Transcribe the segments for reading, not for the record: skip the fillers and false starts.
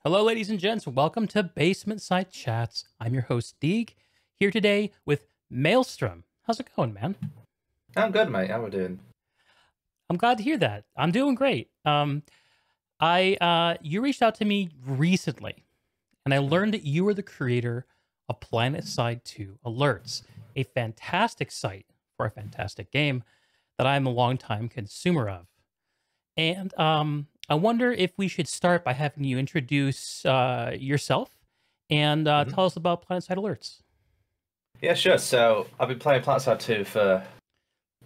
Hello, ladies and gents. Welcome to Basementside Chats. I'm your host, Deeg, here today with Maelstrom. How's it going, man? I'm good, mate. How are we doing? I'm glad to hear that. I'm doing great. You reached out to me recently, and I learned that you were the creator of Planetside 2 Alerts, a fantastic site for a fantastic game that I'm a longtime consumer of. And I wonder if we should start by having you introduce yourself and tell us about Planetside Alerts. Yeah, sure. So I've been playing Planetside 2 for,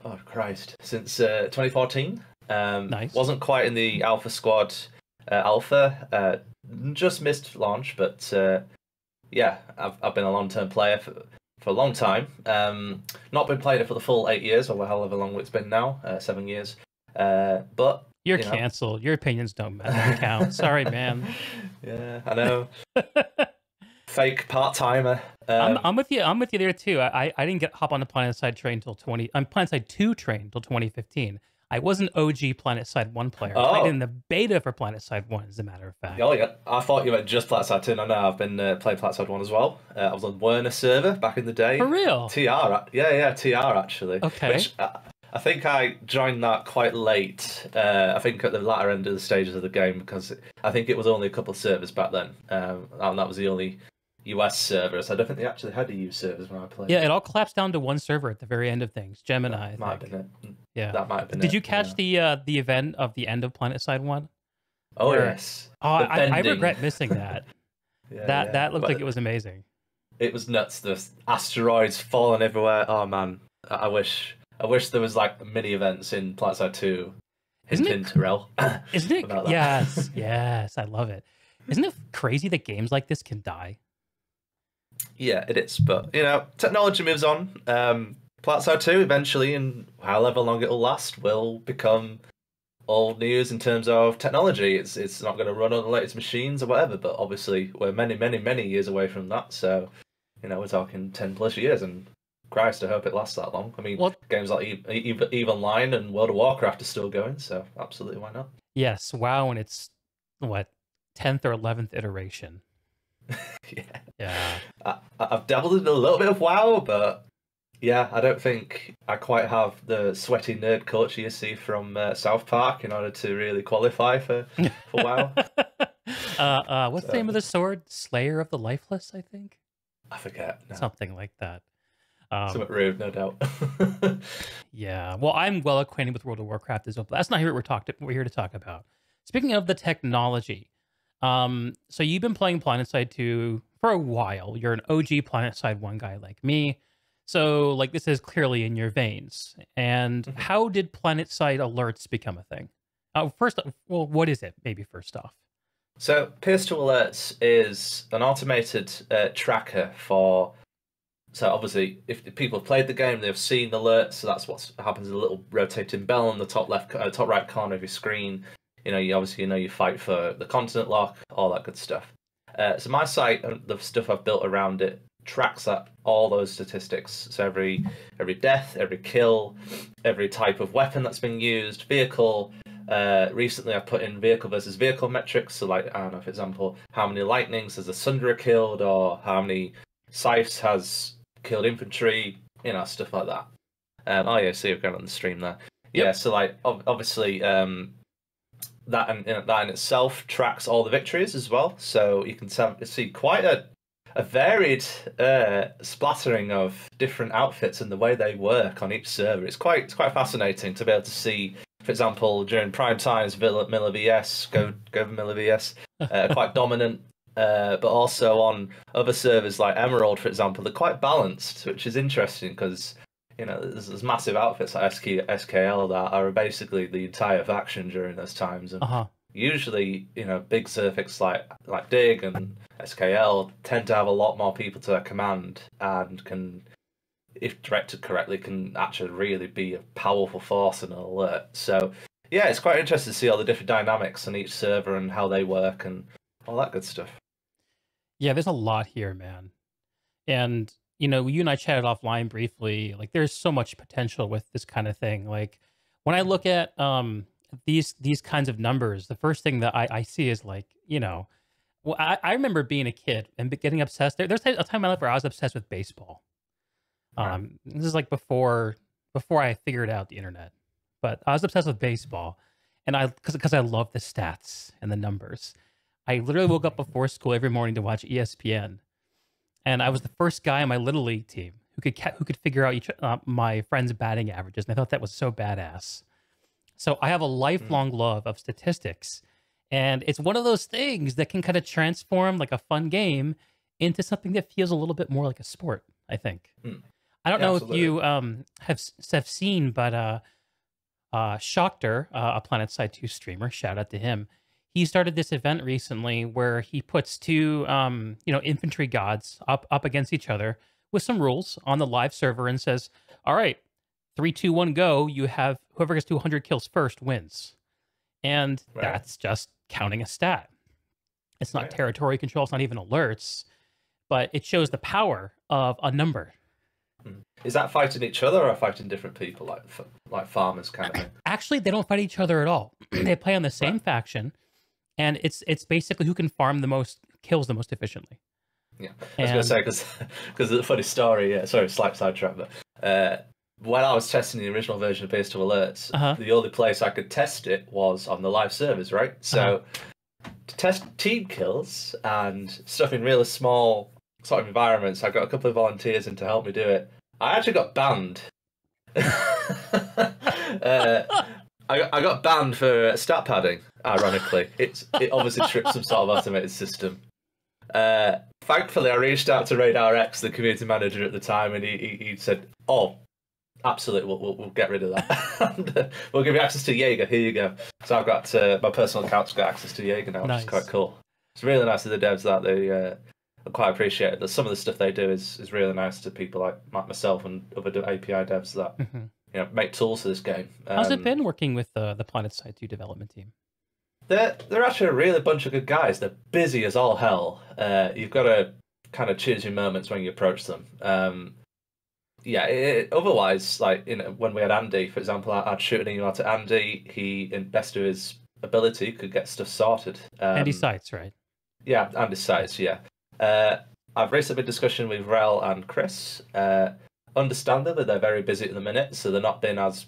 oh Christ, since 2014. Nice. Wasn't quite in the Alpha Squad alpha. Just missed launch, but yeah, I've been a long-term player for a long time. Not been playing it for the full 8 years, or however long it's been now, 7 years. But you're canceled. Your opinions don't count. Sorry, man. Yeah, I know. Fake part-timer. I'm with you. I'm with you there too. I didn't hop on the Planetside train till Planetside 2 train till 2015. I was an OG Planetside 1 player. I played in the beta for Planetside 1, as a matter of fact. Oh yeah, I thought you meant just Planetside 2. No, I've been playing Planetside 1 as well. I was on Werner server back in the day. For real? TR, yeah, TR actually. Okay. Which I think I joined that quite late. I think at the latter end of the stages of the game, because I think it was only a couple of servers back then, and that was the only US servers. I don't think they actually had EU servers when I played. Yeah, it all collapsed down to one server at the very end of things. Gemini. That might have been it. Yeah, that might have been. Did you catch the event of the end of Planetside 1? Oh yes. Oh, I regret missing that. That looked like it was amazing. It was nuts. The asteroids falling everywhere. Oh man, I wish there was like mini events in Planetside 2. Isn't it? Isn't it? Yes, yes, I love it. Isn't it crazy that games like this can die? Yeah, it is. But technology moves on. Planetside 2 eventually, and however long it'll last, will become old news in terms of technology. It's not going to run on the latest machines or whatever. But obviously, we're many years away from that. So, we're talking 10+ years, and Christ, I hope it lasts that long. I mean, games like EVE Online and World of Warcraft are still going, so absolutely, why not? Yes, WoW, and it's, 10th or 11th iteration. Yeah. I've dabbled in a little bit of WoW, but yeah, I don't think I quite have the sweaty nerd culture you see from South Park in order to really qualify for WoW. What's the name of the sword? Slayer of the Lifeless, I think? I forget. No. Something like that. Somewhat rude, no doubt. Yeah, well, I'm well acquainted with World of Warcraft as well, but that's not what we're here to talk about. Speaking of the technology, so you've been playing Planetside 2 for a while. You're an OG Planetside 1 guy like me, so this is clearly in your veins. And how did Planetside Alerts become a thing? What is it? Maybe first off. So Ps4 Alerts is an automated tracker for. So obviously, if people have played the game, they've seen alerts. So that's what happens. A little rotating bell on the top right corner of your screen. You fight for the continent lock, all that good stuff. So my site, the stuff I've built around it, tracks up all those statistics. So every death, every kill, every type of weapon that's been used, vehicle. Recently, I put in vehicle versus vehicle metrics. So I don't know, for example, how many lightnings has the Sunderer killed, or how many scythes has killed infantry, stuff like that. Oh yeah, see, you've gone on the stream there. Yep. Yeah, so obviously that in itself tracks all the victories as well. So you can see quite a varied splattering of different outfits and the way they work on each server. It's quite fascinating to be able to see. For example, during prime times, Miller VS, go Miller VS, quite dominant. But also on other servers like Emerald, for example, they're quite balanced, which is interesting because there's massive outfits like SKL that are basically the entire faction during those times, and usually big suffix like Dig and SKL tend to have a lot more people to their command and can, if directed correctly, can actually really be a powerful force in an alert. So yeah, it's quite interesting to see all the different dynamics on each server and how they work and all that good stuff. Yeah, there's a lot here, man. And, you and I chatted offline briefly. There's so much potential with this kind of thing. When I look at these kinds of numbers, the first thing that I see is Well, I remember being a kid and getting obsessed. There's a time in my life where I was obsessed with baseball. Right. This is like before I figured out the internet, but I was obsessed with baseball, and because I love the stats and the numbers. I literally woke up before school every morning to watch ESPN, and I was the first guy on my little league team who could figure out my friends' batting averages, and I thought that was so badass. So I have a lifelong love of statistics, and it's one of those things that can kind of transform like a fun game into something that feels a little bit more like a sport, I think. I don't know Absolutely. if you have seen, but Shockter, a Planetside 2 streamer, shout out to him. He started this event recently where he puts two infantry gods up against each other with some rules on the live server and says, all right, 3, 2, 1, go. You have whoever gets to 100 kills first wins. And that's just counting a stat. It's not territory control. It's not even alerts, but it shows the power of a number. Is that fighting each other or fighting different people, like farmers kind of thing? Actually, they don't fight each other at all. They play on the same faction, and it's basically who can farm the most kills the most efficiently. Yeah, I was going to say, because of the funny story, sorry, slight sidetrack, but when I was testing the original version of Ps4 Alerts, the only place I could test it was on the live servers, right? So to test team kills and stuff in really small sort of environments, I got a couple of volunteers in to help me do it. I actually got banned. I got banned for stat padding, ironically. It obviously tripped some sort of automated system. Thankfully, I reached out to RadarX, the community manager at the time, and he said, "Oh, absolutely, we'll get rid of that. And, we'll give you access to Jaeger. Here you go." So I've got my personal account's got access to Jaeger now, which is quite cool. It's really nice of the devs that they quite appreciate it. That some of the stuff they do is really nice to people like myself and other API devs that make tools for this game. How's it been working with the Planetside 2 development team? They're actually a really bunch of good guys. They're busy as all hell. You've got to kind of choose your moments when you approach them. Otherwise, like when we had Andy, for example, I'd shoot an email to Andy. He, in best of his ability, could get stuff sorted. Andy Sites, right? Yeah, Andy Sites. Yeah. I've recently been discussing with Rel and Chris. Understandably, they're very busy at the minute, so they're not been as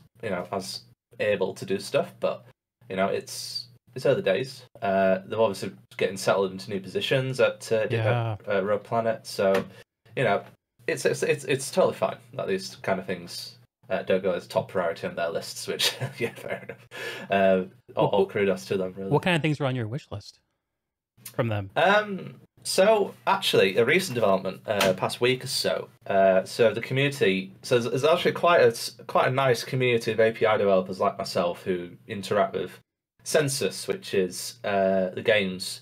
able to do stuff. But it's early days. They're obviously getting settled into new positions at Rogue Planet, so it's totally fine that these kind of things don't go as top priority on their lists. Which fair enough. All kudos to them. Really. What kind of things were on your wish list from them? So actually, a recent development past week or so. So the community. So there's actually quite a nice community of API developers like myself who interact with Census, which is the game's.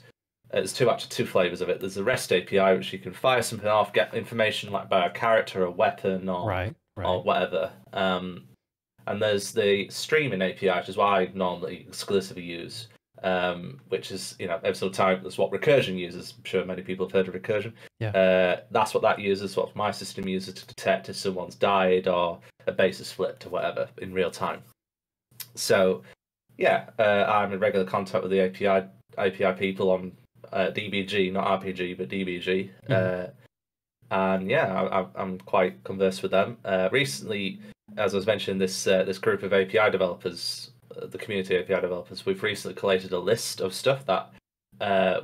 There's two flavors of it. There's the REST API, which you can fire something off, get information like by a character, a weapon, or whatever. And there's the streaming API, which is what I normally exclusively use. Which is every single time that's what recursion uses. I'm sure many people have heard of recursion. That's what that uses. What my system uses to detect if someone's died or a base is flipped or whatever in real time. So I'm in regular contact with the API people on DBG, not RPG, but DBG. I'm quite conversed with them. Recently, as I was mentioning, this group of API developers, the community API developers, we've recently collated a list of stuff that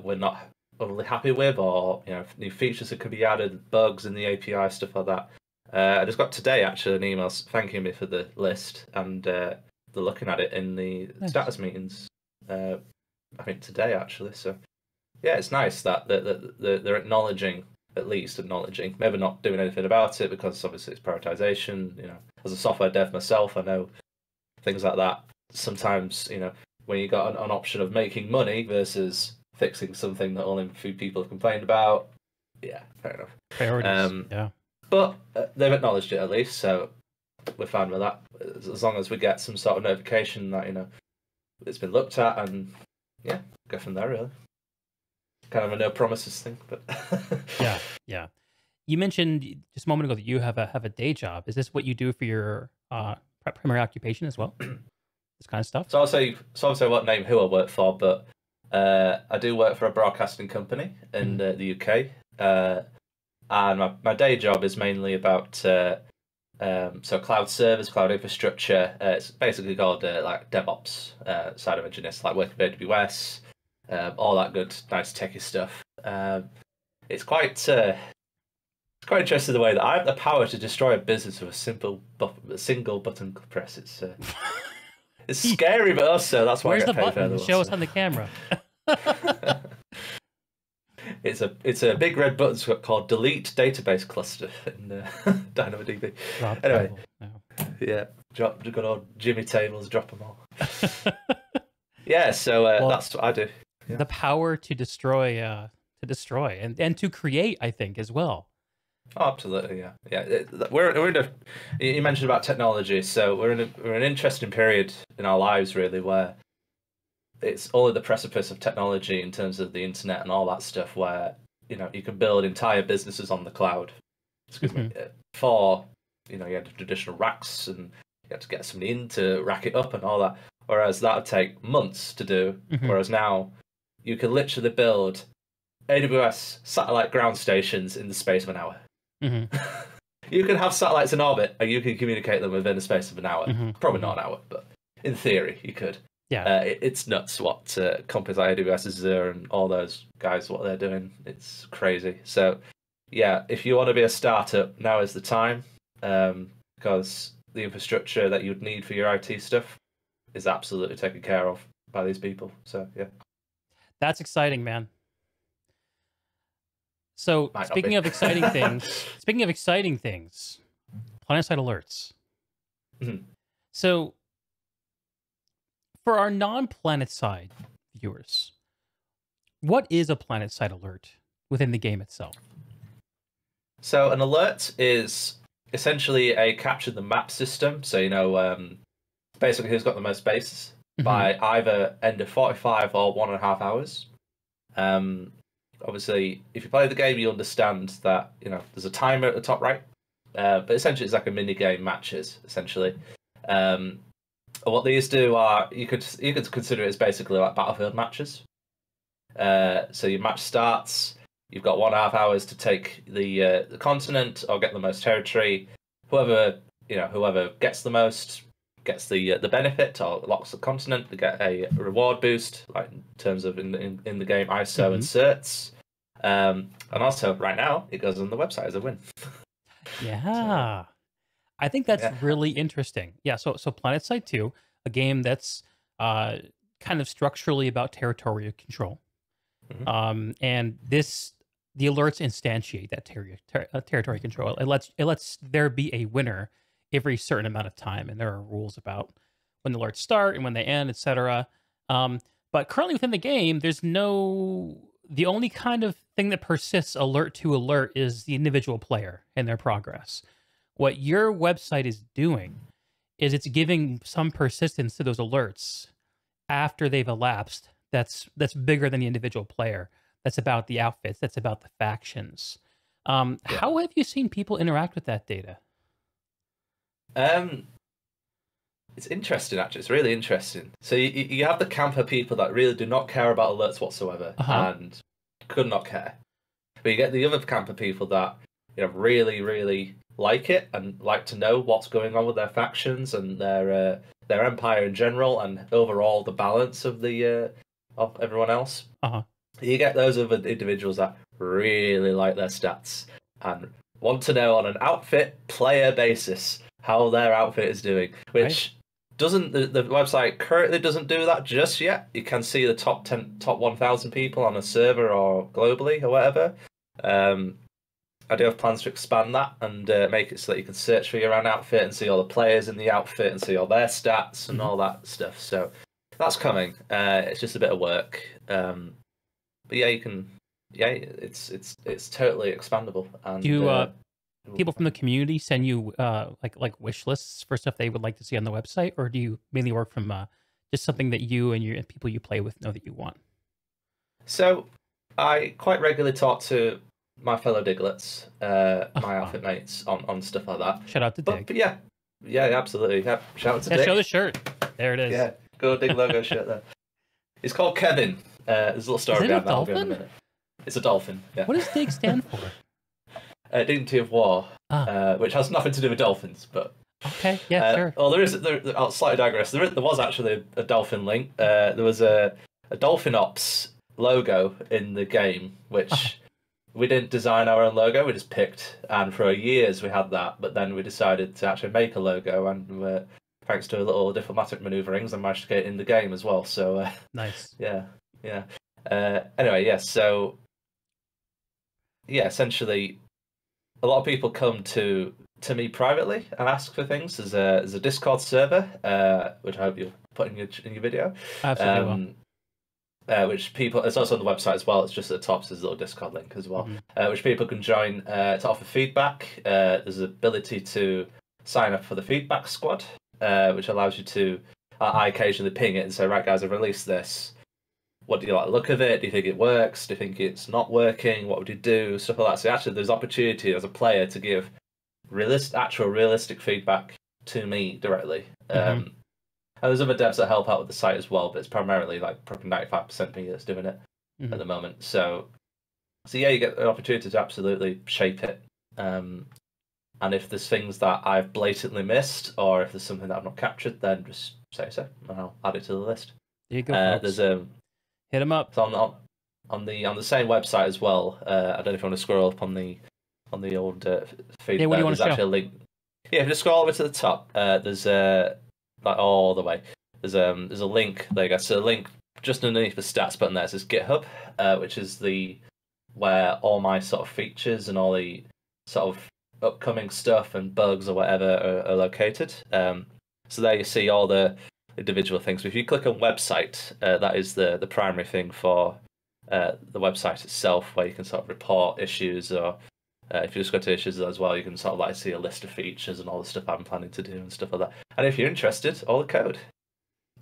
we're not overly happy with, or new features that could be added, bugs in the API, stuff like that. I just got today actually an email thanking me for the list, and they're looking at it in the status meetings. I think today actually. So it's nice that they're acknowledging, maybe not doing anything about it because obviously it's prioritization. As a software dev myself, I know things like that. Sometimes, when you got an option of making money versus fixing something that only a few people have complained about, fair enough. Priorities, But they've acknowledged it at least, so we're fine with that. As long as we get some sort of notification that, it's been looked at, and go from there, really. Kind of a no promises thing, but yeah. You mentioned just a moment ago that you have a day job. Is this what you do for your primary occupation as well? This kind of stuff. So I'll say what name who I work for, but I do work for a broadcasting company in the UK, and my day job is mainly about so cloud servers, cloud infrastructure. It's basically called like DevOps side of engineers, like working with AWS, all that good, nice techie stuff. It's quite interesting the way that I have the power to destroy a business with a single button press. It's scary, but also that's why Where's I get the paid button? for Show us on the camera. It's a big red button called Delete Database Cluster in DynamoDB. Anyway, yeah, good old Jimmy tables, drop them all. Yeah, so that's what I do. Yeah. The power to destroy, and to create, I think, as well. Oh, absolutely, yeah, yeah. We're in a. You mentioned about technology, so we're in an interesting period in our lives, really, where it's only the precipice of technology in terms of the internet and all that stuff, where you can build entire businesses on the cloud. Excuse me. For you had the traditional racks, and you had to get somebody in to rack it up and all that. Whereas that would take months to do. Whereas now you can literally build AWS satellite ground stations in the space of an hour. You can have satellites in orbit, and you can communicate them within the space of an hour. Probably not an hour, but in theory, you could. Yeah, it's nuts what companies like AWS, Azure, and all those guys, what they're doing. It's crazy. So, yeah, if you want to be a startup, now is the time, because the infrastructure that you'd need for your IT stuff is absolutely taken care of by these people. So, yeah. That's exciting, man. So, speaking of exciting things, Planetside Alerts. So, for our non-Planetside viewers, what is a Planetside alert within the game itself? So, an alert is essentially a capture the map system. So, basically who's got the most bases by either end of 45 or 1.5 hours. Obviously, if you play the game, you understand that there's a timer at the top right, but essentially it's like a mini game matches essentially. What these do are you could consider it as basically like battlefield matches. So your match starts. You've got 1.5 hours to take the continent or get the most territory. Whoever gets the most gets the benefit or locks the continent. They get a reward boost, like in terms of in the game ISO and certs. And also right now it goes on the website as a win. Yeah. I think that's really interesting. Yeah, so Planetside 2, a game that's kind of structurally about territorial control. And the alerts instantiate that territory control. It lets there be a winner every certain amount of time, and there are rules about when the alerts start and when they end, etc. But currently within the game, the only kind of thing that persists alert to alert is the individual player and their progress. What your website is doing is it's giving some persistence to those alerts after they've elapsed. That's bigger than the individual player. That's about the outfits. That's about the factions. How have you seen people interact with that data? It's interesting, actually. It's really interesting. So you have the camper people that really do not care about alerts whatsoever and could not care. But you get the other camper people that really, really like it and like to know what's going on with their factions and their empire in general and overall the balance of the of everyone else. You get those other individuals that really like their stats and want to know on an outfit player basis how their outfit is doing, which doesn't the website currently doesn't do that just yet. You can see the top 1,000 people on a server or globally or whatever. I do have plans to expand that and make it so that you can search for your own outfit and see all the players in the outfit and see all their stats and all that stuff. So that's coming. It's just a bit of work. But yeah, you can. Yeah, it's totally expandable. And do people from the community send you like wish lists for stuff they would like to see on the website, or do you mainly work from just something that you and people you play with know that you want? So I quite regularly talk to my fellow Diglets, my outfit mates on stuff like that. Shout out to Dig. But yeah, absolutely. Yeah, shout out to Dig. Show the shirt. There it is. Yeah, go Dig logo shirt there. He's called Kevin. There's a little story Is it a behind that. I'll go in a dolphin? minute. It's a dolphin. Yeah. What does DIG stand for? Dignity of War, Ah. which has nothing to do with dolphins, but Okay, yeah, sure. well, I'll slightly digress. There was actually a dolphin link. There was a Dolphin Ops logo in the game, which we didn't design our own logo. We just picked, and for years we had that. But then we decided to actually make a logo, and thanks to a little diplomatic manoeuvrings, I managed to get it in the game as well. So Nice. yeah. Anyway, yeah. So yeah, essentially, a lot of people come to me privately and ask for things. There's a Discord server, which I hope you'll put in your video. Absolutely Which people, it's also on the website as well. It's just at the top, so there's a little Discord link as well, which people can join to offer feedback. There's the ability to sign up for the feedback squad, which allows you to. I occasionally ping it and say, right, guys, I've released this. What do you like the look of it? Do you think it works? Do you think it's not working? What would you do? Stuff like that. So actually, there's opportunity as a player to give realistic feedback to me directly. And there's other devs that help out with the site as well, but it's primarily like probably 95% me that's doing it at the moment. So yeah, you get an opportunity to absolutely shape it. And if there's things that I've blatantly missed, or if there's something that I've not captured, then just say so, and I'll add it to the list. There you go. There's hit them up. It's on the same website as well. I don't know if you want to scroll up on the old feed. Yeah, what do you want to show? Actually a link. Yeah, if you just scroll over to the top, there's like all the way. There's a link. There you go. So a link just underneath the stats button there says GitHub, which is where all my sort of features and all the sort of upcoming stuff and bugs or whatever are located. So there you see all the individual things. But if you click on website, that is the primary thing for the website itself, where you can sort of report issues, or if you just go to issues as well, you can sort of like see a list of features and all the stuff I'm planning to do and stuff like that. And if you're interested, all the code.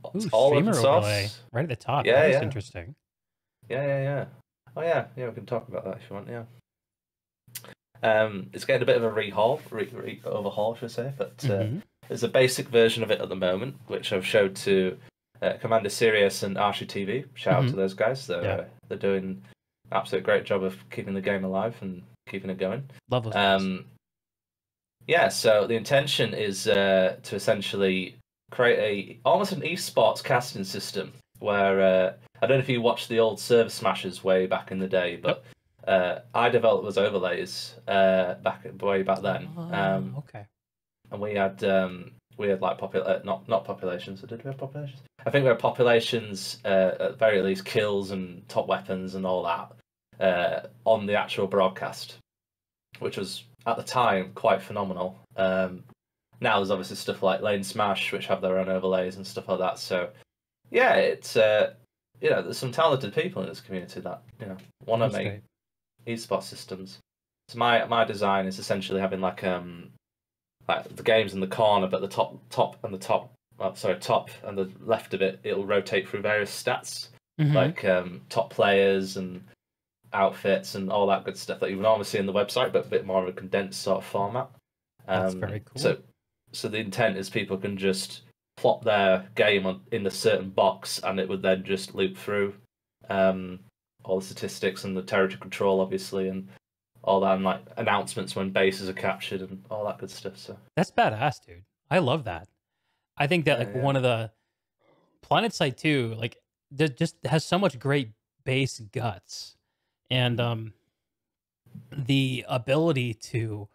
Ooh, all streamer open overlay source. right at the top. Yeah, That's yeah. interesting. Yeah. Oh yeah, we can talk about that if you want. Yeah. It's getting a bit of a overhaul, should I say? But there's a basic version of it at the moment, which I've showed to Commander Sirius and Archie TV. Shout out to those guys. They're doing an absolute great job of keeping the game alive and keeping it going. Love those guys. Yeah, so the intention is to essentially create almost an esports casting system where I don't know if you watched the old server smashes way back in the day, but I developed those overlays way back then. Okay. And we had like not populations. Did we have populations? I think we had populations, at the very least kills and top weapons and all that on the actual broadcast, which was at the time quite phenomenal. Now there's obviously stuff like Lane Smash, which have their own overlays and stuff like that. So yeah, it's there's some talented people in this community that want to make esports systems. So my design is essentially having like the game's in the corner, but the top and the left of it, it'll rotate through various stats, like top players and outfits and all that good stuff that you would normally see on the website, but a bit more of a condensed sort of format. That's very cool. So the intent is people can just plot their game in a certain box, and it would then just loop through all the statistics and the territory control, obviously, and all that, and like announcements when bases are captured and all that good stuff. So that's badass, dude. I love that. I think that one of the Planetside 2, like, just has so much great base guts, and the ability to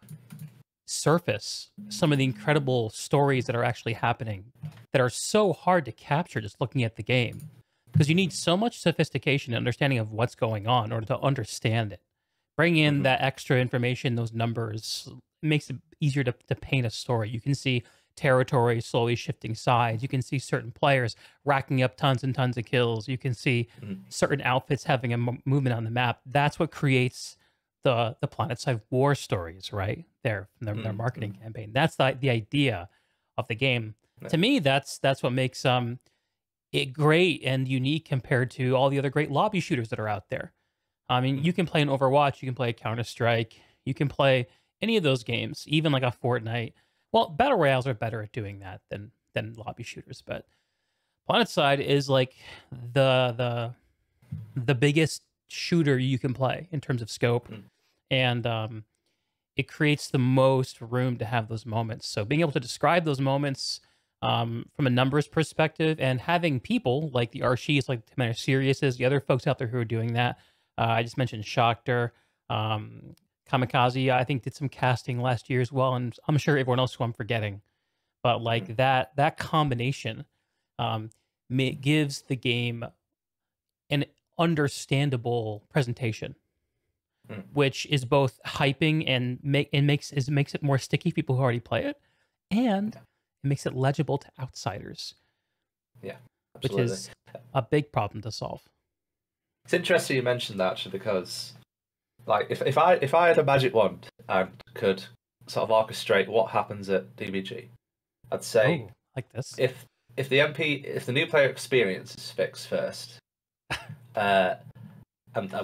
surface some of the incredible stories that are actually happening that are so hard to capture just looking at the game, because you need so much sophistication and understanding of what's going on in order to understand it. Bring in that extra information, those numbers, makes it easier to paint a story. You can see territory slowly shifting sides. You can see certain players racking up tons and tons of kills. You can see certain outfits having a movement on the map. That's what creates the Planetside war stories, right? Their marketing campaign. That's the idea of the game. Yeah. To me, that's what makes it great and unique compared to all the other great lobby shooters that are out there. I mean, you can play an Overwatch, you can play a Counter-Strike, you can play any of those games, even like a Fortnite. Well, Battle Royales are better at doing that than lobby shooters, but Planetside is like the the biggest shooter you can play in terms of scope, and it creates the most room to have those moments. So being able to describe those moments from a numbers perspective, and having people like the Archies, like Commander Siriuses, the other folks out there who are doing that. I just mentioned Shakhtar, Kamikaze, I think did some casting last year as well, and I'm sure everyone else who I'm forgetting. But like that combination gives the game an understandable presentation, which is both hyping and makes it more sticky for people who already play it, and it makes it legible to outsiders. Yeah, absolutely. Which is a big problem to solve. It's interesting you mentioned that, actually, because like if I had a magic wand and could sort of orchestrate what happens at DBG, I'd say like this. If the new player experience is fixed first, and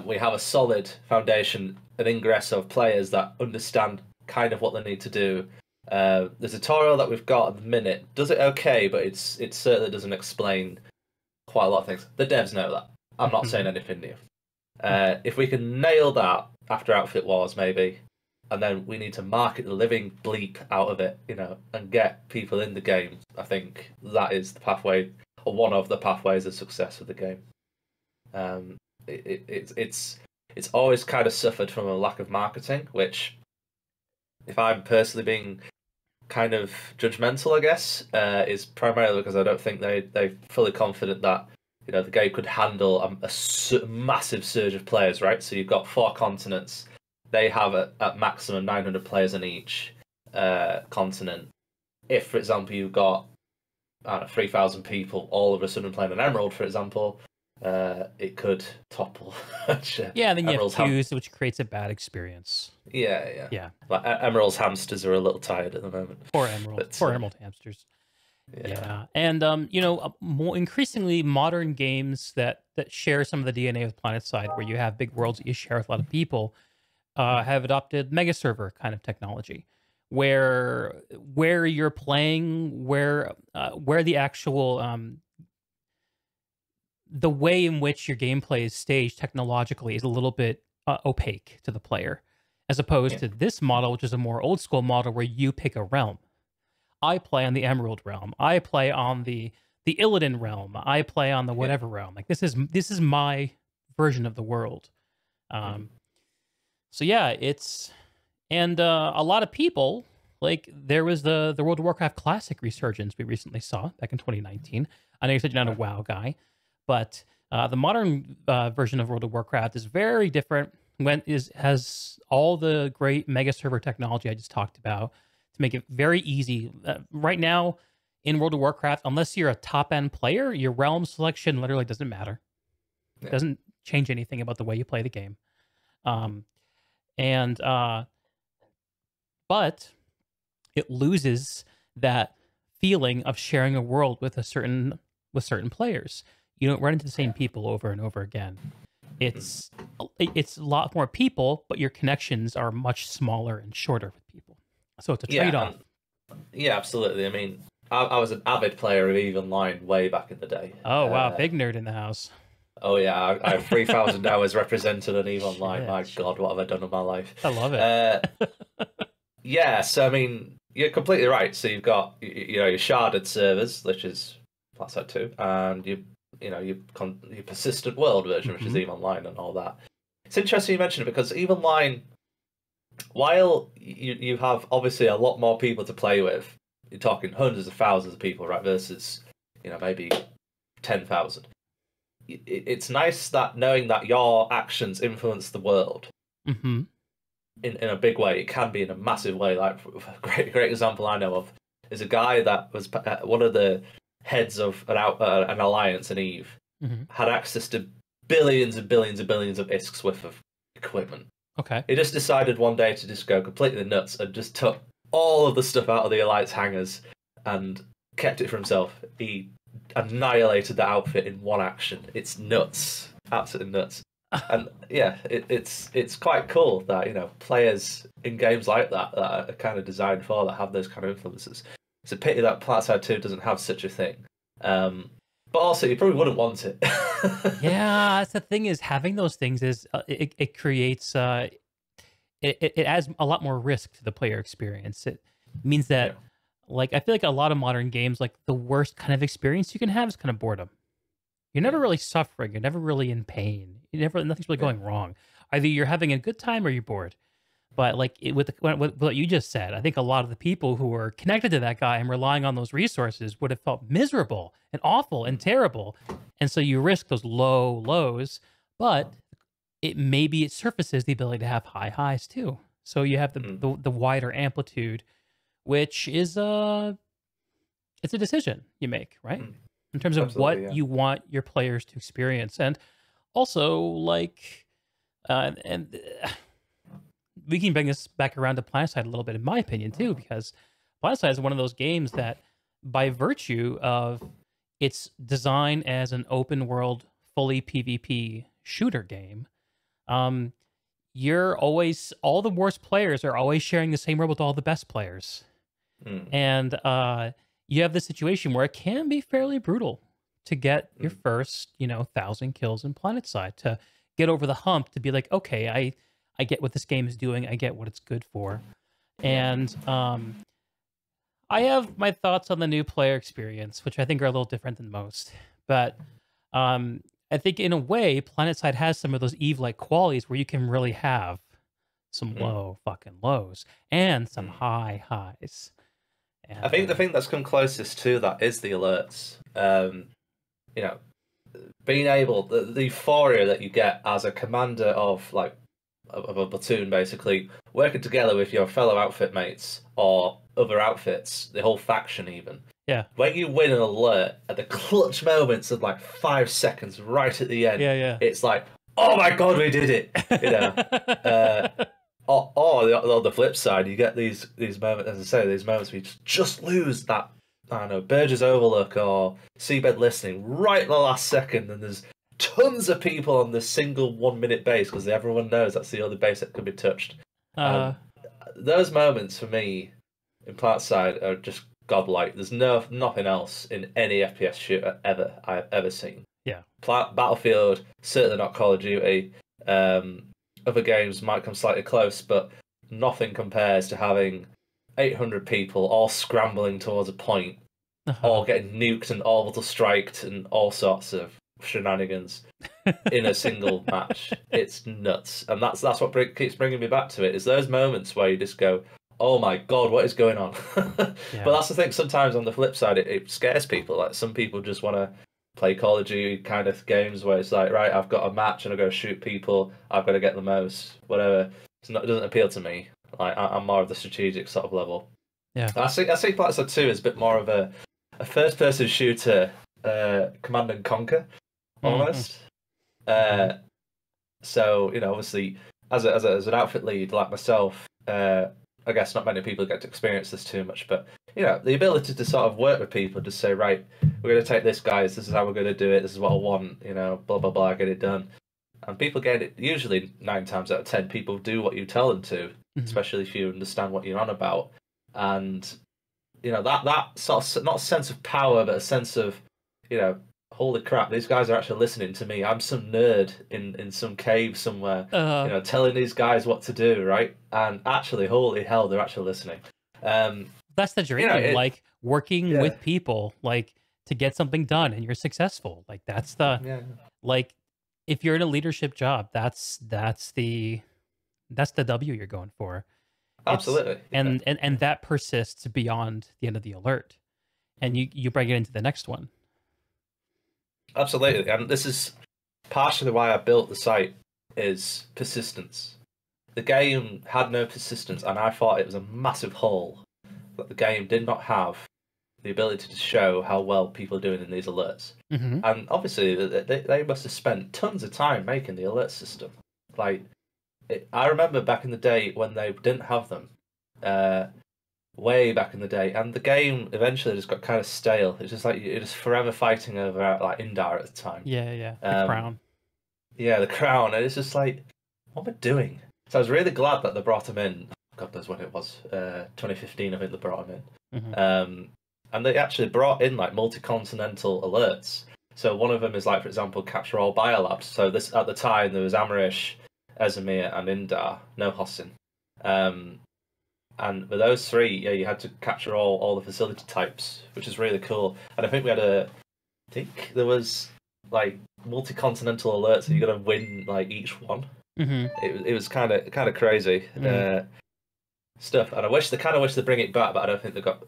we have a solid foundation, an ingress of players that understand kind of what they need to do. The tutorial that we've got at the minute does it okay, but it certainly doesn't explain quite a lot of things. The devs know that. I'm not saying anything new. If we can nail that after Outfit Wars, maybe, and then we need to market the living bleep out of it, and get people in the game, I think that is the pathway, or one of the pathways of success of the game. It's always kind of suffered from a lack of marketing, which, if I'm personally being kind of judgmental, I guess, is primarily because I don't think they're fully confident that the game could handle a massive surge of players, right? So you've got 4 continents. They have at maximum 900 players in each continent. If, for example, you've got 3,000 people all of a sudden playing an Emerald, for example, it could topple. Yeah, and then you have queues, which creates a bad experience. Yeah. Like, Emerald's hamsters are a little tired at the moment. Poor Emerald hamsters. Yeah. And more increasingly modern games that share some of the DNA with Planetside, where you have big worlds that you share with a lot of people, have adopted mega server kind of technology, where you're playing, where the actual the way in which your gameplay is staged technologically is a little bit opaque to the player, as opposed to this model, which is a more old school model where you pick a realm. I play on the Emerald realm. I play on the Illidan realm. I play on the whatever realm. Like this is my version of the world. So yeah, it's, and a lot of people, like there was the World of Warcraft Classic resurgence we recently saw back in 2019. I know you said you're not a WoW guy, but the modern version of World of Warcraft is very different. Has all the great mega server technology I just talked about to make it very easy. Right now in World of Warcraft, unless you're a top-end player, your realm selection literally doesn't matter. It doesn't change anything about the way you play the game. But it loses that feeling of sharing a world with certain players. You don't run into the same people over and over again. It's a lot more people, but your connections are much smaller and shorter with people. So it's a trade-off. Yeah, absolutely. I mean, I was an avid player of EVE Online way back in the day. Oh, wow. Big nerd in the house. Oh, yeah. I have 3,000 hours represented on EVE Online. My God, what have I done in my life? I love it. Yeah, so, I mean, you're completely right. So you've got, your sharded servers, which is Planetside 2, and your persistent world version, which is EVE Online and all that. It's interesting you mention it, because EVE Online, while you have obviously a lot more people to play with, you're talking hundreds of thousands of people, right, versus maybe 10,000. It's nice that knowing that your actions influence the world in a big way. It can be in a massive way. Like a great example I know of is a guy that was one of the heads of an alliance in EVE, had access to billions and billions and billions of ISKs worth of equipment. Okay. He just decided one day to just go completely nuts and just took all of the stuff out of the Alliance hangars and kept it for himself. He annihilated the outfit in one action. It's nuts. Absolutely nuts. And yeah, it's quite cool that, players in games like that are kind of designed for that, have those kind of influences. It's a pity that Planetside 2 doesn't have such a thing. But also, you probably wouldn't want it. Yeah, that's the thing is having those things is it creates it adds a lot more risk to the player experience. It means Yeah. that like I feel like a lot of modern games, like the worst kind of experience you can have is kind of boredom. You're never Yeah. really suffering. You're never really in pain. Nothing's really Yeah. going wrong. Either you're having a good time or you're bored. But like with what you just said, I think a lot of the people who were connected to that guy and relying on those resources would have felt miserable and awful and terrible. And so you risk those low lows, but it surfaces the ability to have high highs too. So you have Mm. the wider amplitude, which is it's a decision you make, right? Mm. In terms of Absolutely, what yeah. you want your players to experience, and also like and we can bring this back around to Planetside a little bit, in my opinion, too, because Planetside is one of those games that, by virtue of its design as an open world, fully PvP shooter game, um, you're always all the worst players are always sharing the same world with all the best players, Mm. and you have this situation where it can be fairly brutal to get your Mm. first, 1,000 kills in Planetside, to get over the hump, to be like, okay, I get what this game is doing. I get what it's good for. Yeah. And I have my thoughts on the new player experience, which I think are a little different than most. But I think in a way, Planetside has some of those Eve-like qualities where you can really have some Mm. low fucking lows and some Mm. high highs. I And think the thing that's come closest to that is the alerts. You know, being able the euphoria that you get as a commander of like of a platoon, basically working together with your fellow outfit mates or other outfits, the whole faction even. yeah, When you win an alert at the clutch moments of like 5 seconds right at the end, yeah. it's like, oh my god, we did it! You know. Or on the flip side, you get these moments, as I say, these moments where you just lose that, I don't know, Burgess Overlook or Seabed Listening right at the last second, and there's tons of people on this single 1 minute base because everyone knows that's the only base that can be touched. And those moments for me in Planetside are just godlike. There's nothing else in any FPS shooter I've ever seen. yeah. Battlefield, certainly not Call of Duty. Other games might come slightly close, but nothing compares to having 800 people all scrambling towards a point, all getting nuked and orbital striked and all sorts of shenanigans in a single match. It's nuts, and that's what keeps bringing me back to it. Is those moments where you just go, "Oh my god, what is going on?" But that's the thing. Sometimes on the flip side, it scares people. Like some people just want to play Call of Duty kind of games where it's like, right, I've got a match and I've got to shoot people. I've got to get the most, whatever. It doesn't appeal to me. Like I'm more of the strategic sort of level. Yeah, I see Planetside 2 is a bit more of a first-person shooter, command and conquer, almost. So obviously, as an outfit lead like myself, I guess not many people get to experience this too much, but the ability to sort of work with people, just say, right, we're going to take this, guys. This is how we're going to do it. This is what I want. Blah blah blah. Get it done, and people get it. Usually, 9 times out of 10, people do what you tell them to, especially if you understand what you're on about, and that sort of not a sense of power, but a sense of holy crap, these guys are actually listening to me. I'm some nerd in some cave somewhere, telling these guys what to do, right? And actually, holy hell, they're actually listening. That's the dream, like working with people, like to get something done, and you're successful. Like that's the like if you're in a leadership job, that's the W you're going for. Absolutely, and that persists beyond the end of the alert, and you bring it into the next one. Absolutely, and this is partially why I built the site, is persistence. The game had no persistence, and I thought it was a massive hole that the game did not have the ability to show how well people are doing in these alerts. And obviously, they must have spent tons of time making the alert system. I remember back in the day when they didn't have them, way back in the day, and the game eventually just got kind of stale. It's just like you're just forever fighting over Indar at the time. Yeah, the crown. Yeah, the crown, and it's just like, what am I doing? So I was really glad that they brought him in. God knows when it was, 2015, I think they brought him in. And they actually brought in multi-continental alerts. So one of them is like, for example, capture all biolabs. So this at the time there was Amarish, Ezemir, and Indar, no Hossin. And with those three, yeah, you had to capture all the facility types, which is really cool. And I think we had I think there was like multi-continental alerts, and you got to win like each one. It was kind of crazy stuff. And I wish they bring it back, but I don't think they've got.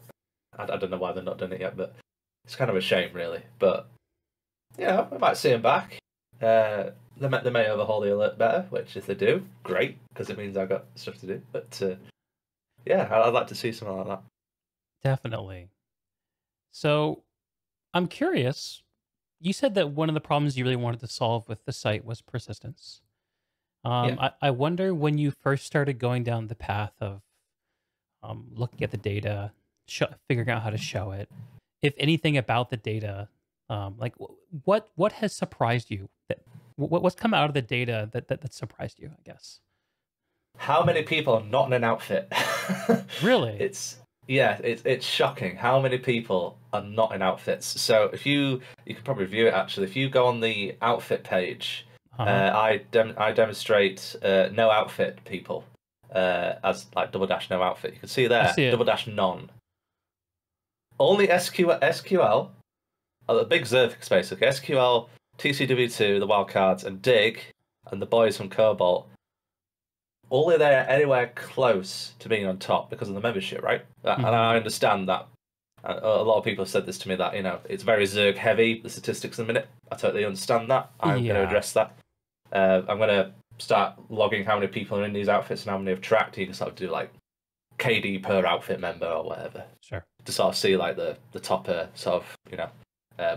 I don't know why they're not done it yet, but it's kind of a shame, really. But yeah, I might see them back. They may overhaul the alert better, which if they do, great, because it means I've got stuff to do. But yeah, I'd like to see something like that. Definitely. So I'm curious. You said that one of the problems you really wanted to solve with the site was persistence. I wonder when you first started going down the path of looking at the data, figuring out how to show it, if anything about the data, like what has surprised you? What's come out of the data that surprised you, I guess? How many people are not in an outfit? Really? It's shocking how many people are not in outfits. So if you can probably view it actually. If you go on the outfit page, I demonstrate no outfit people as like # no outfit. You can see there # none. Only SQL, the big Xerfix basically. SQL, TCW2, the wildcards, and Dig, and the boys from Cobalt. Only they're anywhere close to being on top because of the membership, right? And I understand that. A lot of people have said this to me that, it's very Zerg heavy, the statistics in a minute. I totally understand that. I'm going to address that. I'm going to start logging how many people are in these outfits and how many have tracked. You can sort of do like KD per outfit member or whatever. Sure. To sort of see like the top sort of,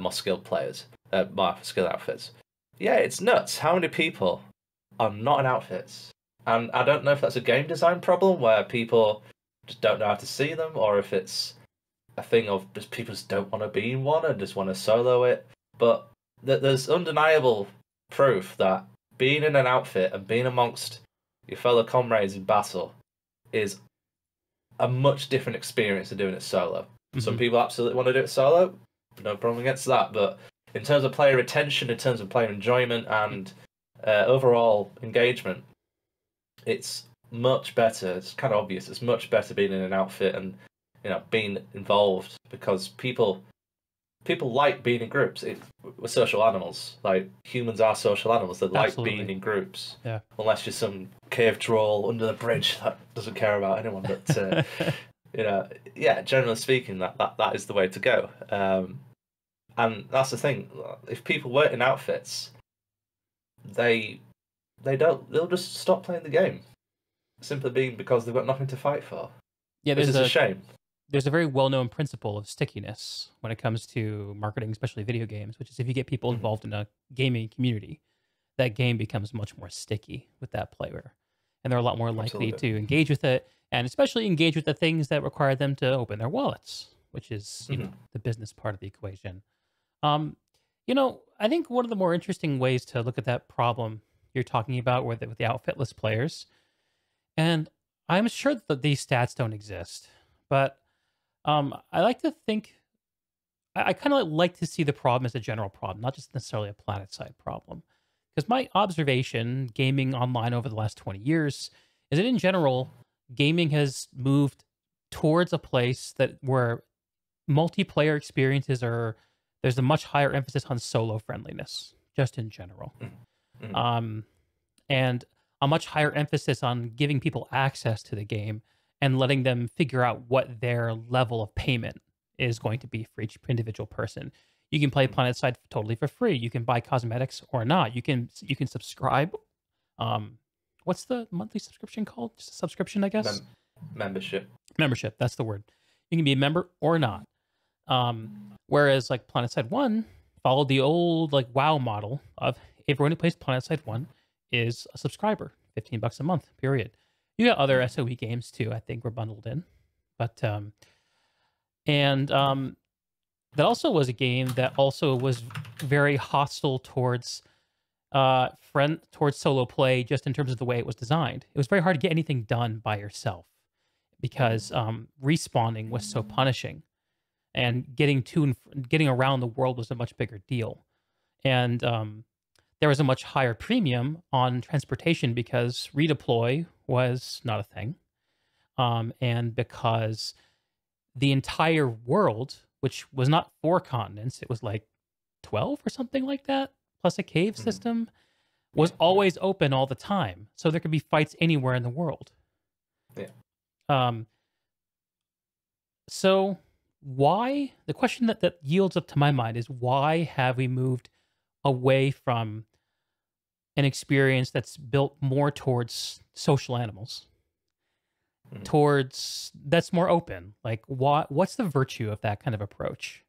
more skilled players, more skilled outfits. Yeah, it's nuts. How many people are not in outfits? And I don't know if that's a game design problem where people just don't know how to see them, or if it's a thing of just people just don't want to be in one and just want to solo it. But there's undeniable proof that being in an outfit and being amongst your fellow comrades in battle is a much different experience than doing it solo. Some people absolutely want to do it solo, no problem against that. But in terms of player retention, in terms of player enjoyment and overall engagement, it's much better. It's kind of obvious. It's much better being in an outfit and being involved, because people like being in groups. We're social animals. Like humans are social animals. They like being in groups. Yeah. Unless you're some cave troll under the bridge that doesn't care about anyone. But yeah. Generally speaking, that is the way to go. And that's the thing. If people weren't in outfits, they'll just stop playing the game, simply being because they've got nothing to fight for. Yeah, this is a shame. There's a very well-known principle of stickiness when it comes to marketing, especially video games, which is if you get people involved in a gaming community, that game becomes much more sticky with that player, and they're a lot more likely to engage with it, and especially engage with the things that require them to open their wallets, which is the business part of the equation. I think one of the more interesting ways to look at that problem you're talking about with the outfitless players, and I'm sure that these stats don't exist, but I like to think, I kind of like to see the problem as a general problem, not just necessarily a Planetside problem. Because my observation, gaming online over the last 20 years, is that in general, gaming has moved towards a place where multiplayer experiences there's a much higher emphasis on solo friendliness, just in general. And a much higher emphasis on giving people access to the game and letting them figure out what their level of payment is going to be for each individual person. You can play Planetside totally for free. You can buy cosmetics or not. You can subscribe. What's the monthly subscription called? Just a subscription, I guess? Membership. Membership, that's the word. You can be a member or not. Whereas like Planetside 1 followed the old like WoW model of everyone who plays Planetside 1 is a subscriber, $15 a month, period. You got other SOE games too, I think, were bundled in. But that also was a game that also was very hostile towards solo play, just in terms of the way it was designed. It was very hard to get anything done by yourself because respawning was so punishing, and getting around the world was a much bigger deal. And there was a much higher premium on transportation because redeploy was not a thing. And because the entire world, which was not 4 continents, it was like 12 or something like that, plus a cave system, was always open all the time. So there could be fights anywhere in the world. Yeah. So why, the question that yields up to my mind is, why have we moved away from an experience that's built more towards social animals, towards that's more open? Like, what's the virtue of that kind of approach?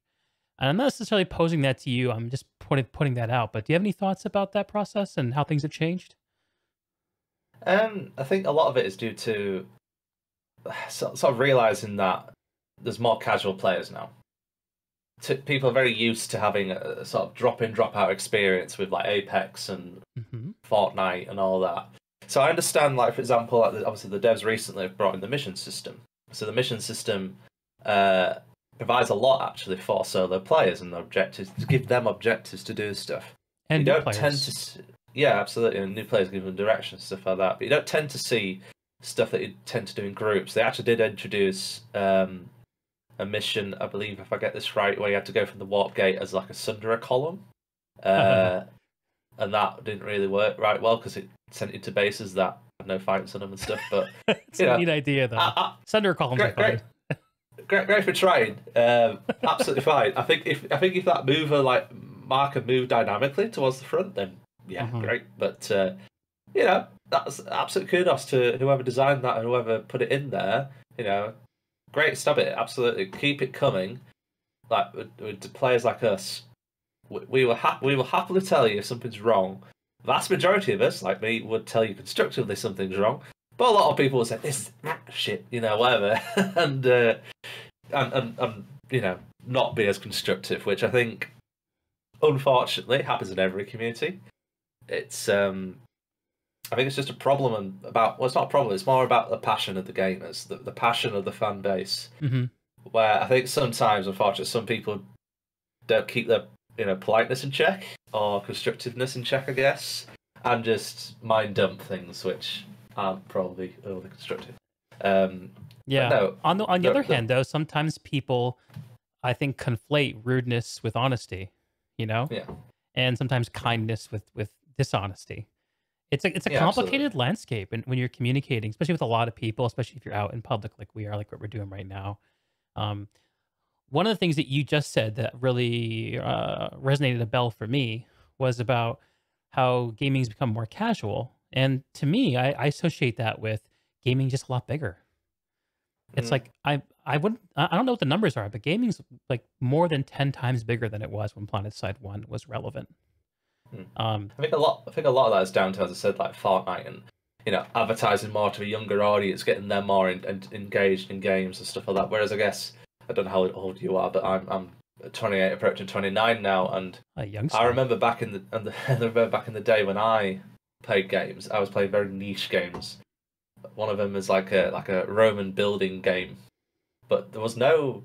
And I'm not necessarily posing that to you. I'm just putting that out. But do you have any thoughts about that process and how things have changed? I think a lot of it is due to sort of realizing that there's more casual players now. People are very used to having a sort of drop-in, drop-out experience with like Apex and Fortnite and all that. So I understand, like, for example, like obviously the devs recently have brought in the mission system. So the mission system provides a lot actually for solo players and the objectives, to give them objectives to do stuff. And you new don't players. tend to, yeah, absolutely, and new players give them direction and stuff like that. But you don't tend to see stuff that you tend to do in groups. They actually did introduce a mission, I believe, if I get this right, where you had to go from the warp gate as like a Sundera column, and that didn't really work right well because it sent you to bases that had no fights on them and stuff. But it's a neat idea, though. Sundera columns are fine. Great for trying. Absolutely fine. I think if that mover like marker moved dynamically towards the front, then yeah, great. But you know, that's absolute kudos to whoever designed that and whoever put it in there. You know, great stab at it. Absolutely, keep it coming. Like with players like us, we will happily tell you if something's wrong. Vast majority of us, like me, would tell you constructively something's wrong. But a lot of people will say this is shit, you know, whatever, and you know, not be as constructive, which I think, unfortunately, happens in every community. It's I think it's just a problem about, well, it's not a problem. It's more about the passion of the gamers, the passion of the fan base. Where I think sometimes, unfortunately, some people don't keep their politeness in check or constructiveness in check, I guess, and just mind dump things which aren't probably overly constructive. Yeah. No, on the other hand, though, sometimes people, I think, conflate rudeness with honesty. You know. Yeah. And sometimes kindness with dishonesty. It's a complicated absolutely. landscape, and when you're communicating, especially with a lot of people, especially if you're out in public like we are, like what we're doing right now. One of the things that you just said that really resonated a bell for me was about how gaming's become more casual. And to me, I associate that with gaming just a lot bigger. It's like I don't know what the numbers are, but gaming's like more than 10 times bigger than it was when Planetside 1 was relevant. I think a lot of that is down to, as I said, like Fortnite and advertising more to a younger audience, getting them more engaged in games and stuff like that. Whereas I guess, I don't know how old you are, but I'm 28, approaching 29 now, and I remember back in the day when I played games, I was playing very niche games. One of them is like a Roman building game, but there was no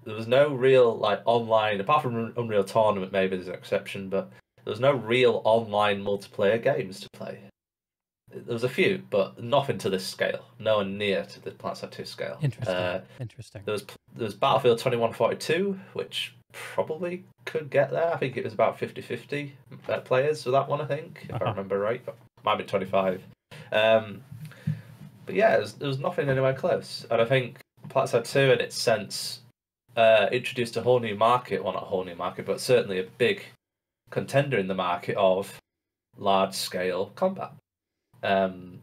real like online, apart from Unreal Tournament, maybe there's an exception, but there was no real online multiplayer games to play. There was a few, but nothing to this scale. Nowhere near to the Planetside 2 scale. Interesting. There was Battlefield 2142, which probably could get there. I think it was about 50-50 players for that one, I think, if I remember right. But might be 25. But yeah, there was nothing anywhere close. And I think Planetside 2, in its sense, introduced a whole new market. Well, not a whole new market, but certainly a big contender in the market of large-scale combat. And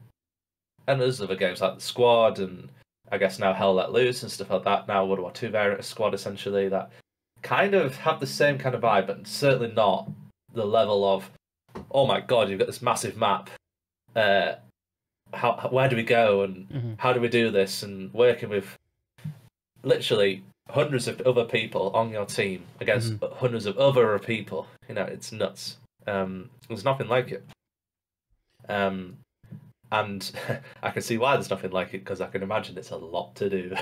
there's other games like The Squad, and I guess now Hell Let Loose and stuff like that. Now World War II variant of Squad, essentially, that kind of have the same kind of vibe, but certainly not the level of, oh my god, you've got this massive map. Where do we go, and how do we do this? And working with literally hundreds of other people on your team against hundreds of other people. It's nuts. There's nothing like it. And I can see why there's nothing like it, because I can imagine it's a lot to do.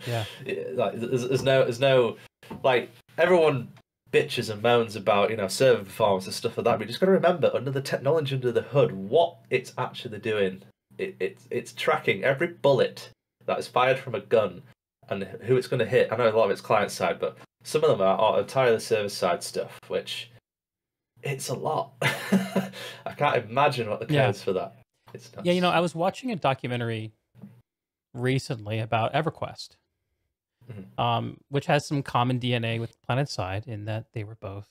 Yeah. Like there's no like, everyone bitches and moans about, server performance and stuff like that. We just got to remember, under the technology under the hood, what it's actually doing. It's tracking every bullet that is fired from a gun and who it's going to hit. I know a lot of it's client side, but some of them are entirely server side stuff, which it's a lot. I can't imagine what the code is for that. It's nuts. Yeah, I was watching a documentary recently about EverQuest, which has some common DNA with Planetside in that they were both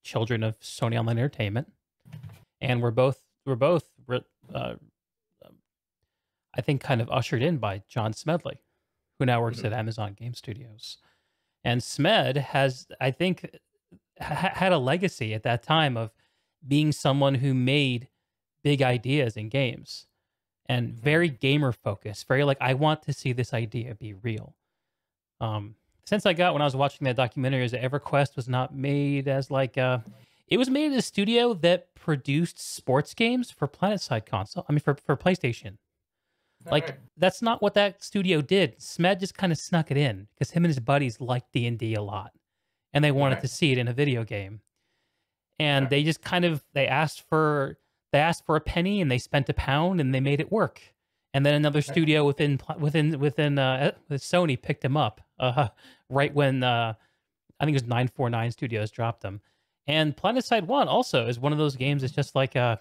children of Sony Online Entertainment, and were both I think kind of ushered in by John Smedley, who now works at Amazon Game Studios. And Smed has, I think, had a legacy at that time of being someone who made big ideas in games and very gamer focused, very like, I want to see this idea be real. Sense I got when I was watching that documentary is that EverQuest was not made as like it was made at a studio that produced sports games for Planetside console. I mean, for PlayStation. Like, that's not what that studio did. Smed just kind of snuck it in because him and his buddies liked D&D a lot, and they wanted to see it in a video game. And they just kind of they asked for a penny, and they spent £1, and they made it work. And then another studio within Sony picked him up right when I think it was 949 Studios dropped them. And Planetside 1 also is one of those games that's just like I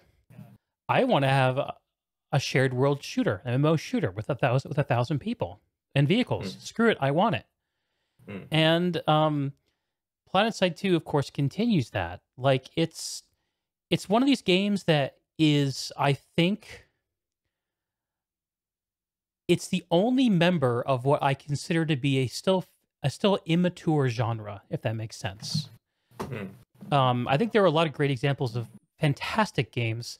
want to have a shared world shooter, an MMO shooter with 1,000 people and vehicles. Screw it, I want it. And Planetside 2, of course, continues that. Like it's one of these games that is, I think, it's the only member of what I consider to be a still immature genre, if that makes sense. I think there are a lot of great examples of fantastic games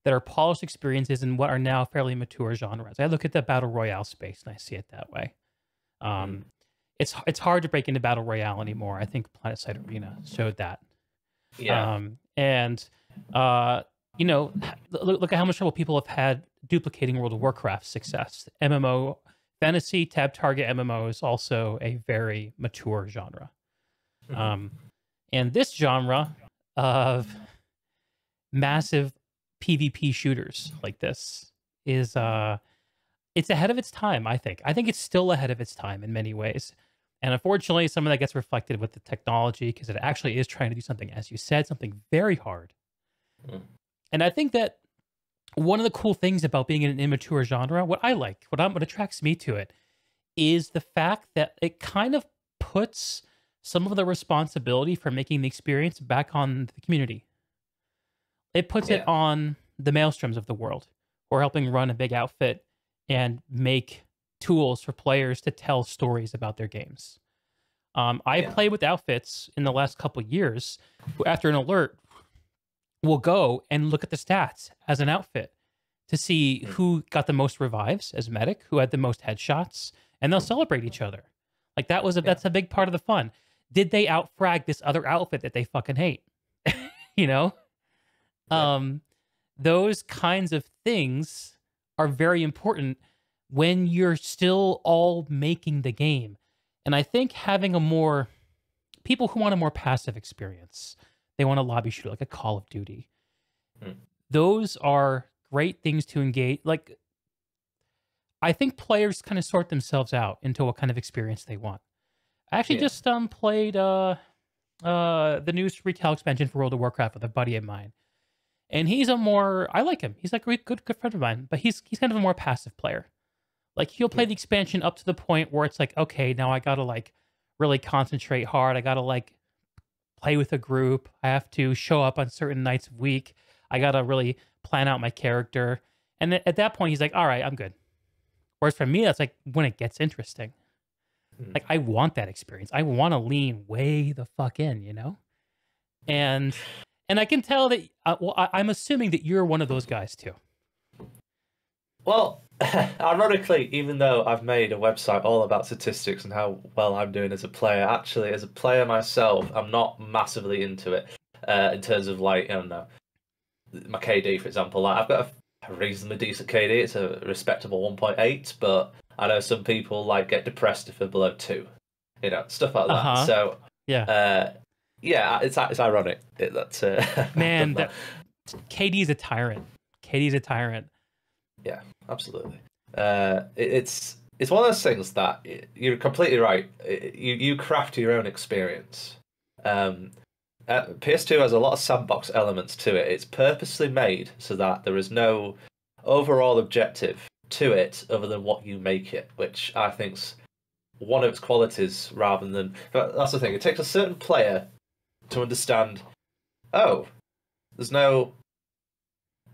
that are polished experiences in what are now fairly mature genres. I look at the Battle Royale space and I see it that way. It's hard to break into Battle Royale anymore. I think Planetside Arena showed that. Yeah. Look at how much trouble people have had duplicating World of Warcraft success. MMO, fantasy, tab target MMO is also a very mature genre. And this genre of massive PvP shooters like this is it's ahead of its time, I think. I think it's still ahead of its time in many ways. And unfortunately, some of that gets reflected with the technology because it actually is trying to do something, as you said, something very hard. And I think that one of the cool things about being in an immature genre, what attracts me to it, is the fact that it kind of puts some of the responsibility for making the experience back on the community. It puts it on the Maelstroms of the world, who are helping run a big outfit and make tools for players to tell stories about their games. I played with outfits in the last couple of years who, after an alert, will go and look at the stats as an outfit to see who got the most revives as medic, who had the most headshots, and they'll celebrate each other. Like that's a big part of the fun. Did they outfrag this other outfit that they fucking hate? Those kinds of things are very important when you're still all making the game. And I think having people who want a more passive experience, they want a lobby shooter like a Call of Duty. Those are great things to engage. Like, I think players kind of sort themselves out into what kind of experience they want. I actually just played the new retail expansion for World of Warcraft with a buddy of mine. And I like him. He's like a good friend of mine, but he's kind of a more passive player. Like, he'll play the expansion up to the point where it's like, okay, now I gotta like really concentrate hard. I gotta like play with a group. I have to show up on certain nights of week. I gotta really plan out my character. And then at that point, he's like, all right, I'm good. Whereas for me, that's like when it gets interesting. Like, I want that experience. I want to lean way the fuck in, And I can tell that, I'm assuming that you're one of those guys too. Well, ironically, even though I've made a website all about statistics and how well I'm doing as a player, actually, as a player myself, I'm not massively into it in terms of, like, I don't know, my KD, for example. Like, I've got a reasonably decent KD. It's a respectable 1.8, but I know some people, like, get depressed if they're below 2. Stuff like that. So, Yeah, it's ironic. Man, that KD is a tyrant. KD is a tyrant. Yeah, absolutely. It's one of those things that you're completely right. You craft your own experience. PS2 has a lot of sandbox elements to it. It's purposely made so that there is no overall objective to it other than what you make it, which I think's one of its qualities rather than. But that's the thing. It takes a certain player to understand. Oh, there's no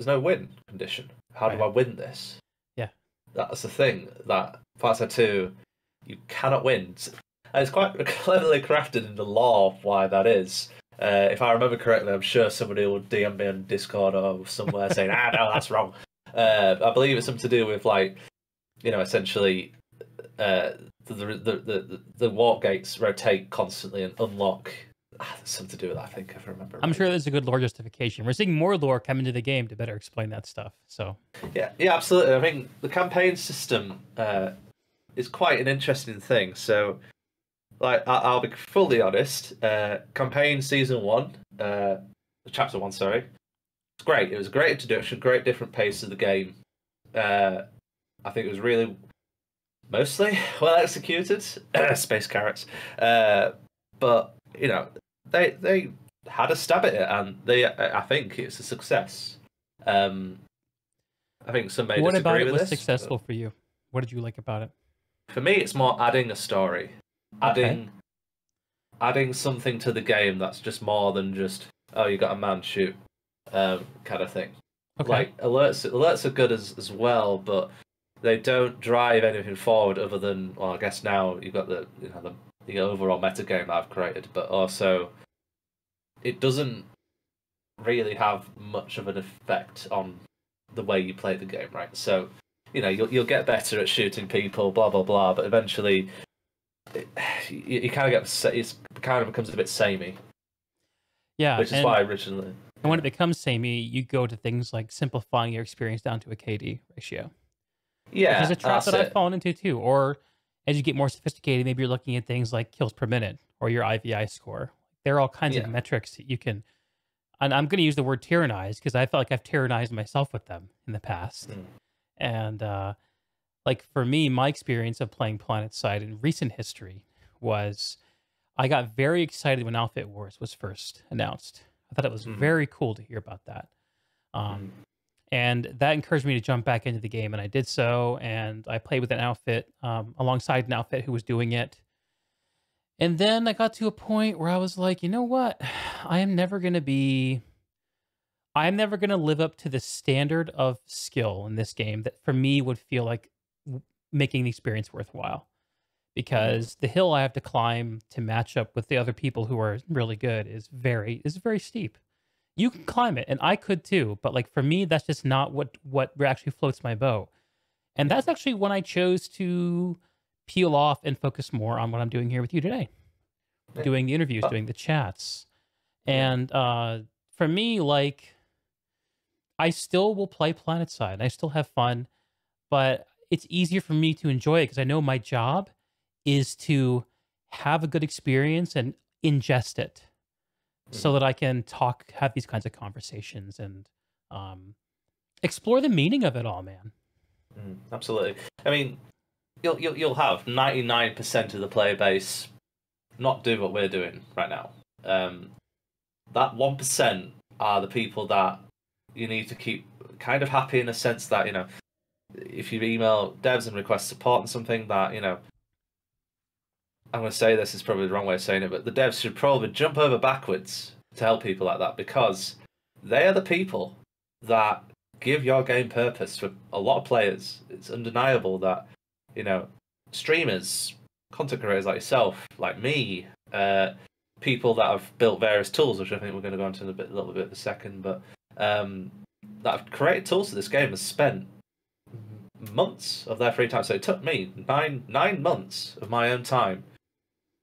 win condition. How do I win this? Yeah, that's the thing. That Planetside 2, you cannot win. And it's quite cleverly crafted in the law of why that is. If I remember correctly, I'm sure somebody will DM me on Discord or somewhere saying, no, that's wrong. I believe it's something to do with, like, essentially the warp gates rotate constantly and unlock. There's something to do with that, I think, if I remember I'm right. sure there's a good lore justification. We're seeing more lore come into the game to better explain that stuff. So yeah, absolutely. I mean, the campaign system is quite an interesting thing. So, like, I'll be fully honest. Campaign season 1, chapter 1, sorry, it's great. It was a great introduction, great different pace of the game. I think it was really mostly well executed. Space carrots, but they had a stab at it, and I think it's a success. I think some may what about disagree it with was this, successful for you? What did you like about it? For me, it's more adding a story, Okay. adding something to the game that's just more than just you got a man shoot kind of thing. Okay. Like alerts are good as well, but they don't drive anything forward other than, well, I guess now you've got the overall metagame that I've created, but also it doesn't really have much of an effect on the way you play the game, right? So, you'll get better at shooting people, blah blah blah, but eventually, you kind of it kind of becomes a bit samey. Yeah, which is why originally. And when it becomes samey, you go to things like simplifying your experience down to a KD ratio. Yeah, which is a trap that I've fallen into too. Or as you get more sophisticated, maybe you're looking at things like kills per minute or your IVI score. There are all kinds of metrics that you can. And I'm going to use the word tyrannize because I felt like I've tyrannized myself with them in the past. And like for me, my experience of playing Planetside in recent history was I got very excited when Outfit Wars was first announced. I thought it was very cool to hear about that. And that encouraged me to jump back into the game, and I did so. And I played with an outfit alongside an outfit who was doing it. And then I got to a point where I was like, you know what? I am never going to live up to the standard of skill in this game that for me would feel like making the experience worthwhile. Because the hill I have to climb to match up with the other people who are really good is very steep. You can climb it, and I could too, but like for me, that's just not what actually floats my boat. And that's actually when I chose to peel off and focus more on what I'm doing here with you today, doing the interviews, doing the chats. And for me, like, I still will play Planetside, and I still have fun, but it's easier for me to enjoy it because I know my job is to have a good experience and ingest it so that I can have these kinds of conversations and explore the meaning of it all, man. Absolutely. I mean, you'll have 99% of the player base not do what we're doing right now. That 1% are the people that you need to keep kind of happy in a sense that, if you email devs and request support on something that, I'm going to say this is probably the wrong way of saying it, but the devs should probably jump over backwards to help people like that because they are the people that give your game purpose for a lot of players. It's undeniable that, streamers, content creators like yourself, like me, people that have built various tools, which I think we're going to go into in a little bit of a second, but that have created tools for this game has spent months of their free time. So it took me nine months of my own time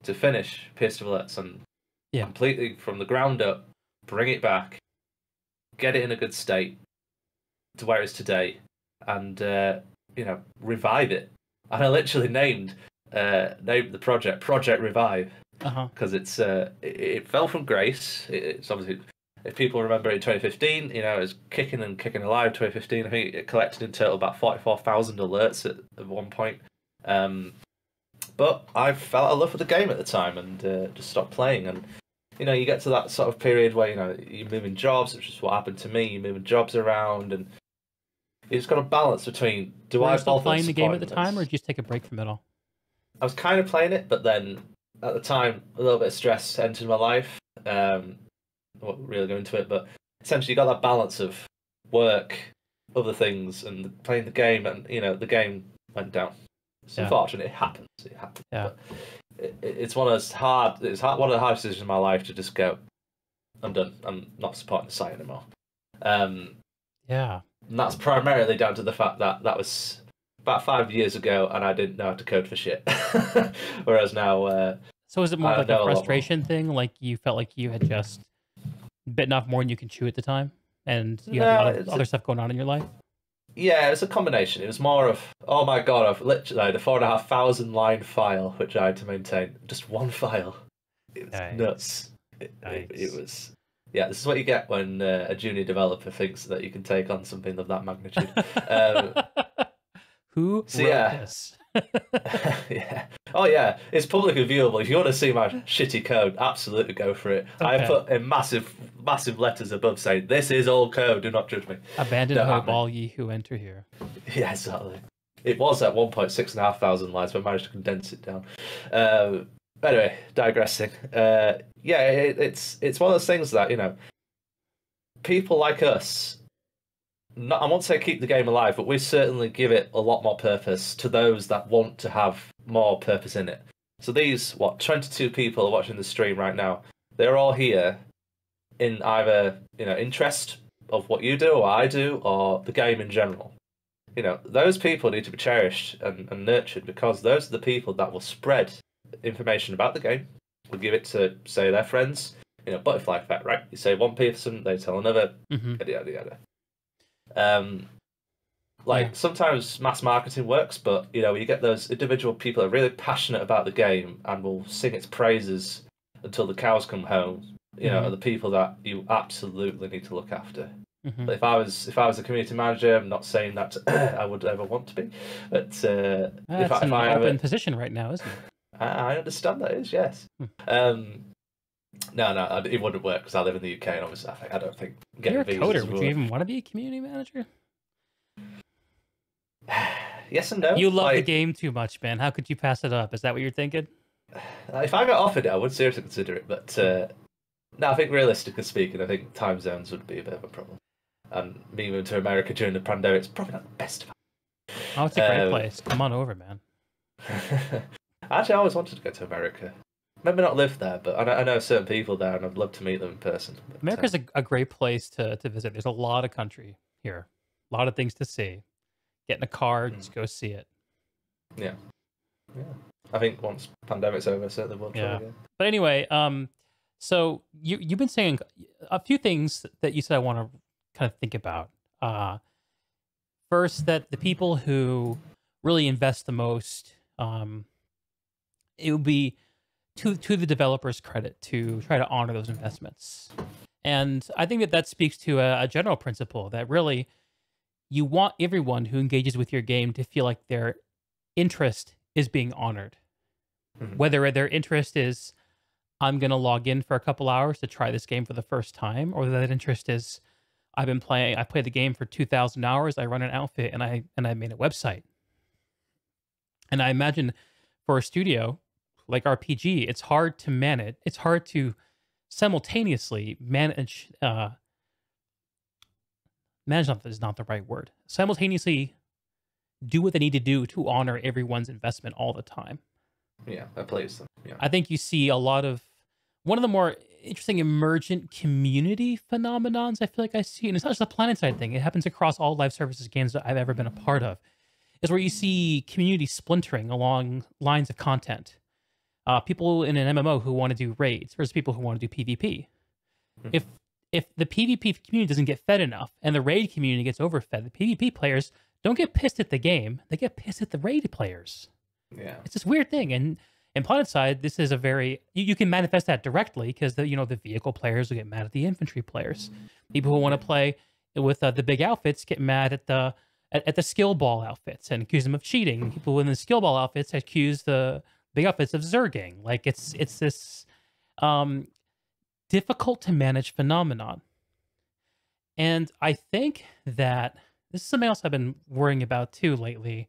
to finish Ps4 Alerts and completely from the ground up, bring it back, get it in a good state to where it's today, and revive it. And I literally named the project Project Revive because it fell from grace. It's obviously, if people remember in 2015, you know, it was kicking and kicking alive. 2015, I think it collected in total about 44,000 alerts at one point. But I fell out of love with the game at the time and just stopped playing. And you know, you get to that sort of period where, you know, you're moving jobs, which is what happened to me. You're moving jobs around, and it's got a balance between Were you still playing the game at the time, or did you just take a break from it all? I was kind of playing it, but then at the time, a little bit of stress entered my life. I won't really go into it, but essentially, you got that balance of work, other things, and playing the game, and you know, the game went down. It's unfortunate. It happens. It happens. Yeah. It's one of those hard. It's one of the hardest decisions in my life to just go, I'm done. I'm not supporting the site anymore. Yeah. And that's primarily down to the fact that that was about 5 years ago, and I didn't know how to code for shit. Whereas now, so is it more like a frustration thing? Like you felt like you had just bitten off more than you can chew at the time, and you had a lot of other stuff going on in your life? Yeah, it was a combination. It was more of, oh my god, I've literally had a 4,500 line file which I had to maintain. Just one file. It was nuts. It was. Yeah, this is what you get when a junior developer thinks that you can take on something of that magnitude. Who wrote this? Yeah. Oh yeah, it's publicly viewable. If you want to see my shitty code, absolutely go for it. Okay. I put in massive letters above saying, "This is all code. Do not judge me." Abandon hope, all ye who enter here. Yeah, exactly. It was at 1,650 lines, but I managed to condense it down. Anyway, digressing. Yeah, it's one of those things that, you know, people like us. I won't say keep the game alive, but we certainly give it a lot more purpose to those that want to have more purpose in it. So these, 22 people are watching the stream right now. They're all here in either, you know, interest of what you do or I do, or the game in general. You know, those people need to be cherished and nurtured, because those are the people that will spread information about the game, will give it to, say, their friends. You know, butterfly effect, right? You say one person, they tell another, yada, yada, yada. Sometimes mass marketing works, but you know, you get those individual people that are really passionate about the game and will sing its praises until the cows come home. You know, are the people that you absolutely need to look after. But if I was a community manager, I'm not saying that I would ever want to be, but it's an open position right now, isn't it? I understand that is, yes. No, it wouldn't work because I live in the UK, and obviously I don't think getting You're a coder. Would you even want to be a community manager? Yes and no. You love the game too much, man. How could you pass it up? Is that what you're thinking? If I got offered it, I would seriously consider it. But no, I think realistically speaking, I think time zones would be a bit of a problem. And me moving to America during the pandemic is probably not the best. Oh, it's a great place. Come on over, man. Actually, I always wanted to go to America. Maybe not live there, but I know certain people there, and I'd love to meet them in person. But, America's a great place to visit. There's a lot of country here, a lot of things to see. Get in a car, just go see it. Yeah. I think once pandemic's over, I certainly will try again. But anyway, so you've been saying a few things that you said I want to kind of think about. First, that the people who really invest the most, it would be to the developer's credit to try to honor those investments. And I think that speaks to a general principle that really you want everyone who engages with your game to feel like their interest is being honored. Whether their interest is, I'm going to log in for a couple hours to try this game for the first time, or that interest is, I played the game for 2,000 hours, I run an outfit, and I made a website. And I imagine for a studio like RPG, it's hard to manage. It's hard to simultaneously manage. Manage is not the right word. Simultaneously do what they need to do to honor everyone's investment all the time. Yeah, that plays them. Yeah. I think you see a lot of one of the more interesting emergent community phenomenons I feel like I see, and it's not just a Planetside thing. It happens across all live services games that I've ever been a part of, is where you see community splintering along lines of content. People in an MMO who want to do raids versus people who want to do PvP. If the PvP community doesn't get fed enough and the raid community gets overfed, the PvP players don't get pissed at the game. They get pissed at the raid players. Yeah. It's this weird thing. And In Planetside, this is a very you can manifest that directly because the vehicle players will get mad at the infantry players. People who want to play with the big outfits get mad at the skill ball outfits and accuse them of cheating. People in the skill ball outfits accuse the big outfits of zerging. Like it's this difficult to manage phenomenon. And I think that this is something else I've been worrying about too lately.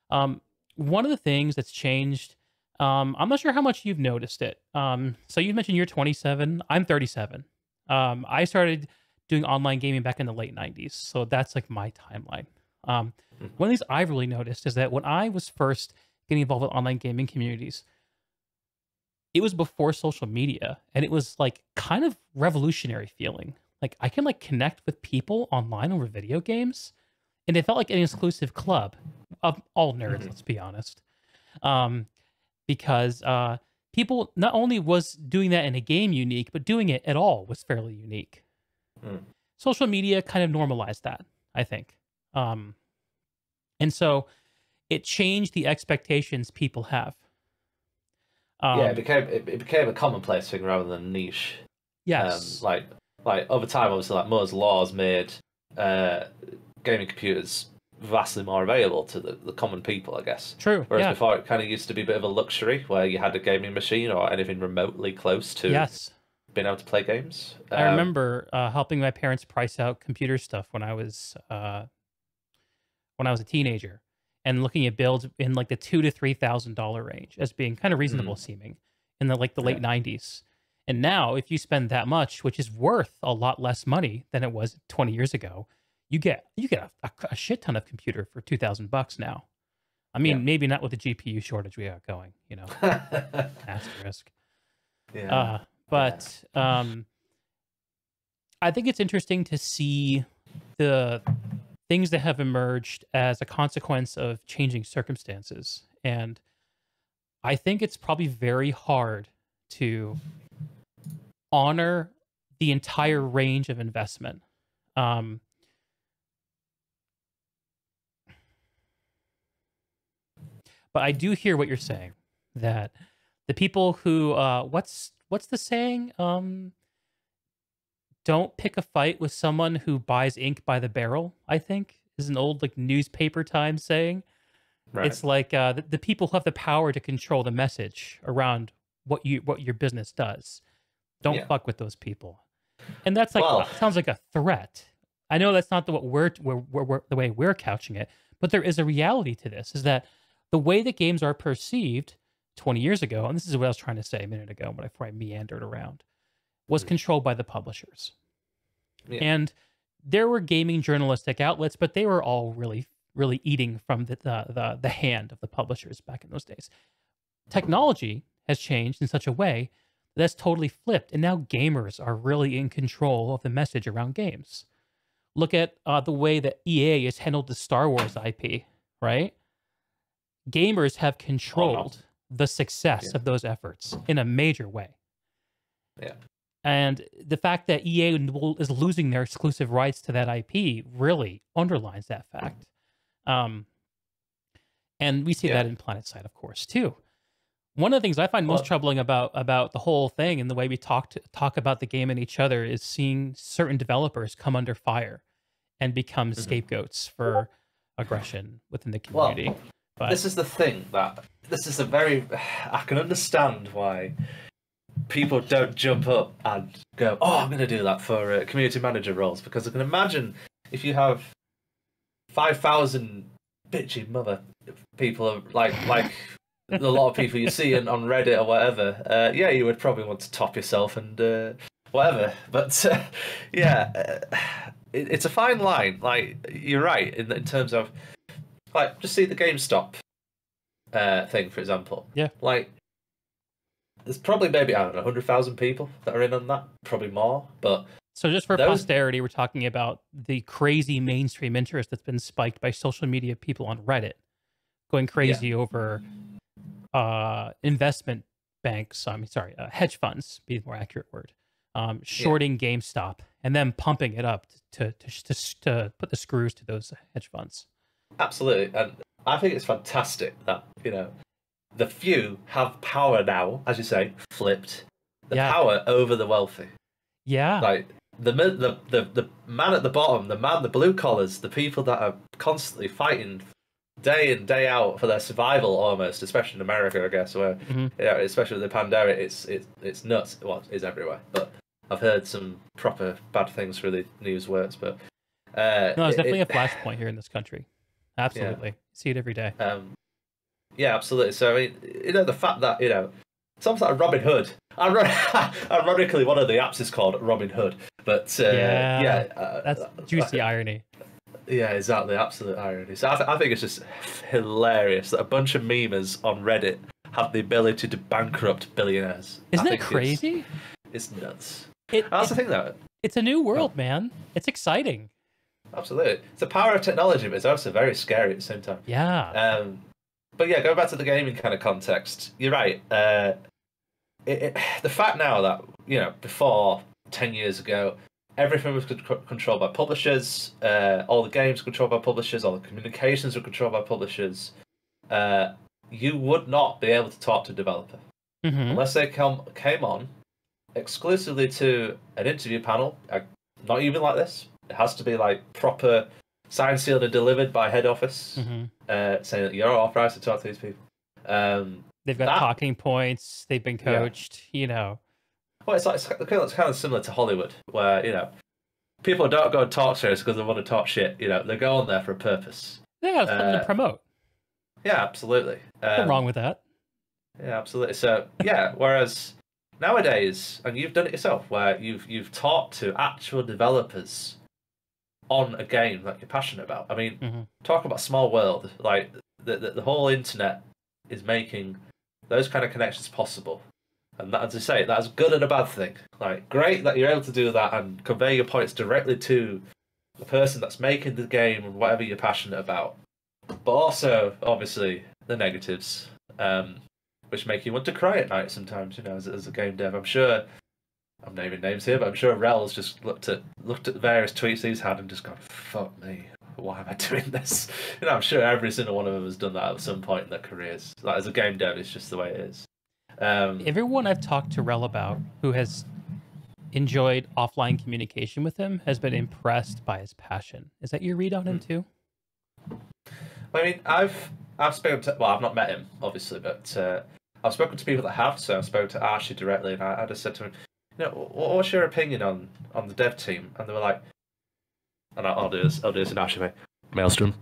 One of the things that's changed, I'm not sure how much you've noticed it. So you mentioned you're 27. I'm 37. I started doing online gaming back in the late 90s. So that's like my timeline. One of these I've really noticed is that when I was first getting involved with online gaming communities, it was before social media, and it was like kind of revolutionary feeling. Like I can like connect with people online over video games, and it felt like an exclusive club of all nerds. Let's be honest, because people not only was doing that in a game unique, but doing it at all was fairly unique. Social media kind of normalized that, I think, and so it changed the expectations people have. Yeah, it became a commonplace thing rather than niche. Yes. Like over time, obviously, like Moore's laws made gaming computers vastly more available to the common people, I guess. True. Whereas yeah. before, it kind of used to be a bit of a luxury where you had a gaming machine or anything remotely close to being able to play games. I remember helping my parents price out computer stuff when I was a teenager, and looking at builds in like the $2,000 to $3,000 range as being kind of reasonable seeming in the late 90s. And now, if you spend that much, which is worth a lot less money than it was 20 years ago, you get a shit ton of computer for $2,000 now. I mean, maybe not with the GPU shortage we got going, asterisk. But I think it's interesting to see the things that have emerged as a consequence of changing circumstances. And I think it's probably very hard to honor the entire range of investment. But I do hear what you're saying, that the people who, what's the saying? Don't pick a fight with someone who buys ink by the barrel, I think, is an old like newspaper time saying. Right. It's like the people who have the power to control the message around what your business does. Don't fuck with those people. And that's like sounds like a threat. I know that's not the way we're couching it, but there is a reality to this, is that the way that games are perceived 20 years ago, and this is what I was trying to say a minute ago before I meandered around, was controlled by the publishers. And there were gaming journalistic outlets, but they were all really, really eating from the hand of the publishers back in those days. Technology has changed in such a way that's totally flipped, and now gamers are really in control of the message around games. Look at the way that EA has handled the Star Wars IP, right? Gamers have controlled the success of those efforts in a major way. And the fact that EA is losing their exclusive rights to that IP really underlines that fact. And we see that in Planetside, of course, too. One of the things I find most troubling about the whole thing and the way we talk about the game and each other is seeing certain developers come under fire and become scapegoats for aggression within the community. But this is the thing, that this is I can understand why people don't jump up and go, oh, I'm going to do that for community manager roles, because I can imagine if you have 5,000 bitchy mother people like a lot of people you see on Reddit or whatever, you would probably want to top yourself and whatever. But it's a fine line. Like, you're right in terms of, like, just see the GameStop thing, for example. Like, there's probably maybe, I don't know, 100,000 people that are in on that, probably more. But so just for posterity, we're talking about the crazy mainstream interest that's been spiked by social media people on Reddit going crazy over investment banks. Hedge funds, be the more accurate word, shorting GameStop and then pumping it up to put the screws to those hedge funds. Absolutely, and I think it's fantastic that the few have power now, as you say, flipped. The Yeah. power over the wealthy. Yeah. Like the man at the bottom, the blue collars, the people that are constantly fighting day in day out for their survival, almost, especially in America, I guess, where especially with the pandemic, it's nuts. Well, it's everywhere, but I've heard some proper bad things through the news works. But no, it's definitely a flashpoint here in this country. Absolutely, see it every day. Yeah, absolutely. So I mean, the fact that something like Robin Hood. Ironically, one of the apps is called Robin Hood, but that's juicy irony. Yeah, exactly, absolute irony. So I think it's just hilarious that a bunch of memers on Reddit have the ability to bankrupt billionaires. Isn't that crazy? It's nuts. That's the thing, though. It's a new world, man. It's exciting. Absolutely, it's the power of technology, but it's also very scary at the same time. Yeah. But yeah, going back to the gaming kind of context, you're right. The fact now that before 10 years ago, everything was controlled by publishers. All the games were controlled by publishers. All the communications were controlled by publishers. You would not be able to talk to a developer unless they came on exclusively to an interview panel. Not even like this. It has to be like proper signed, sealed, and delivered by head office, saying that you're authorized to talk to these people. They've got talking points. They've been coached. Well, it's kind of similar to Hollywood, where people don't go and talk shows because they want to talk shit. They go on there for a purpose. Yeah, something to promote. Yeah, absolutely. Nothing wrong with that. Yeah, absolutely. So whereas nowadays, and you've done it yourself, where you've talked to actual developers on a game that you're passionate about. I mean, talk about small world. Like the whole internet is making those kind of connections possible. And that, as I say, that's good and a bad thing. Like, great that you're able to do that and convey your points directly to the person that's making the game and whatever you're passionate about. But also, obviously, the negatives, which make you want to cry at night sometimes. As a game dev, I'm sure. I'm naming names here, but I'm sure Rel's just looked at the various tweets he's had and just gone, "Fuck me, why am I doing this?" I'm sure every single one of them has done that at some point in their careers. Like, as a game dev, it's just the way it is. Everyone I've talked to Rel about who has enjoyed offline communication with him has been impressed by his passion. Is that your read on him too? I mean, I've spoken to. Well, I've not met him, obviously, but I've spoken to people that have. So I've spoken to Archie directly, and I just said to him, what's your opinion on the dev team? And they were like, and I'll do this in Archie way. Maelstrom,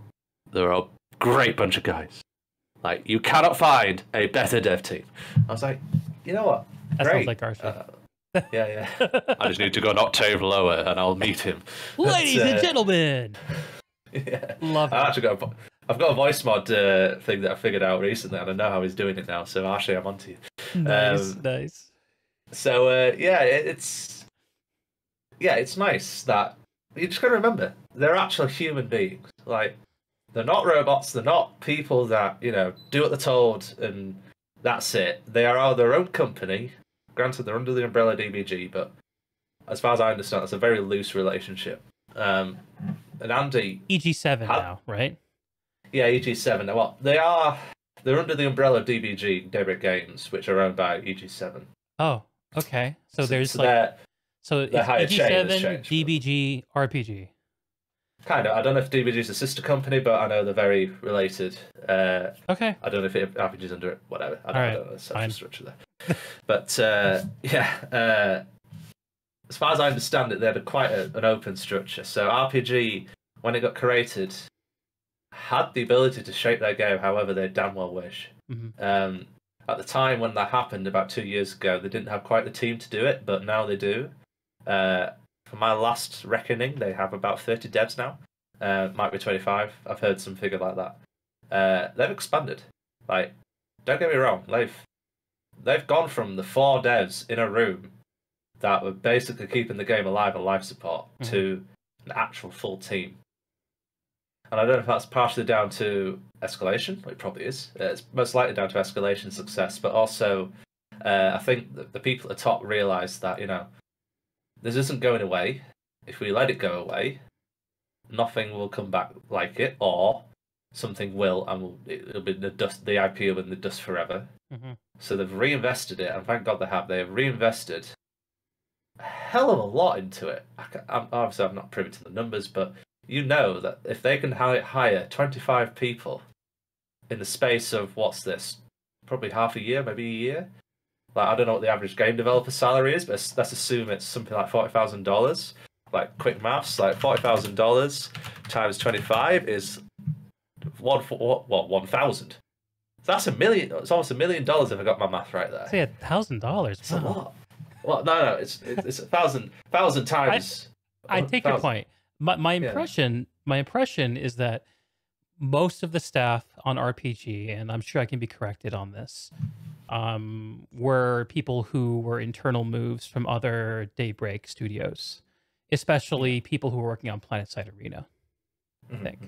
they're a great bunch of guys. Like, you cannot find a better dev team. I was like, you know what? That Great. sounds like Archie. Yeah. I just need to go an octave lower, and I'll meet him. Ladies and gentlemen. Yeah. Love it. I've got a voice mod thing that I figured out recently, and I know how he's doing it now. So Archie, I'm onto you. Nice. So it's nice that you just got to remember they're actual human beings. Like, they're not robots. They're not people that do what they're told and that's it. They are their own company. Granted, they're under the umbrella DBG, but as far as I understand, it's a very loose relationship. And Andy EG7 now, right? Yeah, EG7. Well, they're under the umbrella of DBG, Daybreak Games, which are owned by EG7. Oh, okay. So there's it's EG7, DBG, RPG. Kind of. I don't know if DBG is a sister company, but I know they're very related. Okay. I don't know if RPG is under it. Whatever. I don't know the social structure there. But as far as I understand it, they had quite an open structure. So RPG, when it got created, had the ability to shape their game however they damn well wish. At the time when that happened about 2 years ago, they didn't have quite the team to do it, but now they do. For my last reckoning, they have about 30 devs now. Might be 25. I've heard some figure like that. They've expanded. Like, don't get me wrong, they've gone from the 4 devs in a room that were basically keeping the game alive on life support to an actual full team. And I don't know if that's partially down to escalation. It probably is. It's most likely down to escalation success, but also I think that the people at the top realise that, this isn't going away. If we let it go away, nothing will come back like it, or something will, and it'll be the dust. The IP will be in the dust forever. Mm-hmm. So they've reinvested it, and thank God they have. They have reinvested a hell of a lot into it. Obviously, I'm not privy to the numbers, but you know that if they can hire 25 people in the space of what's this, probably half a year, maybe a year. Like, I don't know what the average game developer salary is, but let's assume it's something like $40,000. Like, quick maths, like $40,000 times 25 is 1,000. So that's $1 million. It's almost $1 million if I got my math right there. Say $1,000. It's a lot. Well, no, it's 1,000 times. I take your point. My impression is that most of the staff on RPG, and I'm sure I can be corrected on this, were people who were internal moves from other Daybreak studios, especially people who were working on Planetside Arena, I think.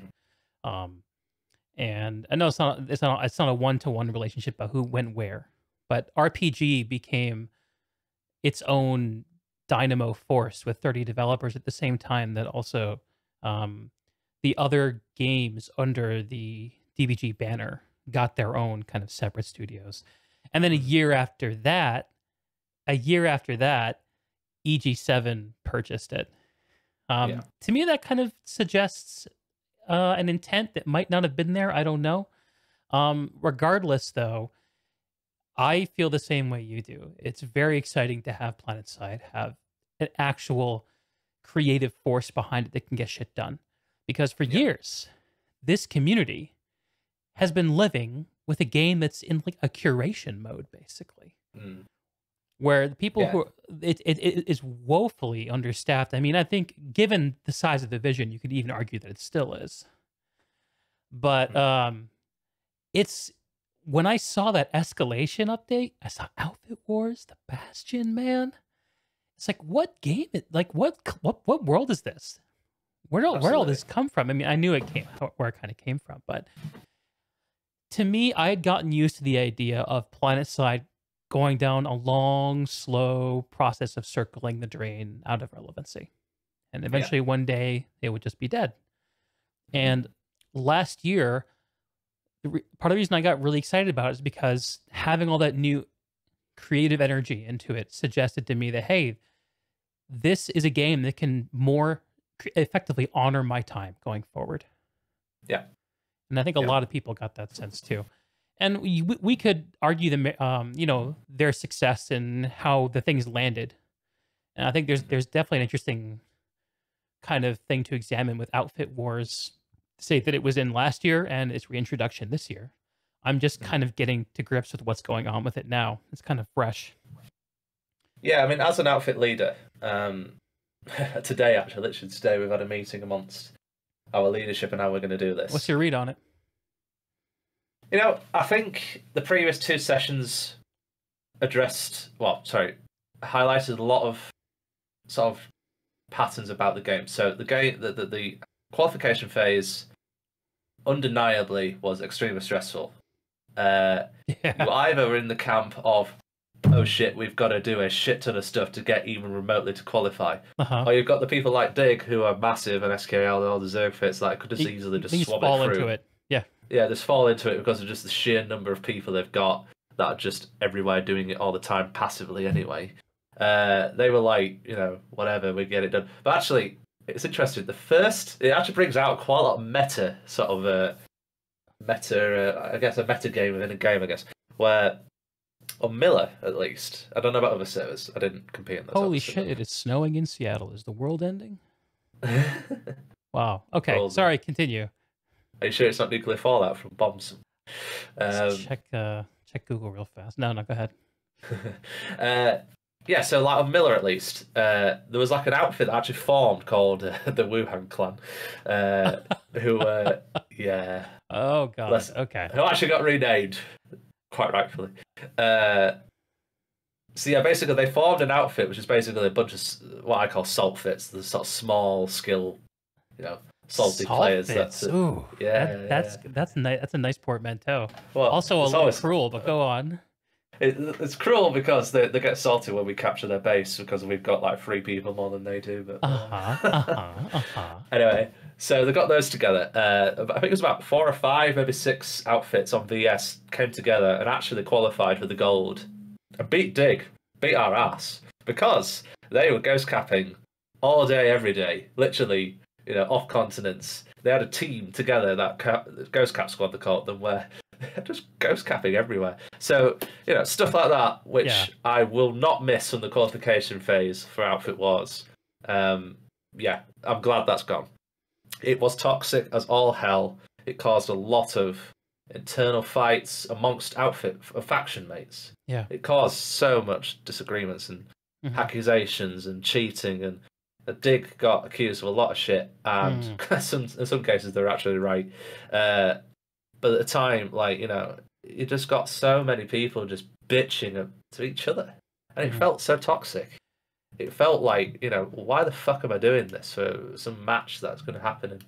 And I know it's not a one-to-one relationship about who went where, but RPG became its own dynamo force with 30 developers at the same time that also the other games under the DBG banner got their own kind of separate studios. And then a year after that, EG7 purchased it. To me, that kind of suggests an intent that might not have been there. I don't know. Regardless, though, I feel the same way you do. It's very exciting to have Planetside have an actual creative force behind it that can get shit done. Because for years, this community has been living with a game that's in like a curation mode, basically. Where the people who it is woefully understaffed. I mean, I think given the size of the vision, you could even argue that it still is. But it's when I saw that escalation update, I saw Outfit Wars, the Bastion, man. It's like, what game? What world is this? Where all this come from? I mean, I knew where it kind of came from, but to me, I had gotten used to the idea of Planetside going down a long, slow process of circling the drain out of relevancy. And eventually one day they would just be dead. And last year, part of the reason I got really excited about it is because having all that new creative energy into it suggested to me that, hey, this is a game that can more effectively honor my time going forward. Yeah. And I think a lot of people got that sense too. And we could argue their success and how the things landed. And I think there's definitely an interesting kind of thing to examine with Outfit Wars, say that it was in last year and its reintroduction this year. I'm just kind of getting to grips with what's going on with it now. It's kind of fresh. Yeah, I mean, as an outfit leader, today we've had a meeting amongst our leadership and how we're going to do this. What's your read on it? You know, I think the previous two sessions highlighted a lot of sort of patterns about the game. So the game, the qualification phase, undeniably was extremely stressful. You either were in the camp of, oh shit, we've got to do a shit ton of stuff to get even remotely to qualify, or you've got the people like Dig who are massive and SKL and all the Zerg fits that could just easily just swab it through. Into it. Yeah, just fall into it because of just the sheer number of people they've got that are just everywhere doing it all the time passively anyway. They were like, whatever, we get it done. But actually, it's interesting. It actually brings out quite a lot of meta game within a game, I guess, where on Miller, at least, I don't know about other servers. I didn't compete in those. Holy shit, it is snowing in Seattle. Is the world ending? Wow. Okay, sorry, continue. Are you sure it's not nuclear fallout from bombs? Check Google real fast. No, go ahead. So like on Miller at least, there was like an outfit that actually formed called the Wuhan Clan, who oh god, okay, who actually got renamed, quite rightfully. Basically they formed an outfit which is basically a bunch of what I call salt fits, the sort of small skill, salty players. That's a nice portmanteau. Well, also a little cruel, but go on. It's cruel because they get salty when we capture their base because we've got like 3 people more than they do. But anyway, So they got those together. I think it was about 4 or 5, maybe 6 outfits on VS came together and actually qualified for the gold. And beat Dig, beat our ass, because they were ghost capping all day, every day, literally, off continents. They had a team together, that ghost cap squad they called them, where they're just ghost capping everywhere. So, stuff like that, which I will not miss from the qualification phase for Outfit Wars. I'm glad that's gone. It was toxic as all hell. It caused a lot of internal fights amongst faction mates. Yeah. It caused so much disagreements and accusations and cheating, and Dig got accused of a lot of shit, and in some cases they're actually right. But at the time, you just got so many people just bitching to each other, and it felt so toxic. It felt like, why the fuck am I doing this for some match that's going to happen in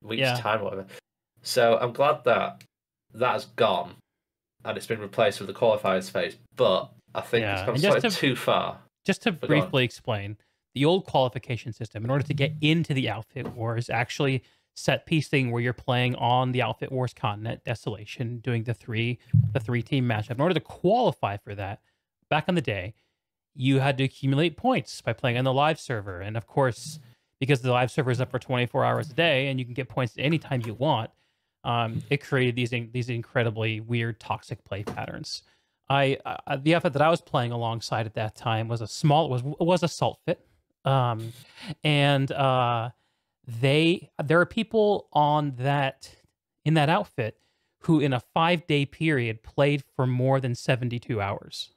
weeks' time or whatever? So I'm glad that has gone and it's been replaced with the qualifiers phase. But I think it's gone slightly too far. Just to briefly explain, the old qualification system, in order to get into the Outfit Wars, actually set piece thing where you're playing on the Outfit Wars continent, Desolation, doing the three team matchup. In order to qualify for that, back in the day, you had to accumulate points by playing on the live server. And of course, because the live server is up for 24 hours a day and you can get points anytime you want, it created these incredibly weird, toxic play patterns. The outfit that I was playing alongside at that time was was a Salt Fit. There are people in that outfit who in a 5-day period played for more than 72 hours.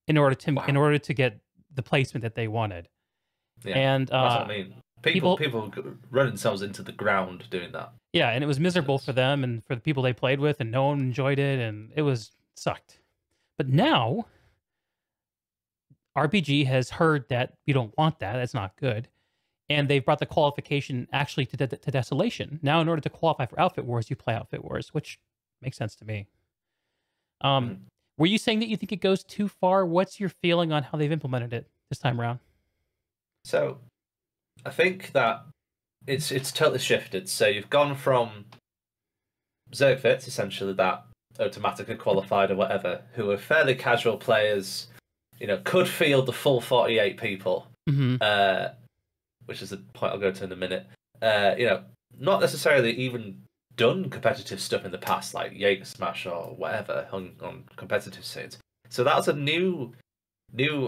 In order to get the placement that they wanted. Yeah, and that's what I mean. People run themselves into the ground doing that. Yeah, and it was miserable for them and for the people they played with, and no one enjoyed it, and it sucked. But now, RPG has heard that we don't want that. That's not good. And they've brought the qualification actually to Desolation. Now, in order to qualify for Outfit Wars, you play Outfit Wars, which makes sense to me. Were you saying that you think it goes too far? What's your feeling on how they've implemented it this time around? So, I think that it's totally shifted. So you've gone from Zerg Fits, essentially, that automatically qualified or whatever, who are fairly casual players, could field the full 48 people, which is the point I'll go to in a minute. Not necessarily even done competitive stuff in the past, like JagerSmash or whatever, on competitive scenes. So that's a new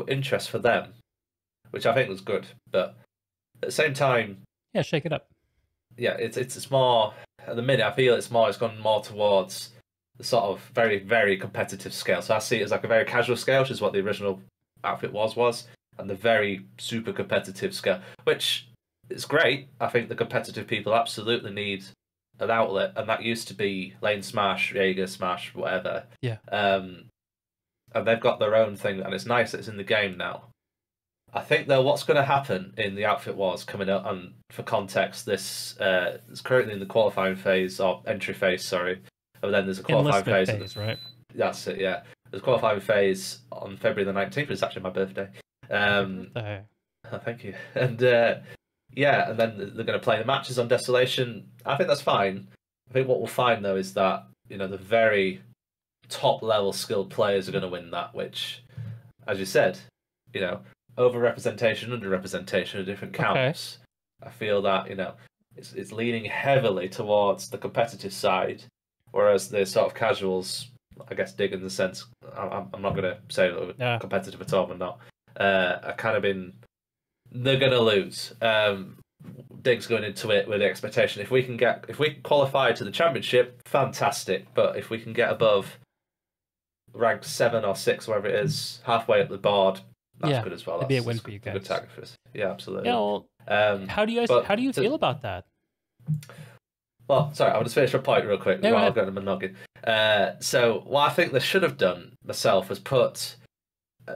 interest for them, which I think was good. But at the same time, shake it up. Yeah, it's more at the minute. I feel it's gone more towards the sort of very, very competitive scale. So I see it as like a very casual scale, which is what the original Outfit was, and the very super competitive scale, which is great. I think the competitive people absolutely need an outlet, and that used to be Lane Smash, Jaeger Smash, whatever. Yeah. And they've got their own thing, and it's nice that it's in the game now. I think though, what's going to happen in the Outfit Wars coming up, and for context, this is currently in the qualifying phase or entry phase, sorry. And then there's a qualifying phase, right? That's it. Yeah, there's a qualifying phase on February the 19th. It's actually my birthday. Thank you. And and then they're going to play the matches on Desolation. I think that's fine. I think what we'll find though is that the very top level skilled players are going to win that, which, as you said, over-representation, under-representation of different camps. Okay. I feel that it's leaning heavily towards the competitive side, whereas the sort of casuals, I guess, Dig in the sense, I'm not going to say that we're competitive at all, but not. They're going to lose. Dig's going into it with the expectation if we can qualify to the championship, fantastic. But if we can get above rank 7 or 6, wherever it is, halfway up the board, that's good as well. That'd be a win for you guys. Good target for us. Yeah, absolutely. Yeah. Well, how do you feel about that? Well, sorry, I'll just finish my point real quick while I'm going to my noggin. So what I think they should have done myself was put.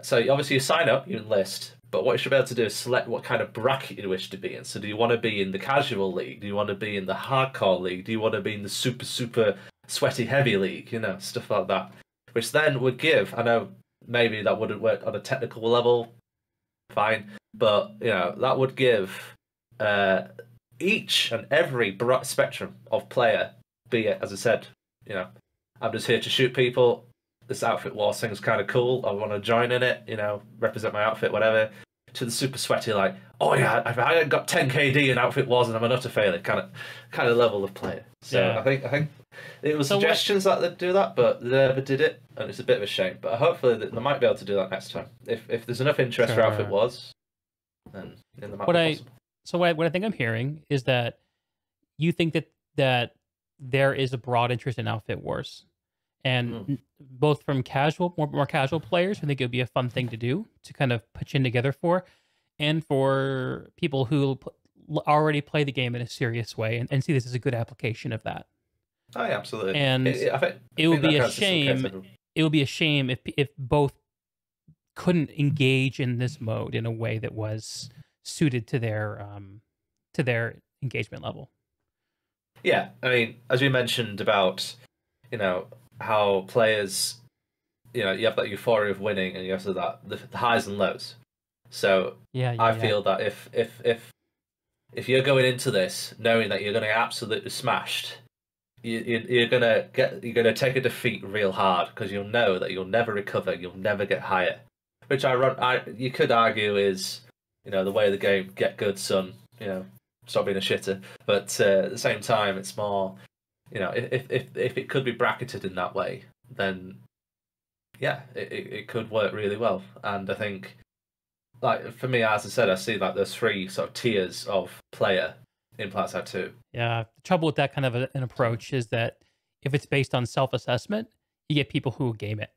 So obviously you sign up, you enlist, but what you should be able to do is select what kind of bracket you wish to be in. So do you want to be in the casual league? Do you want to be in the hardcore league? Do you want to be in the super, super sweaty heavy league? Stuff like that. Which then would give, I know maybe that wouldn't work on a technical level, fine, but that would give each and every broad spectrum of player, be it, as I said, you know, I'm just here to shoot people. This outfit war thing's kind of cool. I want to join in it, you know, represent my outfit, whatever. To the super sweaty, like, oh yeah, I got 10 KD in outfit wars and I'm an utter failure kind of level of player. So yeah. I think it was suggestions that they'd do that, but they never did it, and it's a bit of a shame. But hopefully they might be able to do that next time. If there's enough interest for outfit wars, then there might be possible. So what I think I'm hearing is that you think that there is a broad interest in outfit wars. And both from more casual players who think it would be a fun thing to do, to kind of pitch in together for, and for people who already play the game in a serious way and see this as a good application of that. Oh yeah, absolutely. And it would be a shame. It would be a shame if both couldn't engage in this mode in a way that was suited to their engagement level. Yeah, I mean, as we mentioned about, you know, how players, you know, you have that euphoria of winning, and you have the highs and lows. So I feel that if you're going into this knowing that you're going to get absolutely smashed, you're gonna take a defeat real hard, because you'll know that you'll never recover, you'll never get higher. Which you could argue is, you know, the way of the game. Get good, son. You know, stop being a shitter. But at the same time, it's more, you know, if it could be bracketed in that way, then yeah, it could work really well. And I think, like, for me, as I said, I see like there's 3 sort of tiers of player in Planetside 2. Yeah, the trouble with that kind of an approach is that if it's based on self-assessment, you get people who will game it.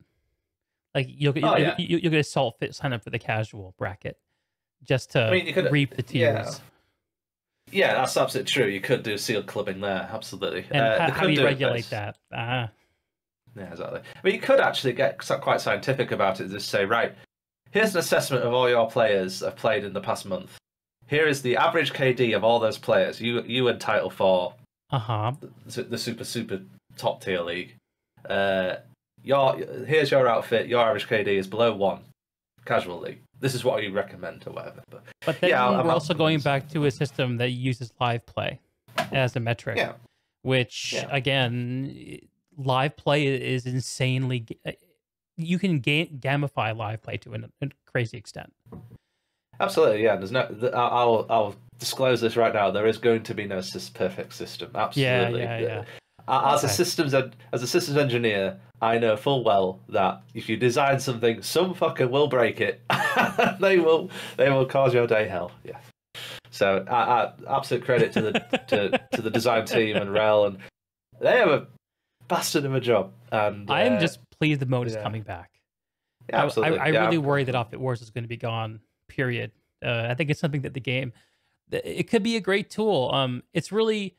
Like you'll get Assault Fit sign up for the casual bracket just to reap the tiers. Yeah, that's absolutely true. You could do sealed clubbing there, absolutely. And how do you regulate that? Yeah, exactly. I mean, you could actually get quite scientific about it. Just say, right, here's an assessment of all your players that have played in the past month. Here is the average KD of all those players. You entitle for the super top tier league. Here's your outfit. Your average KD is below 1. Casual league. This is what you recommend or whatever. But then we're also going back to a system that uses live play as a metric. Yeah. Which again, live play is insanely. You can gamify live play to a crazy extent. Absolutely, yeah. There's no. I'll disclose this right now. There is going to be no perfect system. Absolutely. Yeah. As a systems engineer, I know full well that if you design something, some fucker will break it. They will cause your day hell. Yeah. So absolute credit to the design team and Rel, and they have a bastard of a job. And I am just pleased the mode is coming back. Yeah, absolutely. I really worry that Outfit Wars is going to be gone. Period. I think it's something that the game, it could be a great tool. It's really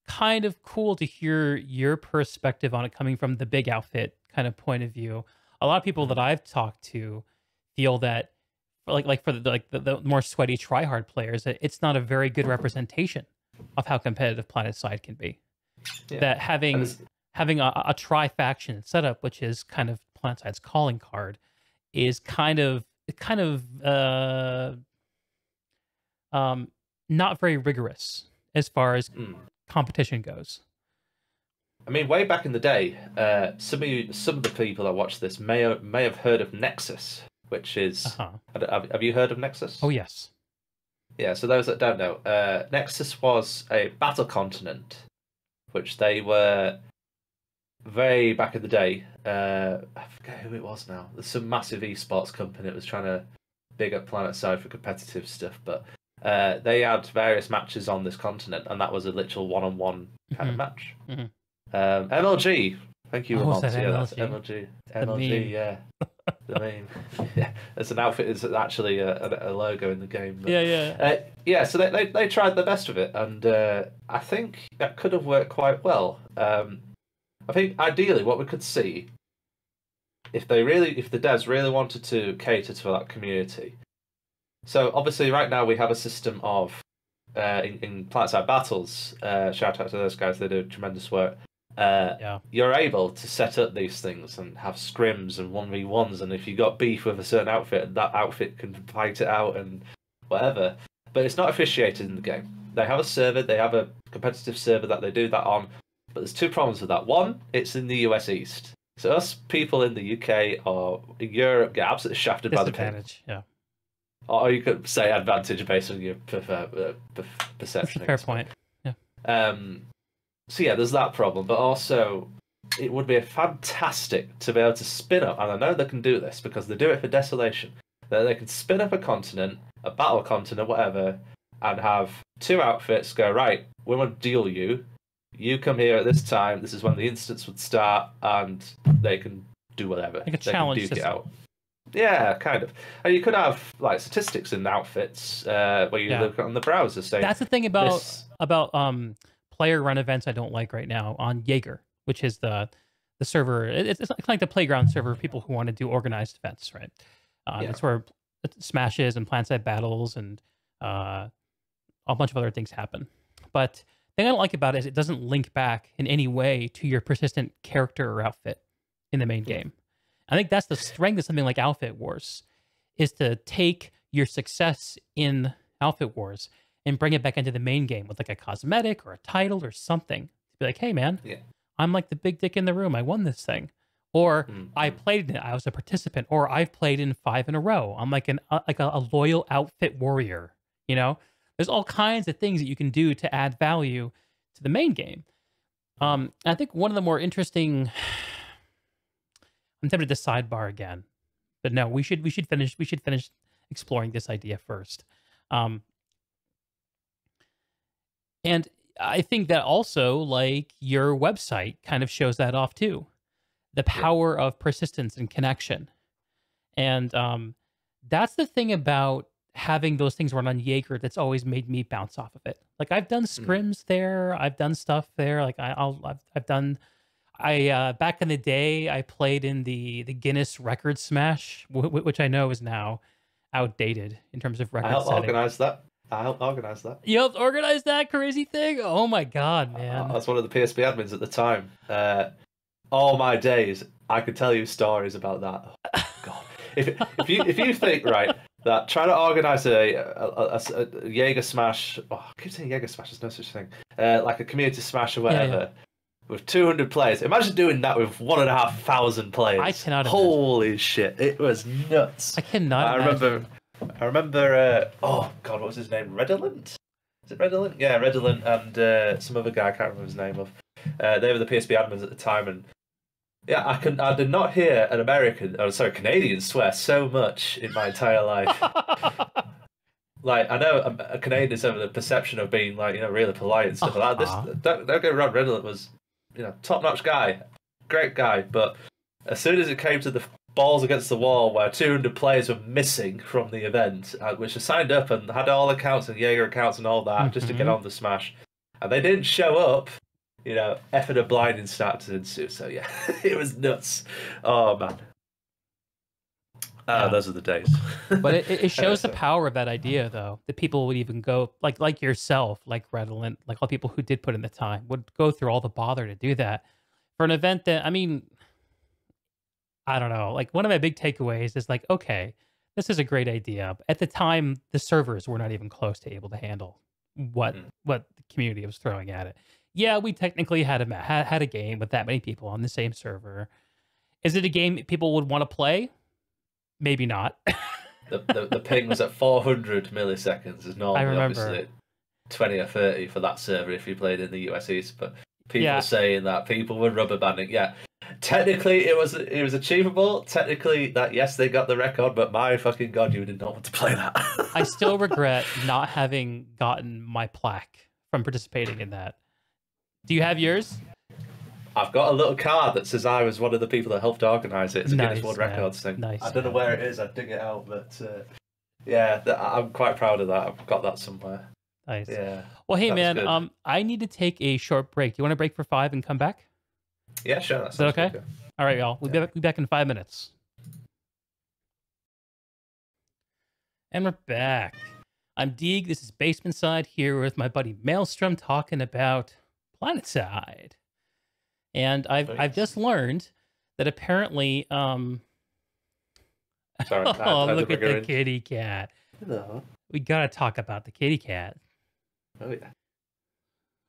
kind of cool to hear your perspective on it coming from the big outfit kind of point of view. A lot of people that I've talked to feel that, like for the more sweaty tryhard players, it's not a very good representation of how competitive Planetside can be. Yeah. That having a tri-faction setup, which is kind of Planetside's calling card, is kind of not very rigorous as far as competition goes. I mean, way back in the day, some of the people that watch this may have heard of Nexus, which is have you heard of Nexus? Oh yes. Yeah. So those that don't know, Nexus was a battle continent, which they were very back in the day. I forget who it was now. There's some massive esports company that was trying to big up Planetside for competitive stuff, but they had various matches on this continent, and that was a literal one-on-one kind of match. MLG, thank you, Ramon. Yeah, that's MLG. MLG, yeah. The meme. Yeah, it's an outfit. It's actually a logo in the game. But, yeah. So they tried the best of it, and I think that could have worked quite well. I think ideally, what we could see, if the devs really wanted to cater to that community. So obviously, right now we have a system of in Planetside battles. Shout out to those guys; they do tremendous work. You're able to set up these things and have scrims and 1v1s, and if you got beef with a certain outfit, that outfit can fight it out and whatever. But it's not officiated in the game. They have a server, they have a competitive server that they do that on, but there's two problems with that. One, it's in the US East. So us people in the UK or in Europe get absolutely shafted by the ping. Disadvantage, yeah. Or you could say advantage based on your perception. That's a fair point. Yeah. So yeah, there's that problem, but also it would be fantastic to be able to spin up, and I know they can do this because they do it for Desolation, that they can spin up a continent, a battle continent, whatever, and have two outfits go, right, we want to deal you. You come here at this time, this is when the instance would start, and they can do whatever. Like a challenge can duke it system. out. Yeah, kind of. And you could have like statistics in outfits where you look on the browser saying that's the thing about player run events I don't like right now on Jaeger, which is the server. It's like the playground server for people who want to do organized events, right? It's where smashes and Planetside battles and a bunch of other things happen. But the thing I don't like about it is it doesn't link back in any way to your persistent character or outfit in the main game. I think that's the strength of something like Outfit Wars, is to take your success in Outfit Wars and bring it back into the main game with like a cosmetic or a title or something. To be like, hey man, I'm like the big dick in the room. I won this thing. Or I played in it. I was a participant. Or I've played in 5 in a row. I'm like a loyal outfit warrior. You know, there's all kinds of things that you can do to add value to the main game. I think one of the more interesting. I'm tempted to sidebar again, but no, we should finish exploring this idea first. And I think that also, like, your website kind of shows that off too. The power of persistence and connection. And that's the thing about having those things run on Jaeger that's always made me bounce off of it. Like, I've done scrims there, I've done stuff there. Like I've done. Back in the day, I played in the Guinness Record-smash, which I know is now outdated in terms of record setting. I helped organize that. You helped organize that crazy thing? Oh my god, man! I was one of the PSP admins at the time. All my days, I could tell you stories about that. Oh, god, if you think right that trying to organize a Jaeger Smash, I keep saying Jaeger Smash, there's no such thing, like a community smash or whatever. With 200 players. Imagine doing that with 1,500 players. I cannot imagine. Holy shit. It was nuts. I cannot imagine. I remember, oh god, what was his name? Redolent? Is it Redolent? Yeah, Redolent and some other guy, I can't remember his name of. They were the PSP admins at the time, and yeah, I did not hear an Canadian swear so much in my entire life. Like, I know Canadians have the perception of being, like, you know, really polite and stuff like that. Don't get me wrong, Redolent was, you know, top-notch guy, great guy, but as soon as it came to the balls against the wall where 200 players were missing from the event, which were signed up and had all accounts and Jaeger accounts and all that just to get on the Smash, and they didn't show up, you know, effing a blinding start to ensue. So yeah, it was nuts. Oh man. Those are the days. But it shows the power of that idea, though, that people would even go, like yourself, like Redolent, like all people who did put in the time, would go through all the bother to do that for an event that, I mean, I don't know. Like, one of my big takeaways is like, okay, this is a great idea. At the time, the servers were not even close to able to handle what the community was throwing at it. Yeah, we technically had a game with that many people on the same server. Is it a game people would want to play? Maybe not. the ping was at 400 milliseconds. Is normally obviously 20 or 30 for that server if you played in the US East. But people saying that people were rubber banding. Yeah, technically it was achievable. Technically, that yes, they got the record. But my fucking god, you did not want to play that. I still regret not having gotten my plaque from participating in that. Do you have yours? I've got a little card that says I was one of the people that helped organise it. It's a Guinness World Records thing. Nice, I don't know where it is. I'd dig it out, but yeah, I'm quite proud of that. I've got that somewhere. Nice. Yeah. Well, hey man, I need to take a short break. Do you want to break for 5 and come back? Yeah, sure. Is that okay? Good. All right, y'all. We'll be back in 5 minutes. And we're back. I'm Deeg. This is Basementside here with my buddy Maelstrom talking about Planetside. And I've just learned that apparently Sorry, oh, look at the kitty cat. Hello. We gotta talk about the kitty cat. Oh yeah.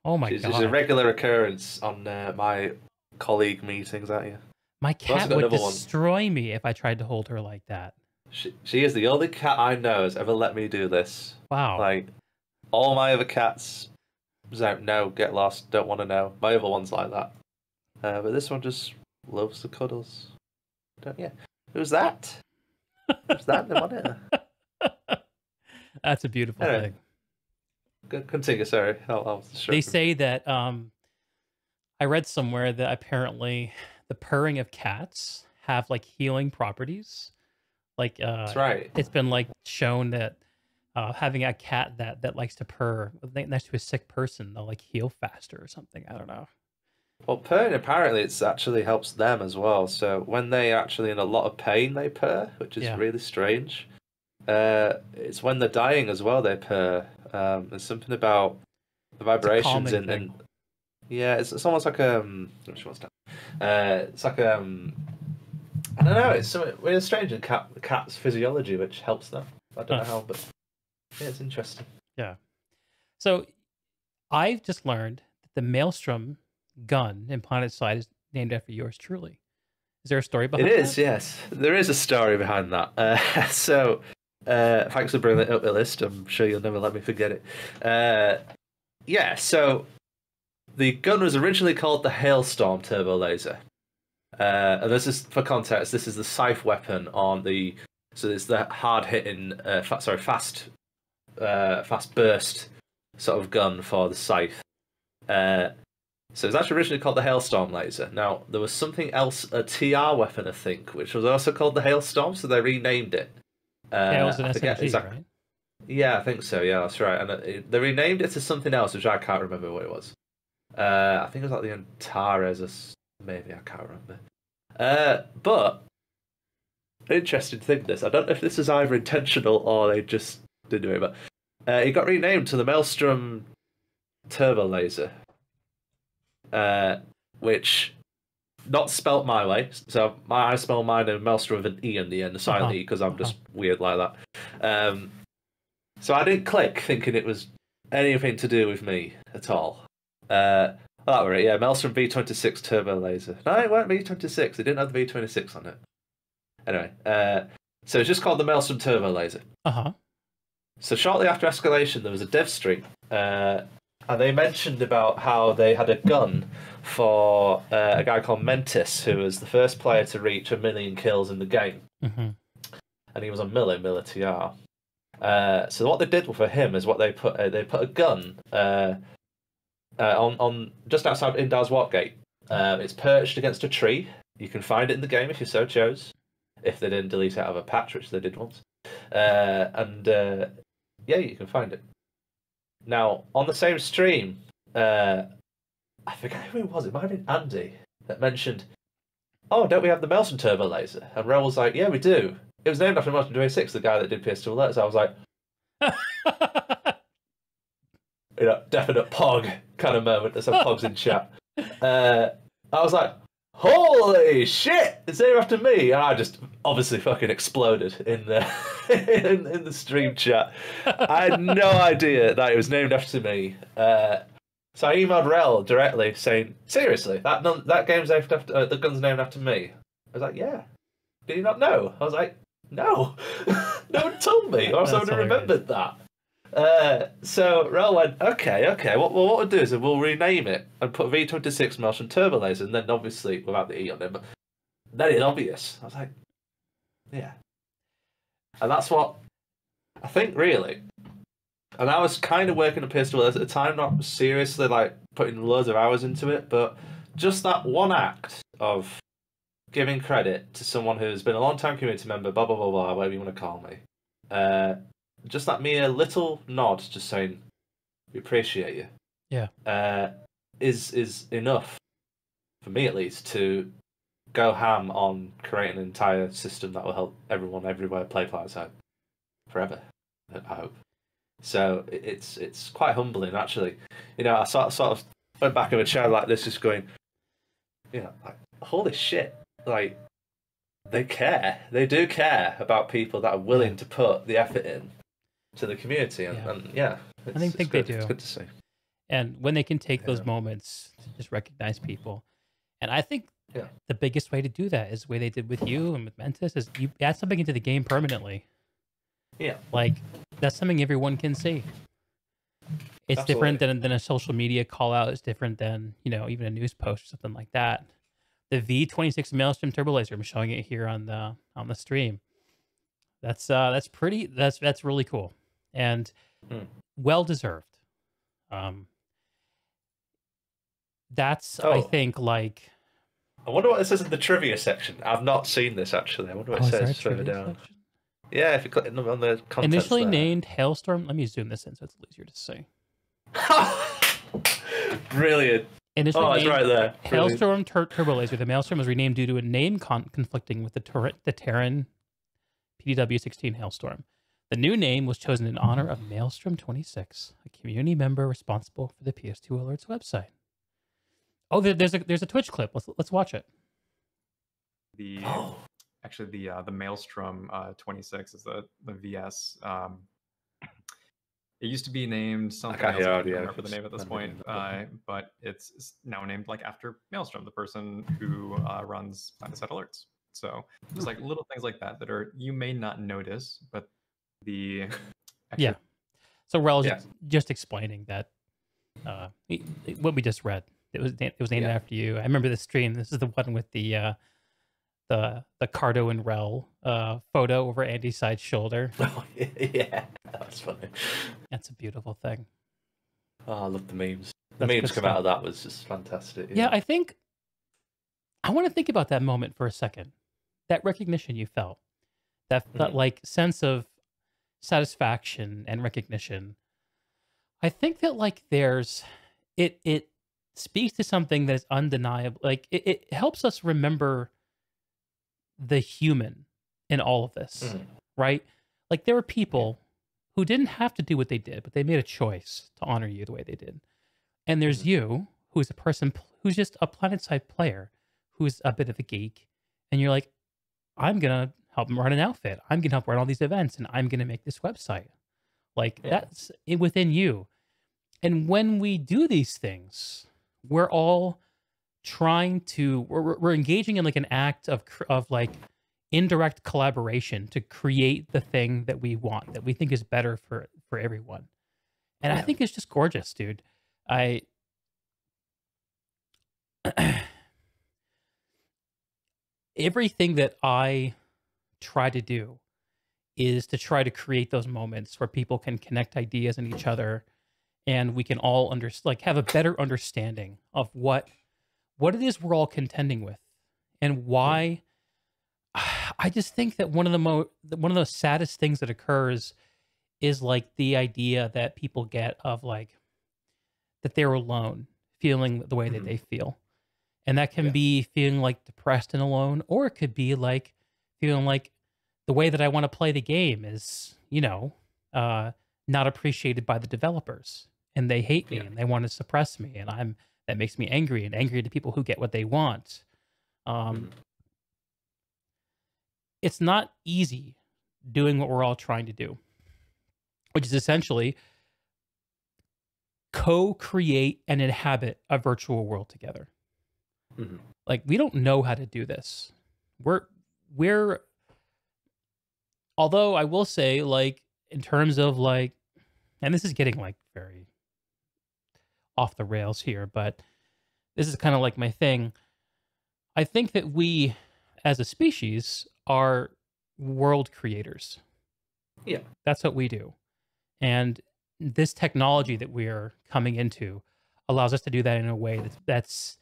Oh my She's god. a regular occurrence on my colleague meetings, aren't you? My I've also cat got would another one. destroy me if I tried to hold her like that. She is the only cat I know has ever let me do this. Wow. Like, all my other cats don't know, get lost, don't want to know. My other one's like that. But this one just loves the cuddles. Don't you? Who's that? Who's that in the monitor? That's a beautiful Anyway, thing. continue, sorry. They say that I read somewhere that apparently the purring of cats have like healing properties. Like That's right. it's been like shown that having a cat that likes to purr next to a sick person, they'll like heal faster or something. I don't know. Well, purring apparently it's actually helps them as well. So when they actually in a lot of pain, they purr, which is really strange. It's when they're dying as well they purr. There's something about the vibrations and yeah, it's almost like it's like I don't know. It's something really strange in cat's physiology, which helps them. I don't know how, but yeah, it's interesting. Yeah. So I've just learned that the Maelstrom gun in Planetside is named after yours truly. Is there a story behind that? It is, yes. There is a story behind that. Thanks for bringing it up the list. I'm sure you'll never let me forget it. Yeah, so the gun was originally called the Hailstorm turbo laser. And this is, for context, this is the scythe weapon on the... So it's the hard-hitting, fast burst sort of gun for the scythe. So it was actually originally called the Hailstorm laser. Now, there was something else, a TR weapon, I think, which was also called the Hailstorm, so they renamed it. Yeah, it was an SMG, right? Yeah, I think so, yeah, that's right. And they renamed it to something else, which I can't remember what it was. I think it was like the Antares, or maybe, I can't remember. But, interesting thing this, I don't know if this is either intentional or they just didn't do it, but it got renamed to the Maelstrom turbo laser. Which not spelt my way. So I spell mine in Maelstrom with an E in the end, a silent E, because I'm just weird like that. So I didn't click thinking it was anything to do with me at all. That were it, yeah. Maelstrom V26 turbo laser. No, it weren't V26. It didn't have the V26 on it. Anyway, so it's just called the Maelstrom turbo laser. So shortly after escalation, there was a dev stream. And they mentioned about how they had a gun for a guy called Mentis, who was the first player to reach 1 million kills in the game. And he was on Miller TR. So what they did for him is they put a gun on just outside Indar's Watergate. It's perched against a tree. You can find it in the game if you so chose, if they didn't delete it out of a patch, which they did once. Yeah, you can find it. Now, on the same stream, I forget who it was. It might have been Andy that mentioned, "Oh, don't we have the Maelstrom turbo laser?" And Rel was like, "Yeah, we do." It was named after Maelstrom26, the guy that did Ps4 Alerts. I was like, definite Pog kind of moment. There's some Pogs in chat. I was like, "Holy shit! It's named after me!" And I just obviously fucking exploded in the in the stream chat. I had no idea that it was named after me. So I emailed Rel directly saying, "Seriously, that game's named after the gun's named after me." I was like, "Yeah." Did you not know? I was like, "No, no one told me, or else I would have remembered that." So Rel went, okay. What we'll do is we'll rename it and put V26 Maelstrom turbo laser, and then obviously without the E on it, but then it's obvious. I was like, yeah, and that's what I think really. And I was kind of working on Ps4 Alerts at the time, not seriously like putting loads of hours into it, but just that one act of giving credit to someone who's been a long time community member, blah blah blah blah, whatever you want to call me. Just that mere little nod, just saying we appreciate you. Yeah. Is enough for me at least to go ham on creating an entire system that will help everyone everywhere play Planetside forever. I hope. So it's quite humbling actually. I sort of went back in a chair like this, just going, like, holy shit, like they care. They do care about people that are willing to put the effort in. to the community, and yeah, I think they do. It's good to see. And when they can take those moments to just recognize people. And I think the biggest way to do that is the way they did with you and with Mentis is you add something into the game permanently. Yeah. Like, that's something everyone can see. It's different than a social media call out. It's different than, you know, even a news post or something like that. The V26 Maelstrom Turbo Laser, I'm showing it here on the stream. That's really cool. And well deserved. That's I think like I wonder what it says in the trivia section. I've not seen this actually. I wonder what it says further down. Section? Yeah, if you click on the content. Initially named Hailstorm. Let me zoom this in so it's easier to see. Brilliant. Initially it's right there. Hailstorm Turbo Laser. The Maelstrom was renamed due to a name conflicting with the Terran PDW-16 Hailstorm. The new name was chosen in honor of Maelstrom26, a community member responsible for the Ps4 Alerts website. Oh, there's a Twitch clip. Let's watch it. Actually the Maelstrom 26 is the VS. It used to be named something else. I don't remember the name at this point, but it's now named like after Maelstrom, the person who runs Planetside Alerts. So there's like little things like that are you may not notice, but the So Rel's just explaining that what we just read. It was named after you. I remember the stream. This is the one with the Cardo and Rel photo over Andy's side shoulder. Oh yeah, that's funny. That's a beautiful thing. Oh, I love the memes. The memes come out of that was just fantastic. Yeah, I think I want to think about that moment for a second. That recognition you felt, that like sense of satisfaction and recognition. I think that like there's it speaks to something that is undeniable. Like it helps us remember the human in all of this, right? Like there were people who didn't have to do what they did, but they made a choice to honor you the way they did. And there's you, who's a person who's just a Planetside player, who's a bit of a geek, and you're like, I'm gonna help him run an outfit. I'm gonna help run all these events, and I'm gonna make this website. Like that's within you. And when we do these things, we're all trying to we're engaging in like an act of like indirect collaboration to create the thing that we want, that we think is better for everyone. And I think it's just gorgeous, dude. Everything that I try to do is to try to create those moments where people can connect ideas in each other, and we can all have a better understanding of what it is we're all contending with, and why. I just think that one of the saddest things that occurs is like the idea that people get of like that they're alone, feeling the way that they feel, and that can be feeling like depressed and alone, or it could be like feeling like the way that I want to play the game is, not appreciated by the developers, and they hate me and they want to suppress me, and that makes me angry to people who get what they want. It's not easy doing what we're all trying to do, which is essentially co-create and inhabit a virtual world together. Like, we don't know how to do this. We're although I will say, like, in terms of like, and this is getting like very off the rails here, but this is kind of like my thing. I think that we as a species are world creators. Yeah. That's what we do. And this technology that we're coming into allows us to do that in a way that's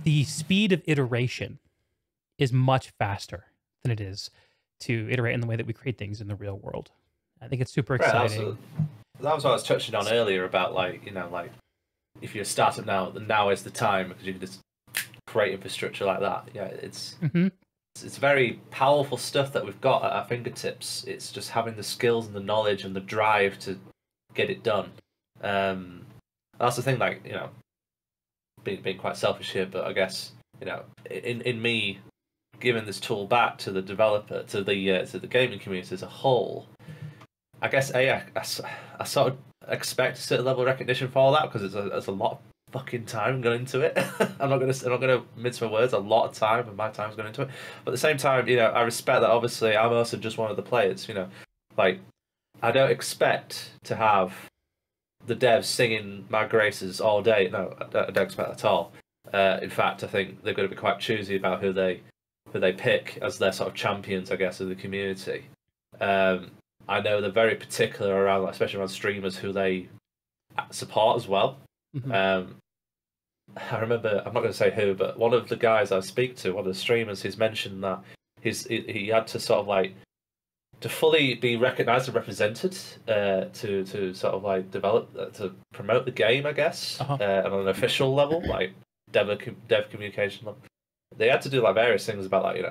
the speed of iteration is much faster than it is to iterate in the way that we create things in the real world. I think it's super exciting. That was what I was touching on earlier about like, like if you're a startup now is the time, because you can just create infrastructure like that. Yeah, it's very powerful stuff that we've got at our fingertips. It's just having the skills and the knowledge and the drive to get it done. That's the thing, like, being quite selfish here, but I guess, in me giving this tool back to the developer, to the gaming community as a whole, I guess I sort of expect a certain level of recognition for all that, because it's a lot of fucking time going into it. I'm not gonna mince my words. A lot of time, and my time's going into it. But at the same time, I respect that. Obviously, I'm also just one of the players. Like, I don't expect to have the devs singing my graces all day. No, I don't expect that at all. In fact, I think they're going to be quite choosy about who they pick as their sort of champions, I guess, of the community. I know they're very particular around, especially around streamers who they support as well. Mm-hmm. I remember, I'm not going to say who, but one of the guys I speak to, one of the streamers, he's mentioned that he had to sort of like, to fully be recognised and represented, to sort of like develop, to promote the game, I guess, on an official level, like dev communication level. They had to do like various things about, like,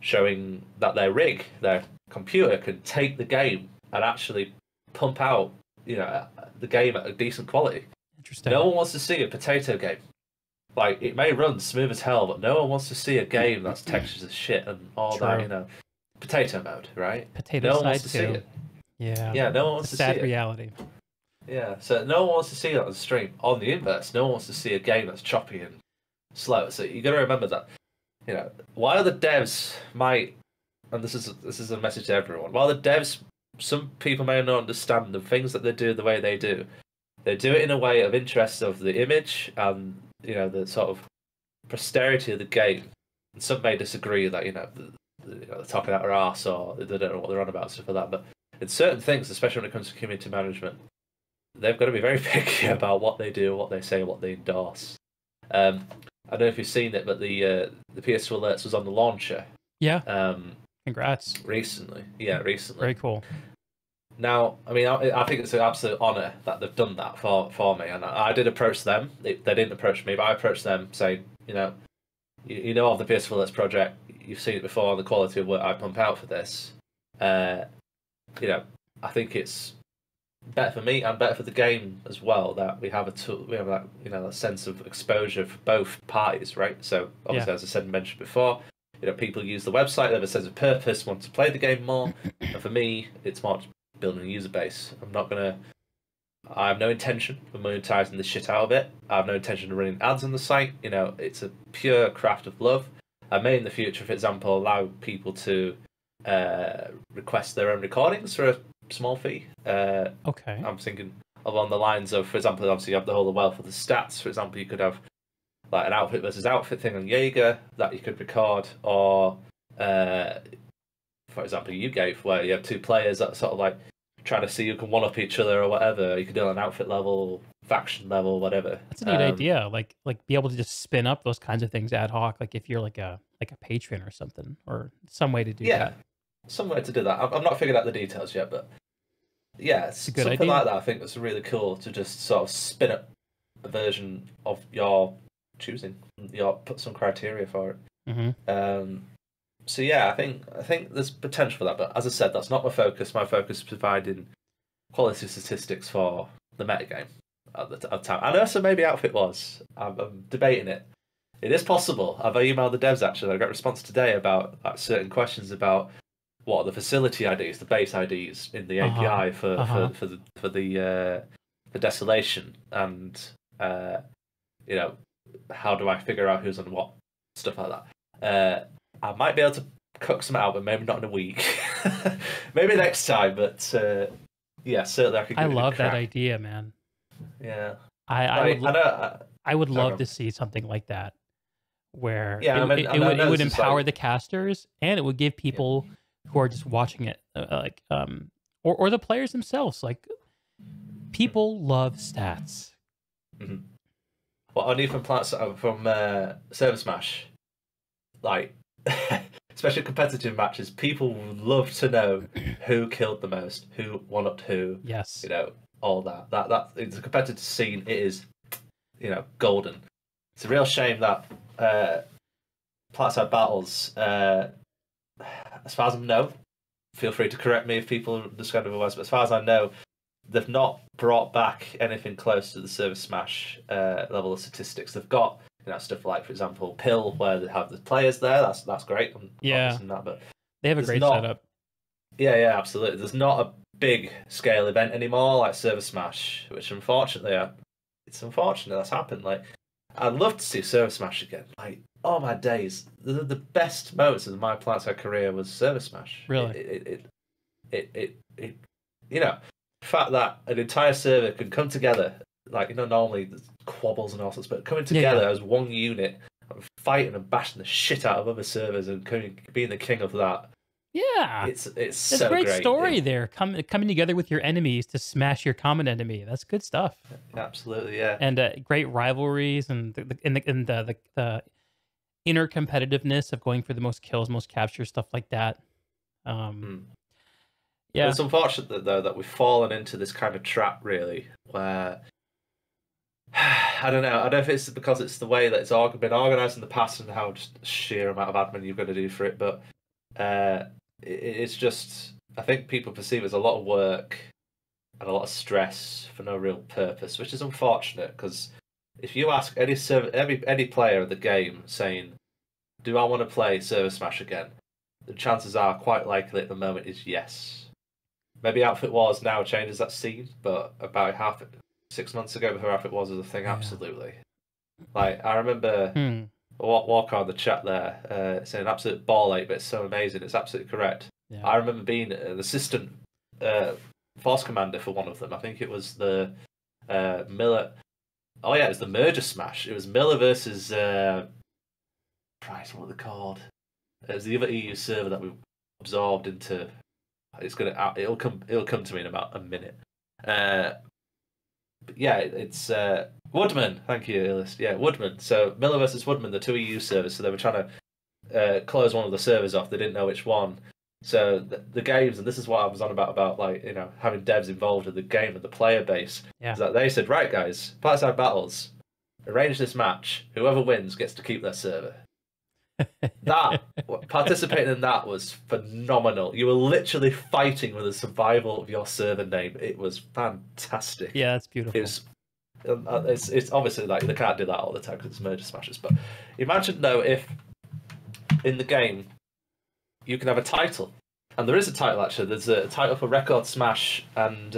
showing that their rig, their computer, can take the game and actually pump out, the game at a decent quality. Interesting. No one wants to see a potato game. Like, it may run smooth as hell, but no one wants to see a game that's textures as shit and all that, potato mode, right? Potato no side one wants to see too. it. Yeah. Yeah, no one wants to see it. Sad reality. Yeah, so no one wants to see it on the stream. On the inverse, no one wants to see a game that's choppy and slow. So you got to remember that, while the devs might, and this is a message to everyone, while the devs, some people may not understand the things that they do the way they do it in a way of interest of the image and, the sort of posterity of the game. And some may disagree that, they're talking out their arse, or they don't know what they're on about, stuff like that. But in certain things, especially when it comes to community management, they've got to be very picky about what they do, what they say, what they endorse. I don't know if you've seen it, but the Ps4 Alerts was on the launcher. Yeah. Congrats. Recently. Yeah, recently. Very cool. Now, I mean, I think it's an absolute honour that they've done that for me, and I did approach them. They didn't approach me, but I approached them saying, of the Ps4 Alerts project, you've seen it before, the quality of work I pump out for this. I think it's better for me and better for the game as well that we have a tool, we have that, a sense of exposure for both parties, right? So obviously, as I said and mentioned before, people use the website, they have a sense of purpose, want to play the game more. And for me, it's more building a user base. I have no intention of monetizing the shit out of it. I have no intention of running ads on the site. It's a pure craft of love. I may in the future, for example, allow people to request their own recordings for a small fee. Okay. I'm thinking along the lines of, for example, obviously you have the whole wealth of the stats. For example, you could have like an outfit versus outfit thing on Jaeger that you could record, or for example, you gave where you have two players that sort of like trying to see who can one up each other or whatever. You could do it on outfit level, faction level, whatever. That's a neat idea. Like be able to just spin up those kinds of things ad hoc. Like if you're like a patron or something, or some way to do that. Yeah, some way to do that. I'm not figured out the details yet, but yeah, it's a good something idea. like that. I think that's really cool to just sort of spin up a version of your choosing. Put some criteria for it. Mm-hmm. So yeah, I think there's potential for that, but as I said, that's not my focus. My focus is providing quality statistics for the metagame at the time. And also maybe outfit was. I'm debating it. It is possible. I've emailed the devs actually. I got a response today about certain questions about what are the facility IDs, the base IDs in the API for the Desolation, and how do I figure out who's on what, stuff like that. I might be able to cook some out, but maybe not in a week. Maybe next time, but yeah, certainly I could. I love that idea, man. Yeah, I would love to see something like that, where it would empower the casters, and it would give people who are just watching it, or the players themselves, like, people love stats. Mm-hmm. Well, only from Server Smash, like. Especially competitive matches, people would love to know who killed the most, who one-upped who. Yes. All that. That it's a competitive scene. It is, golden. It's a real shame that Planetside Battles, as far as I know, feel free to correct me if people describe it otherwise, but as far as I know, they've not brought back anything close to the Server Smash level of statistics. They've got you know, stuff like, for example, Pill, where they have the players there. That's great. I'm not missing that, but they have a great setup. Yeah, absolutely. There's not a big scale event anymore like Server Smash, which unfortunately, it's unfortunate that's happened. Like, I'd love to see Server Smash again. Like, oh my days, the best moments of my Planetside career was Server Smash. Really, it you know, the fact that an entire server could come together, like, you know, normally there's quabbles and all sorts, but coming together as one unit, and fighting and bashing the shit out of other servers and being the king of that. Yeah, it's so a great story there. Coming together with your enemies to smash your common enemy. That's good stuff. Absolutely, yeah. And great rivalries and the inner competitiveness of going for the most kills, most captures, stuff like that. Yeah, it's unfortunate though that we've fallen into this kind of trap, really, where I don't know if it's because it's the way that it's been organised in the past and how just sheer amount of admin you've got to do for it, but it's just, I think people perceive it as a lot of work and a lot of stress for no real purpose, which is unfortunate, because if you ask any player of the game saying, do I want to play Server Smash again, the chances are quite likely at the moment is yes. Maybe Outfit Wars now changes that scene, but about 6 months ago, before Outfit Wars was a thing, absolutely. Like, I remember Walker on the chat there saying absolute ball ache, but it's so amazing. It's absolutely correct. Yeah. I remember being an assistant force commander for one of them. I think it was the Miller. Oh yeah, it was the Merger Smash. It was Miller versus Price. What were they called? It was the other EU server that we absorbed into. It'll come to me in about a minute. But yeah, it's Woodman. Thank you, Illist. Yeah, Woodman. So Miller versus Woodman, the two EU servers. So they were trying to close one of the servers off. They didn't know which one. So the games, and this is what I was on about like, you know, having devs involved in the game and the player base. Yeah. Is that they said, right guys, Planetside Battles, arrange this match. Whoever wins gets to keep their server. Participating in that was phenomenal. You were literally fighting with the survival of your server name. It was fantastic. Yeah, that's beautiful. It's obviously like they can't do that all the time because it's Merger Smashes. But imagine though if in the game you can have a title, and there is a title actually. There's a title for RecordSmash and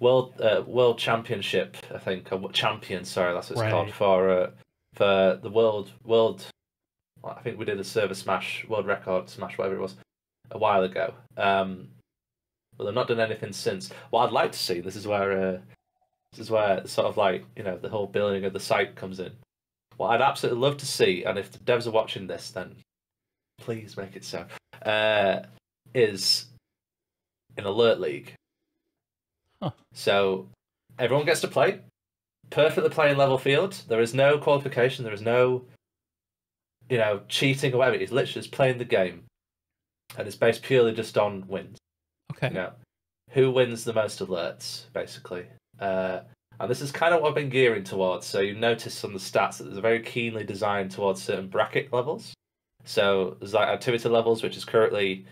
World Championship, I think, or Champion. Sorry, that's what it's called for the world. I think we did a Server Smash, World RecordSmash, whatever it was, a while ago. But they've not done anything since. What I'd like to see, this is where sort of like, you know, the whole building of the site comes in. What I'd absolutely love to see, and if the devs are watching this, then please make it so, is an alert league. Huh. So everyone gets to play, perfectly playing level field. There is no qualification. There is no, you know, cheating or whatever. It's literally just playing the game, and it's based purely just on wins. Okay. You know, who wins the most alerts, basically. And this is kind of what I've been gearing towards. So you notice on the stats that there's a very keenly designed towards certain bracket levels. So there's like activity levels, which is currently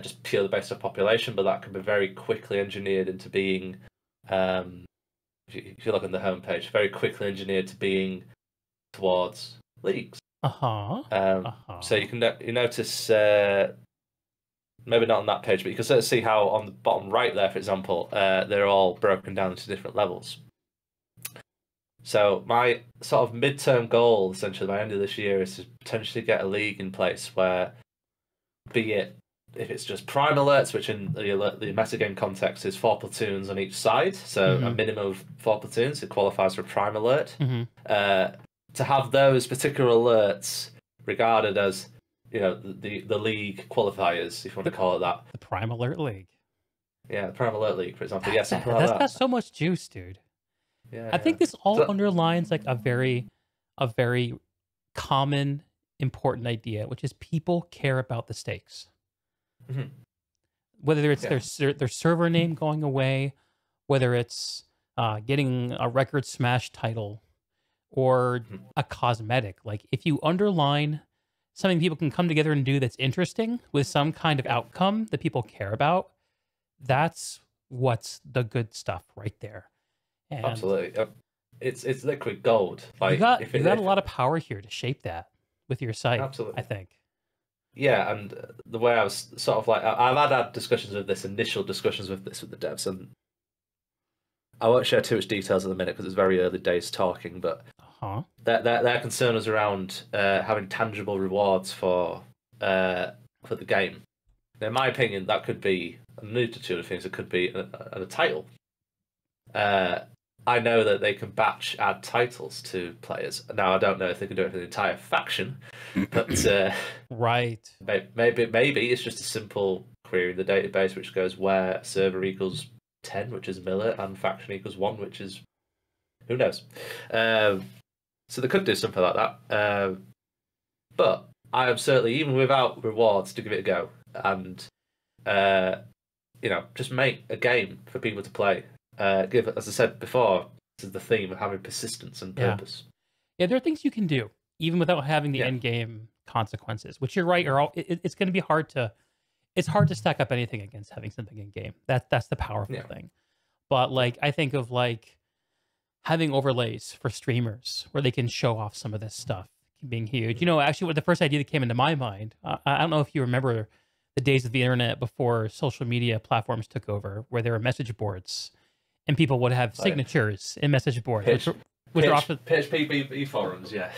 just purely based on population, but that can be very quickly engineered into being, if you look on the homepage, very quickly engineered to being towards leagues. So you notice, maybe not on that page, but you can sort of see how on the bottom right there, for example, they're all broken down into different levels. So my sort of midterm goal, essentially, by the end of this year, is to potentially get a league in place where, be it if it's just prime alerts, which in the metagame context is 4 platoons on each side, so a minimum of 4 platoons, it qualifies for prime alert. To have those particular alerts regarded as, you know, the league qualifiers, if you want to call it that. The Prime Alert League. Yeah, the Prime Alert League, for example. Yeah, something like that. That's got so much juice, dude. Yeah, I think this all underlines like a very common, important idea, which is people care about the stakes. Whether it's their server name going away, whether it's getting a RecordSmash title, or a cosmetic. Like, if you underline something people can come together and do that's interesting with some kind of outcome that people care about, that's what's the good stuff right there. And absolutely. it's liquid gold. Like, you got a lot of power here to shape that with your site. Absolutely. I think. Yeah, and the way I was sort of like, I've had discussions with this, initial discussions with this with the devs, and I won't share too much details at the minute because it's very early days talking, but their concern was around having tangible rewards for the game. Now, in my opinion, that could be a multitude of things. It could be a title. I know that they can batch add titles to players. Now, I don't know if they can do it for the entire faction, but right. Maybe it's just a simple query in the database which goes where server equals 10, which is Miller, and faction equals 1, which is who knows. So they could do something like that. But I am certainly, even without rewards, to give it a go and just make a game for people to play. Give, as I said before, this is the theme of having persistence and purpose. Yeah, there are things you can do even without having the end game consequences, which you're right. It's going to be hard to. It's hard to stack up anything against having something in game. That's the powerful thing. But like, I think of like having overlays for streamers where they can show off some of this stuff being huge. Actually, what the first idea that came into my mind, I don't know if you remember the days of the internet before social media platforms took over, where there were message boards. And people would have signatures in message boards, which are often PHP forums, yeah,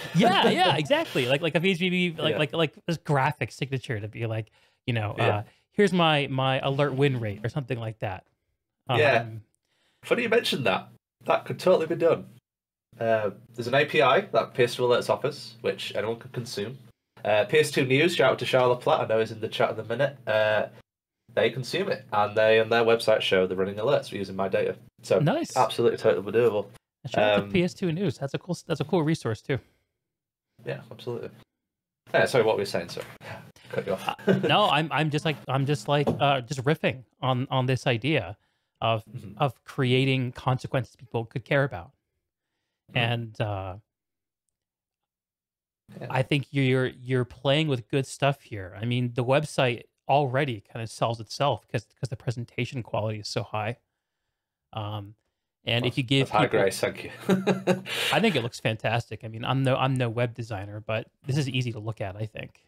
exactly. Like a PHP, like this graphic signature to be like, here's my alert win rate or something like that. Funny you mentioned that. That could totally be done. There's an API that Ps4 Alerts offers, which anyone can consume. PS2 News, shout out to Charlotte Platt, I know he's in the chat at the minute. They consume it, and they on their website show they're running alerts for using my data. So nice, absolutely totally doable. Shout out to PS2 News. That's a cool resource too. Yeah, absolutely. Yeah, sorry, what were you saying, sir? Cut you off. No, I'm just riffing on this idea of creating consequences people could care about, and I think you're playing with good stuff here. I mean, the website already kind of sells itself because the presentation quality is so high. And if you give high grace, thank you. I think it looks fantastic. I mean, I'm no web designer, but this is easy to look at, I think.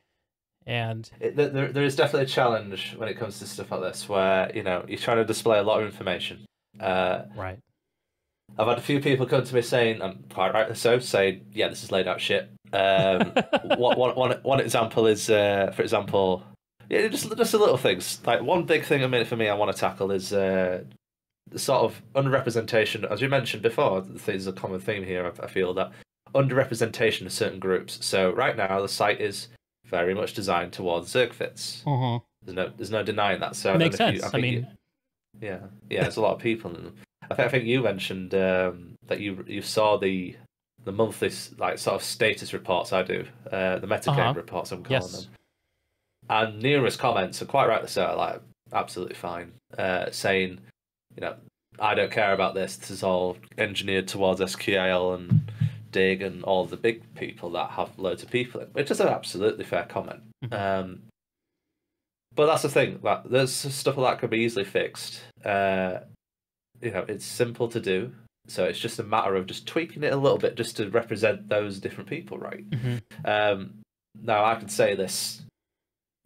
And there is definitely a challenge when it comes to stuff like this, where you're trying to display a lot of information. Right. I've had a few people come to me saying, and quite rightly so, saying, "Yeah, this is laid out shit." One example is, for example. Yeah, just the little things. Like one big thing for me I want to tackle is the sort of underrepresentation. As you mentioned before, there's a common theme here. I feel that underrepresentation of certain groups. So right now the site is very much designed towards Zergfits. There's no denying that. So it makes sense. There's a lot of people in them. I think you mentioned that you saw the monthly sort of status reports. I do the metagame reports. I'm calling them. And numerous comments, and quite rightly so, like absolutely fine, saying, I don't care about this. This is all engineered towards SQL and Dig and all the big people that have loads of people in, which is an absolutely fair comment. But that's the thing, that there's stuff like that could be easily fixed. It's simple to do, so it's just a matter of just tweaking it a little bit just to represent those different people, right? Now I can say this.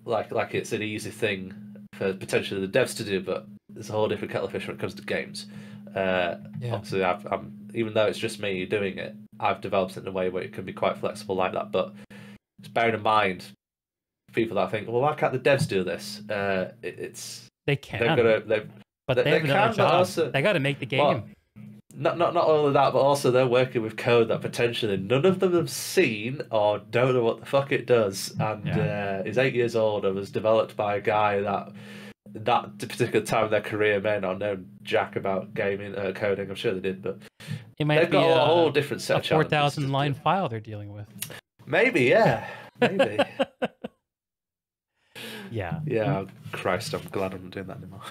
Like it's an easy thing for potentially the devs to do, but it's a whole different kettle of fish when it comes to games. Obviously, I'm even though it's just me doing it, I've developed it in a way where it can be quite flexible like that. But just bearing in mind, people that think, well, why can't the devs do this? They can. They have another job. Also, they got to make the game. Well, not only that, but also they're working with code that potentially none of them have seen or don't know what the fuck it does, and is 8 years old and was developed by a guy that particular time of their career may not know jack about gaming coding. I'm sure they did, but it might they've be got a whole different set of 4,000 line file they're dealing with. Maybe. Yeah. Christ, I'm glad I'm not doing that anymore.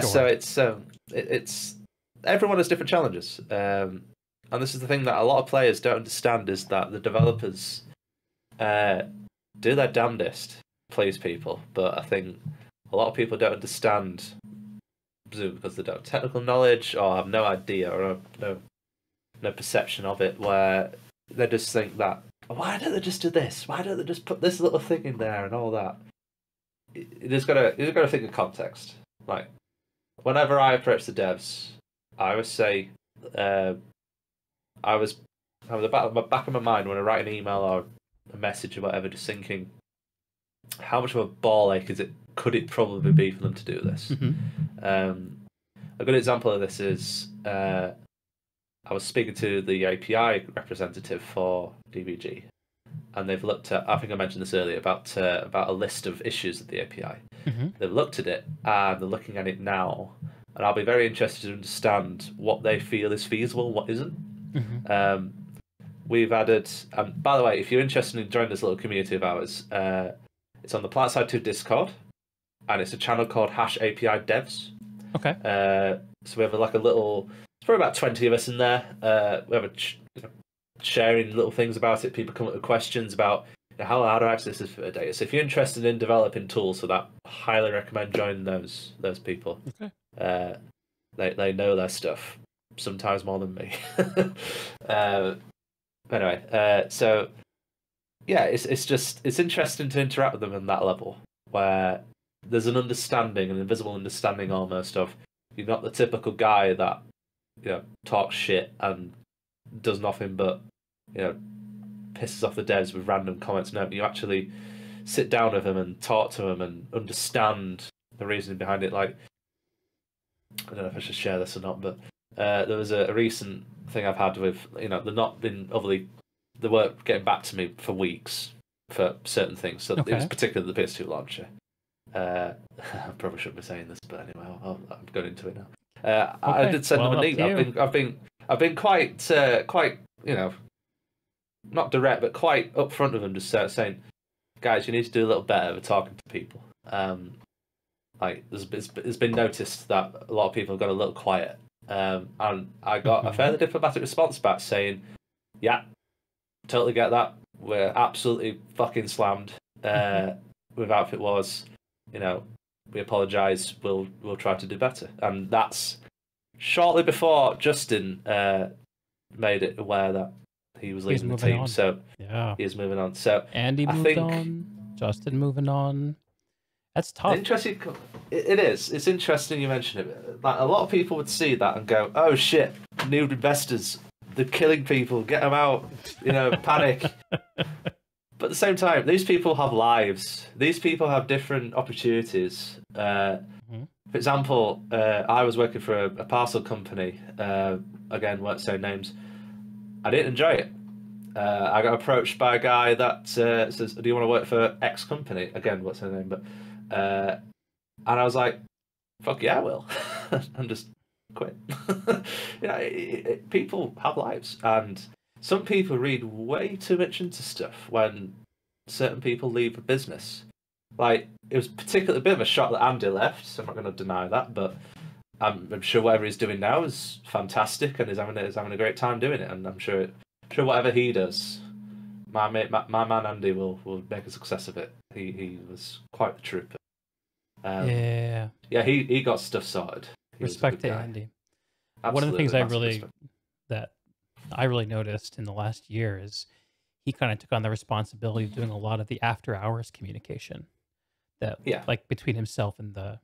So it's everyone has different challenges, and this is the thing that a lot of players don't understand, is that the developers do their damnedest to please people, but I think a lot of people don't understand presume because they don't have technical knowledge or have no idea or no perception of it, where they just think that, why don't they just do this? Why don't they just put this little thing in there and all that? You just gotta think of context. Like, whenever I approach the devs, I always say, I was at the back of my mind when I write an email or a message or whatever, just thinking, how much of a ball ache could it probably be for them to do this? A good example of this is I was speaking to the API representative for DBG, and they've looked at, I think I mentioned this earlier, about a list of issues with the API. They've looked at it and they're looking at it now, and I'll be very interested to understand what they feel is feasible and what isn't. We've added, by the way, if you're interested in joining this little community of ours, it's on the Planetside 2 Discord, and it's a channel called #API_devs. Okay. So we have like a little, it's probably about 20 of us in there. We have sharing little things about it. People come up with questions about how do I access this for data. So if you're interested in developing tools for that, highly recommend joining those people. Okay. They know their stuff, sometimes more than me. Anyway, so yeah, it's interesting to interact with them on that level, where there's an understanding, an invisible understanding almost of, you're not the typical guy that, talks shit and does nothing but, pisses off the devs with random comments. No, you actually sit down with them and talk to them and understand the reasoning behind it. Like, I don't know if I should share this or not, but there was a recent thing I've had with, they've not been overly, they weren't getting back to me for weeks for certain things. So Okay. it was particularly the PS2 launcher. I probably shouldn't be saying this, but anyway, I'm going into it now. I did send them an email. I've been quite, not direct, but quite upfront with them, just saying, guys, you need to do a little better with talking to people. Like, it's been noticed that a lot of people have got a little quiet, and I got a fairly diplomatic response back saying, yeah, totally get that. We're absolutely fucking slammed with Outfit Wars. We apologise. We'll try to do better. And that's shortly before Justin made it aware that he was leaving the team. So yeah, he's moving on. So Andy moved on. Justin moving on. That's tough. Interesting. It is. It's interesting you mention it. Like, a lot of people would see that and go, "Oh shit, new investors, they're killing people. Get them out." Panic. But at the same time, these people have lives. These people have different opportunities. For example, I was working for a parcel company. Again, won't say names. I didn't enjoy it. I got approached by a guy that says, "Do you want to work for X company?" Again, what's her name? But and I was like, "Fuck yeah, I will," and just quit. People have lives, and some people read way too much into stuff when certain people leave a business. Like, it was particularly a bit of a shock that Andy left, so I'm not going to deny that, but I'm sure whatever he's doing now is fantastic and is having a great time doing it, and I'm sure whatever he does, my man Andy will make a success of it. He was quite the trooper. He got stuff sorted. Respect to Andy. Absolutely, one of the things I really noticed in the last year is he kind of took on the responsibility of doing a lot of the after hours communication like between himself and the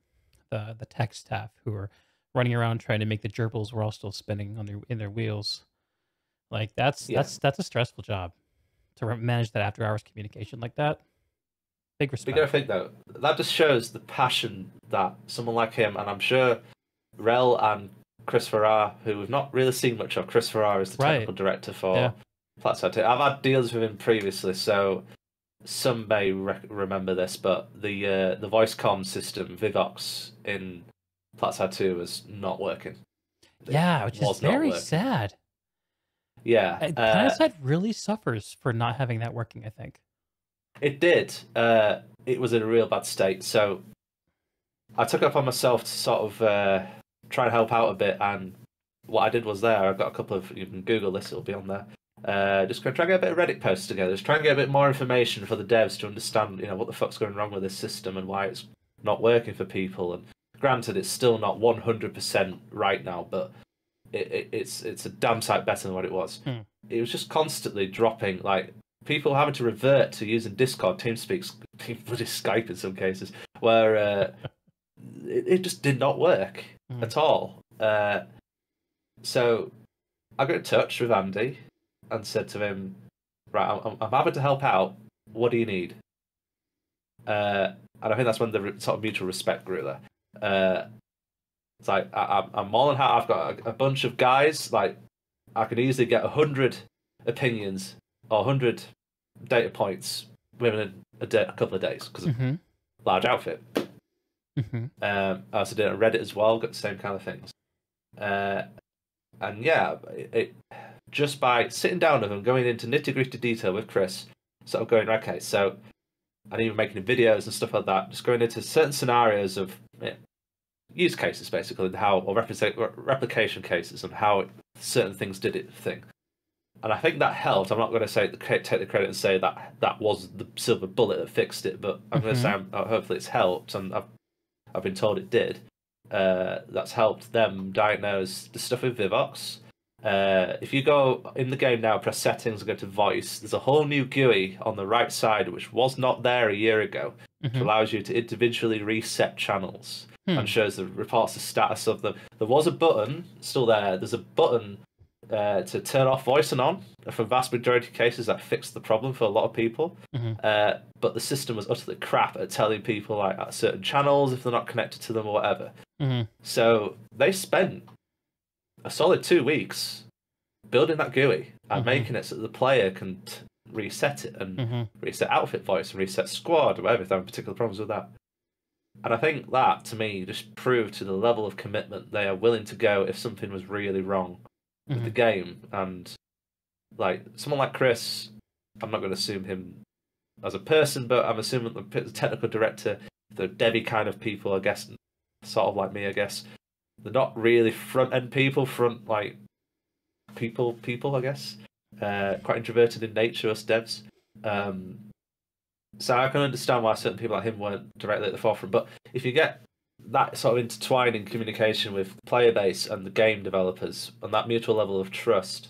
tech staff who are running around trying to make the gerbils were all still spinning in their wheels. Like, that's a stressful job to manage that after hours communication like that. Big respect. You gotta think though, that just shows the passion that someone like him, and I'm sure Rel and Chris Farrar, who we've not really seen much of. Chris Farrar is the technical director for Planetside. I've had deals with him previously, so some may remember this, but the voice comm system, Vivox, in Planetside 2 was not working. Which is very sad. Yeah. Planetside really suffers for not having that working, I think. It did. It was in a real bad state, so I took it upon myself to sort of try and help out a bit, and what I did was I've got a couple of, you can Google this, it'll be on there. Just try and get a bit of Reddit posts together, just try and get a bit more information for the devs to understand, what the fuck's going wrong with this system and why it's not working for people, and Granted, it's still not 100% right now, but it's a damn sight better than what it was. It was just constantly dropping, like people having to revert to using Discord, TeamSpeak, bloody Skype in some cases, where it just did not work at all. So I got in touch with Andy and said to him, right, I'm happy to help out. What do you need? And I think that's when the sort of mutual respect grew there. It's like, I'm more than happy. I've got a bunch of guys, like, I could easily get 100 opinions or 100 data points within a couple of days, because of large outfit. I also did it on Reddit as well, got the same kind of things. And yeah, it just by sitting down with them, going into nitty-gritty detail with Chris, sort of going, okay, so, and even making videos and stuff like that, just going into certain scenarios of use cases, basically, and how, or replication cases, and how certain things did it thing. And I think that helped. I'm not going to say take the credit and say that was the silver bullet that fixed it, but I'm going to say hopefully it's helped, and I've been told it did. That's helped them diagnose the stuff with Vivox. If you go in the game now, press settings and go to voice, there's a whole new GUI on the right side, which was not there a year ago, which allows you to individually reset channels and shows reports the status of them. There was a button still there. There's a button to turn off voice and on. For the vast majority of cases, that fixed the problem for a lot of people. But the system was utterly crap at telling people like at certain channels if they're not connected to them or whatever. So they spent a solid 2 weeks building that GUI and making it so that the player can reset it and reset outfit voice and reset squad or whatever if they have particular problems with that. And I think that, to me, just proved to the level of commitment they are willing to go if something was really wrong with the game. And like someone like Chris, I'm not going to assume him as a person, but I'm assuming the technical director, the devy kind of people, I guess, sort of like me, I guess, they're not really front end people, people, I guess. Quite introverted in nature, us devs. So I can understand why certain people like him weren't directly at the forefront. But if you get that sort of intertwining communication with the player base and the game developers and that mutual level of trust,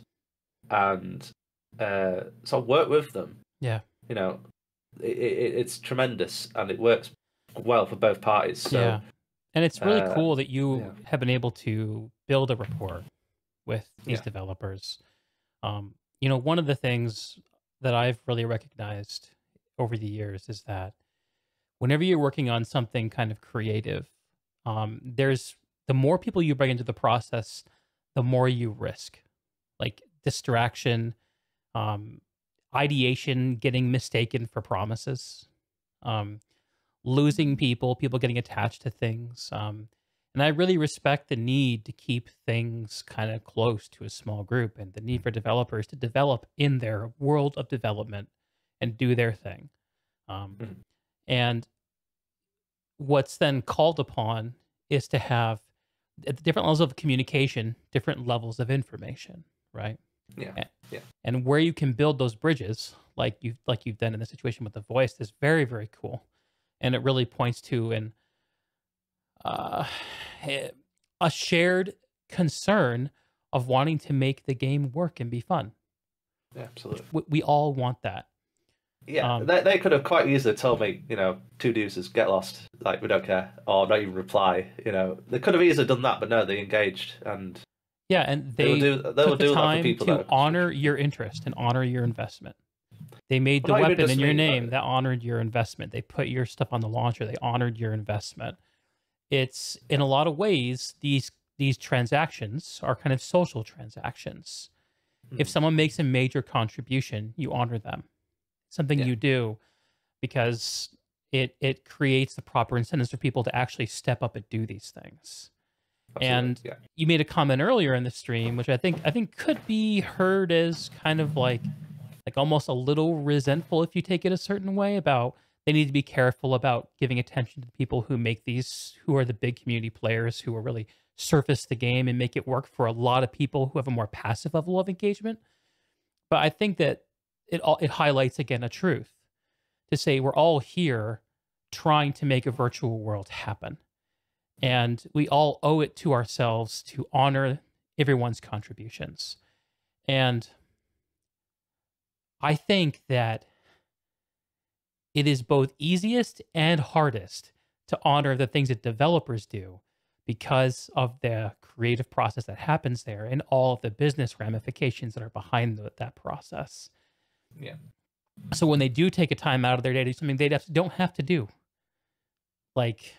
and sort of work with them, you know, it's tremendous and it works well for both parties. So, and it's really cool that you have been able to build a rapport with these developers. You know, one of the things that I've really recognized over the years is that whenever you're working on something kind of creative, there's the more people you bring into the process, the more you risk, like distraction, ideation getting mistaken for promises, losing people getting attached to things. And I really respect the need to keep things kind of close to a small group and the need for developers to develop in their world of development and do their thing. And what's then called upon is to have at different levels of communication, different levels of information, right? And where you can build those bridges, like you've done in the situation with the voice, is very, very cool. And it really points to a shared concern of wanting to make the game work and be fun. Yeah, absolutely. We all want that. Yeah, they could have quite easily told me, you know, 2 deuces, get lost, like, we don't care, or not even reply, you know. They could have easily done that, but no, they engaged, and... Yeah, and they took the time to honor your interest and honor your investment. They made the weapon in your name that honored your investment. They put your stuff on the launcher. They honored your investment. It's, in a lot of ways, these transactions are kind of social transactions. If someone makes a major contribution, you honor them. Something you do because it creates the proper incentives for people to actually step up and do these things. And you made a comment earlier in the stream, which I think could be heard as kind of like almost a little resentful if you take it a certain way, about they need to be careful about giving attention to the people who make these, who are the big community players, who are really surface the game and make it work for a lot of people who have a more passive level of engagement. But I think that it highlights again a truth to say we're all here trying to make a virtual world happen. And we all owe it to ourselves to honor everyone's contributions. And I think that it is both easiest and hardest to honor the things that developers do because of the creative process that happens there and all of the business ramifications that are behind that process. Yeah. So when they do take a time out of their day to do something they don't have to do, like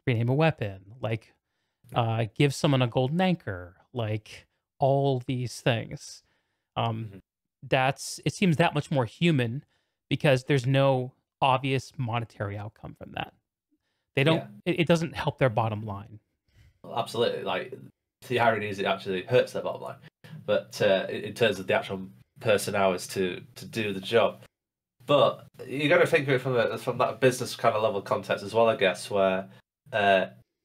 rename a weapon, like give someone a golden anchor, like all these things. It seems that much more human because there's no obvious monetary outcome from that. They don't. Yeah. It doesn't help their bottom line. Well, absolutely. Like the irony is, it actually hurts their bottom line. But in terms of the actual person hours to do the job, but you got to think of it from that business kind of level context as well, I guess, where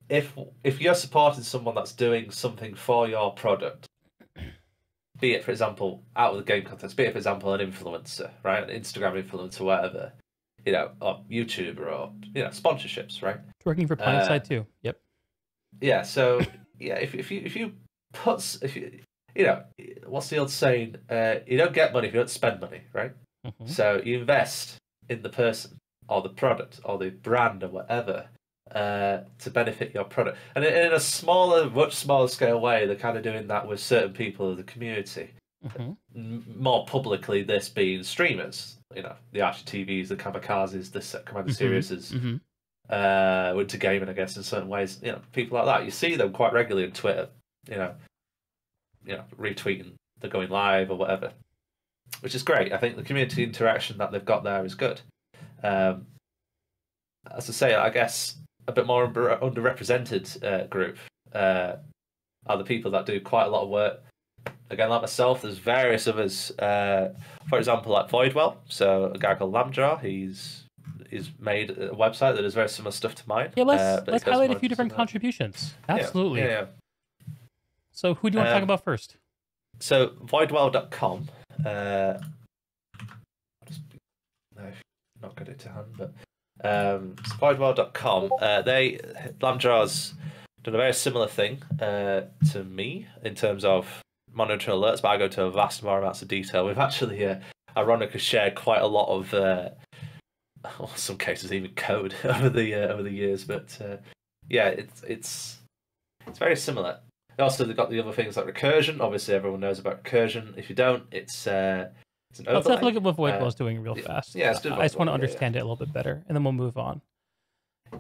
if you're supporting someone that's doing something for your product, be it, for example, out of the game context, be it, for example, an influencer, right, an Instagram influencer, whatever, or YouTuber, or sponsorships, right? It's working for Planetside too. Yep. Yeah. So yeah, if you what's the old saying? You don't get money if you don't spend money, right? Mm-hmm. So you invest in the person or the product or the brand or whatever to benefit your product. And in a much smaller scale way, they're kind of doing that with certain people of the community. Mm-hmm. More publicly, this being streamers, the Archie TVs, the Kamikazes, the Commander Seriouses, Winter Gaming, I guess, in certain ways. People like that. You see them quite regularly on Twitter, retweeting, they're going live or whatever, which is great. I think the community interaction that they've got there is good. As I say, I guess a bit more underrepresented group are the people that do quite a lot of work. Again, like myself, there's various others. For example, like Voidwell, so a guy called Lambjar, he's made a website that does very similar stuff to mine. Yeah, let's highlight a few different contributions. Absolutely. Yeah. So who do you want to talk about first? So voidwell.com. Not got it to hand, but voidwell.com. Lambjar's done a very similar thing to me in terms of monitoring alerts, but I go to a vast more amounts of detail. We've actually, ironically, shared quite a lot of, in some cases, even code over the years. But it's very similar. Also, they've got the other things like recursion. Obviously, everyone knows about recursion. If you don't, it's an overlay. Let's have a look at what Voidwell's doing real fast. Yeah, I just want to understand it a little bit better, and then we'll move on.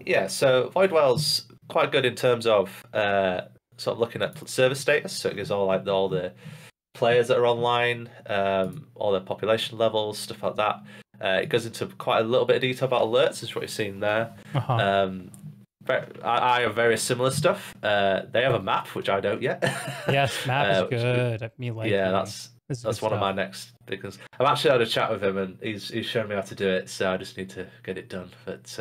Yeah, so Voidwell's quite good in terms of sort of looking at server status. So it gives all the players that are online, all their population levels, stuff like that. It goes into quite a little bit of detail about alerts, is what you're seeing there. I have very similar stuff. They have a map, which I don't yet. Yes, map is good. That's one of my next big things. I've actually had a chat with him, and he's shown me how to do it, so I just need to get it done. But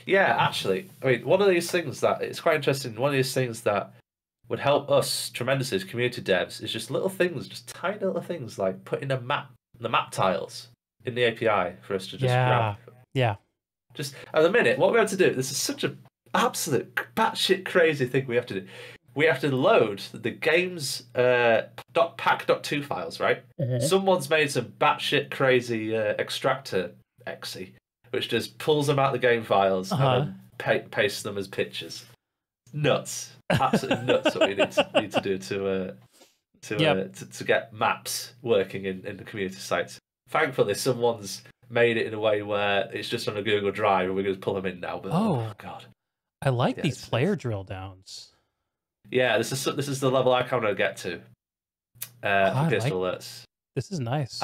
actually, I mean, one of these things that it's quite interesting. One of these things that would help us tremendously as community devs is just little things, just tiny little things like putting the map tiles in the API for us to just grab. Yeah. Just at the minute, what we have to do, this is such an absolute batshit crazy thing we have to do. We have to load the game's .pack.2 files, right? Mm-hmm. Someone's made some batshit crazy extractor exe, which just pulls them out the game files and then pastes them as pictures. Nuts. Absolutely nuts what we need to do to get maps working in the community sites. Thankfully, someone's made it in a way where it's just on a Google Drive and we're going to pull them in now. But, oh God. I like these player drill downs. Yeah, this is the level I kind of get to for Ps4 Alerts. This is nice.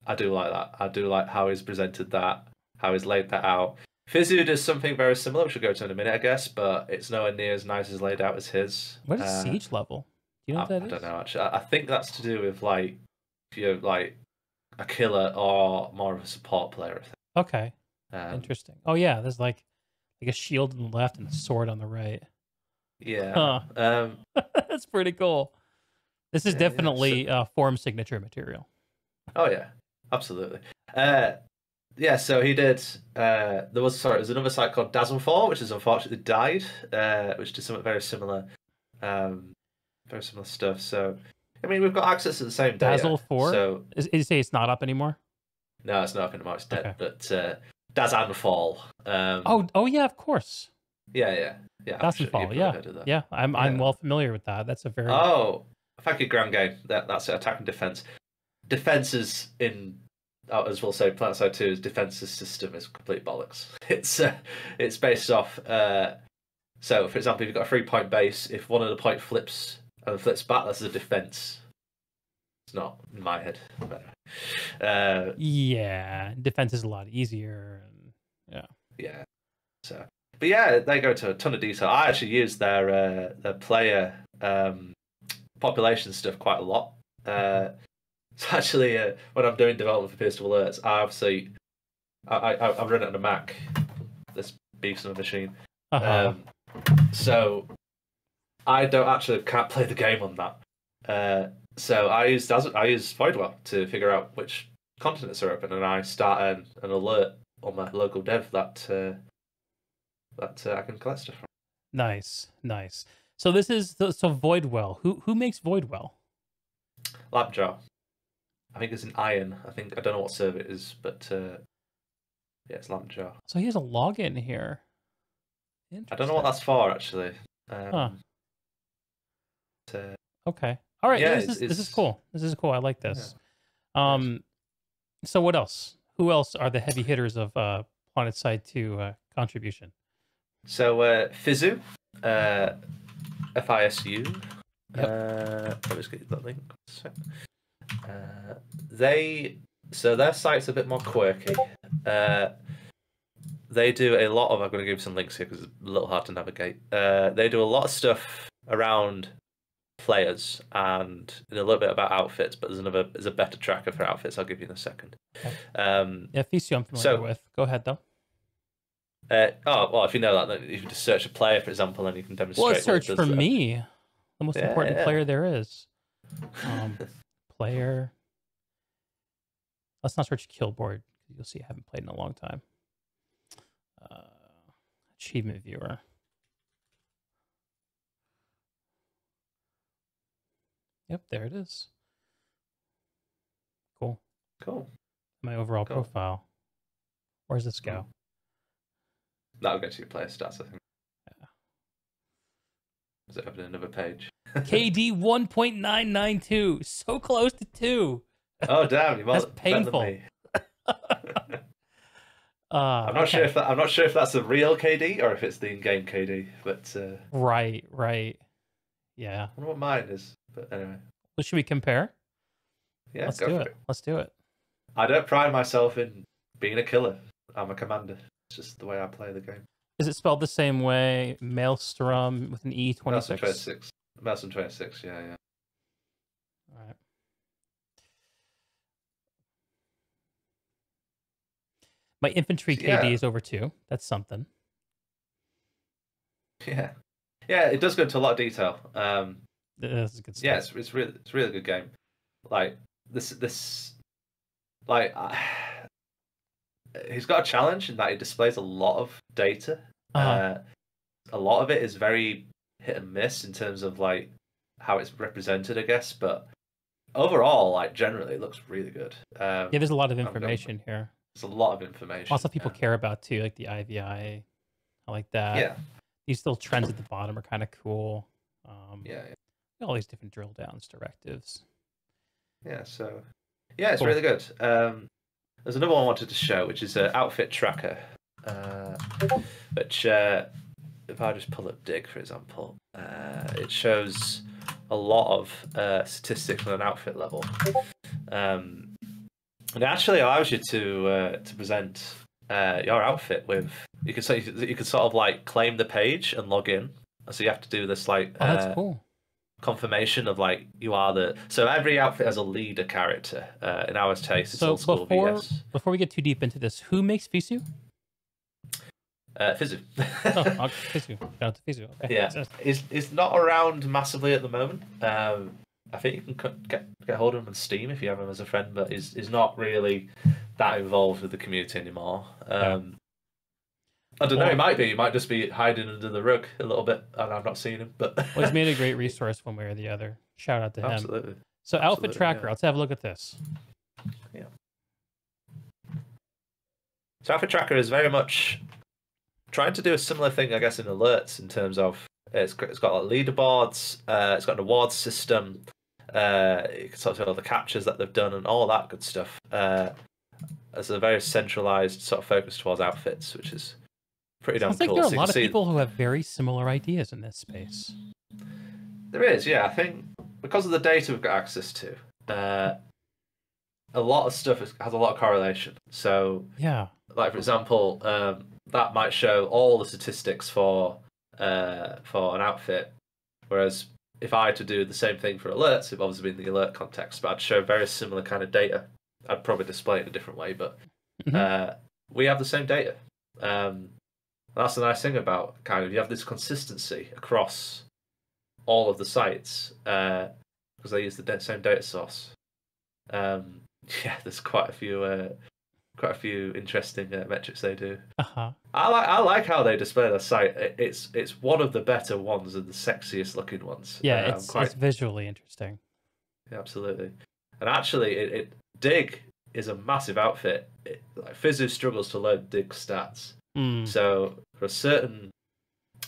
I do like that. I do like how he's presented that, how he's laid that out. Fizu does something very similar, which we'll go to in a minute, I guess, but it's nowhere near as nice as laid out as his. What is siege level? Do you know what that is? I don't know, actually. I think that's to do with, if you're, a killer or more of a support player. Okay. Interesting. Oh, yeah, there's, like a shield on the left and a sword on the right. Yeah. Huh. That's pretty cool. This is definitely form signature material. Oh, yeah. Absolutely. yeah, so he did. There's another site called Dazzle4, which has unfortunately died, which did something very similar stuff. So, I mean, we've got access to the same data. Dazzle4? So, is you say it's not up anymore? no, it's not up anymore. It's dead. Okay. But Dazanfall. Oh yeah, of course. Yeah. Dazanfall, yeah. I'm well familiar with that. That's a very. Oh, thank you, Grand Game. That's it. Attack and defense. Defenses in, as we'll say, Planetside 2's defenses system is complete bollocks. It's based off. So, for example, if you've got a 3-point base, if one of the point flips and flips back, that's a defense. It's not in my head. But, yeah, defense is a lot easier. And, yeah. So, but yeah, they go to a ton of detail. I actually use their player population stuff quite a lot. So actually, when I'm doing development for Ps4 Alerts, I run it on a Mac, this beast of a machine. So I can't play the game on that. So I use Voidwell to figure out which continents are open, and I start an alert on my local dev that I can collect stuff from. Nice. So this is Voidwell. Who makes Voidwell? Labjaw. I think it's an Iron. I don't know what server it is, but yeah, it's Labjaw. So he has a login here. I don't know what that's for actually. Okay. All right. Yeah, this is cool. This is cool. I like this. Yeah. So what else? Who else are the heavy hitters of Planetside 2 contribution? So Fizu, FISU. Yep. Let me just get that link. Their site's a bit more quirky. They do a lot of. I'm going to give you some links here because it's a little hard to navigate. They do a lot of stuff around players and a little bit about outfits, but there's a better tracker for outfits. I'll give you in a second. Okay. Yeah, FISU I'm familiar with. Go ahead though. Well, if you know that, then you can just search a player, for example, and you can demonstrate. Well, search for me, the most important player there is. Player. Let's not search Killboard. You'll see I haven't played in a long time. Achievement viewer. Yep, there it is. Cool. My overall profile. Where's this go? That'll go to your player stats, I think. Yeah. Does it open another page? KD 1.992. So close to 2. Oh damn! That's painful. I'm not sure if that's a real KD or if it's the in-game KD, but right. Yeah. I wonder what mine is, but anyway. Well, should we compare? Yeah, let's do it. Let's do it. I don't pride myself in being a killer. I'm a commander. It's just the way I play the game. Is it spelled the same way? Maelstrom with an E 26. Maelstrom26. Yeah. All right. My infantry KD is over 2. That's something. Yeah. It does go into a lot of detail. This is good stuff. Yeah, it's really good game. Like this. Like he's got a challenge in that he displays a lot of data. A lot of it is very hit and miss in terms of like how it's represented, I guess. But overall, like generally, it looks really good. Yeah, there's a lot of information here. There's a lot of information. Lots of people care about too, like the IVI. I like that. Yeah. These little trends at the bottom are kind of cool. Yeah. All these different drill downs, directives. Yeah. So. Yeah, it's really good. There's another one I wanted to show, which is an outfit tracker. Which, if I just pull up Dig, for example, it shows a lot of statistics on an outfit level. And it actually allows you to present your outfit with. You can sort of like claim the page and log in. So you have to do this like. Oh, that's cool. Confirmation of like you are the. So every outfit has a leader character. In our case, it's old school VS. Before we get too deep into this, who makes Fisu? Fizu. Fizu. Down to Fizu. Okay. Yeah, he's not around massively at the moment. I think you can get hold of him on Steam if you have him as a friend, but he's not really that involved with the community anymore. Yeah. I don't know. It might be. He might just be hiding under the rug a little bit, and I've not seen him. But well, he's made a great resource one way or the other. Shout out to him. Absolutely. So Outfit Tracker. Yeah. Let's have a look at this. Yeah. So Outfit Tracker is very much trying to do a similar thing, I guess, in alerts in terms of it's got like leaderboards, it's got an awards system, you can talk about all the captures that they've done and all that good stuff. It's a very centralized sort of focus towards outfits, which is pretty damn cool. I think there are a lot of people who have very similar ideas in this space. There is, yeah. I think because of the data we've got access to, a lot of stuff has a lot of correlation. So, yeah, like for example, that might show all the statistics for an outfit, whereas if I had to do the same thing for alerts, it'd obviously be in the alert context, but I'd show very similar kind of data. I'd probably display it in a different way, but we have the same data. That's the nice thing about kind of you have this consistency across all of the sites because they use the same data source. Yeah, there's quite a few interesting metrics they do. I like how they display their site. It's one of the better ones and the sexiest looking ones. Yeah, it's visually interesting. Yeah, absolutely. And actually, Dig is a massive outfit. Like Fizzu struggles to load Dig stats. So there are certain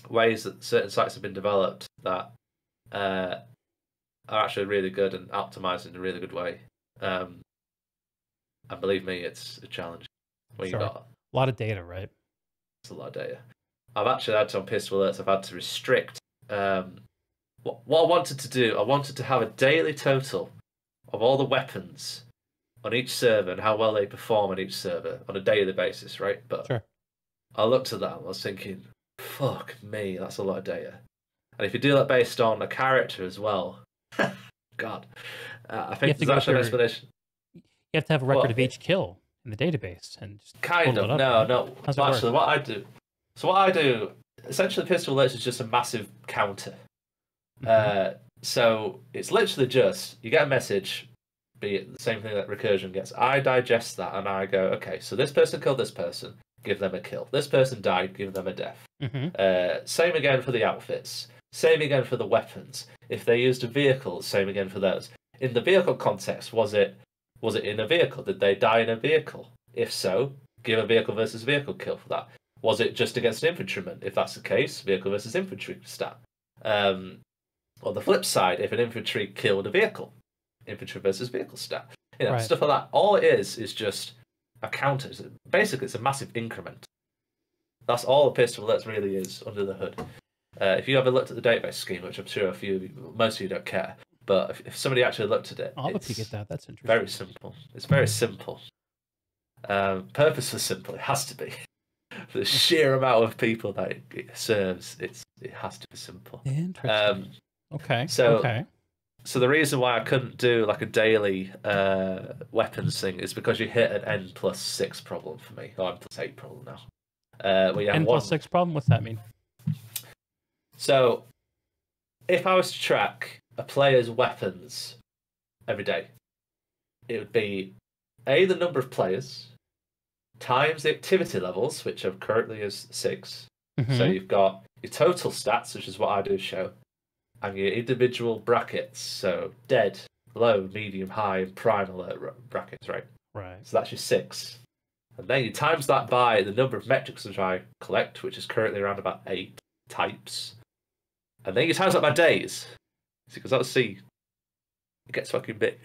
ways that certain sites have been developed that are actually really good and optimized in a really good way. And believe me, it's a challenge. You got a lot of data, right? It's a lot of data. I've actually had to, on Ps4 Alerts, I've had to restrict what I wanted to do. I wanted to have a daily total of all the weapons on each server and how well they perform on each server on a daily basis, right? But I looked at that and I was thinking, fuck me, that's a lot of data. And if you do that based on a character as well, God, I think there's actually an explanation. You have to have a record of each kill in the database and just kind of. No. Actually, what I do, essentially, Ps4 Alerts is just a massive counter. So it's literally just you get a message, be it the same thing that Recursion gets. I digest that and I go, okay, so this person killed this person, give them a kill. This person died, give them a death. Same again for the outfits. Same again for the weapons. If they used a vehicle, same again for those. In the vehicle context, was it in a vehicle? Did they die in a vehicle? If so, give a vehicle versus vehicle kill for that. Was it just against an infantryman? If that's the case, vehicle versus infantry stat. On the flip side, if an infantry killed a vehicle, infantry versus vehicle stat. Stuff like that. All it is just a counter. Basically, it's a massive increment. That's all the Ps4 Alerts really is under the hood. If you ever looked at the database scheme, which I'm sure most of you don't care, but if somebody actually looked at it, I'll have a peek at that. That's interesting. Very simple. It's very simple. Purposely simple. It has to be. For the sheer amount of people that it serves, it has to be simple. Interesting. So the reason why I couldn't do like a daily weapons thing is because you hit an N+6 problem for me, or N+8 problem now. N+6 problem? What's that mean? So, if I was to track a player's weapons every day, it would be the number of players times the activity levels, which are currently is 6. So you've got your total stats, which is what I do show, and your individual brackets. So dead, low, medium, high, and prime alert brackets, right? Right. So that's your 6. And then you times that by the number of metrics which I collect, which is currently around about 8 types. And then you times that by days. Because obviously, it gets fucking big.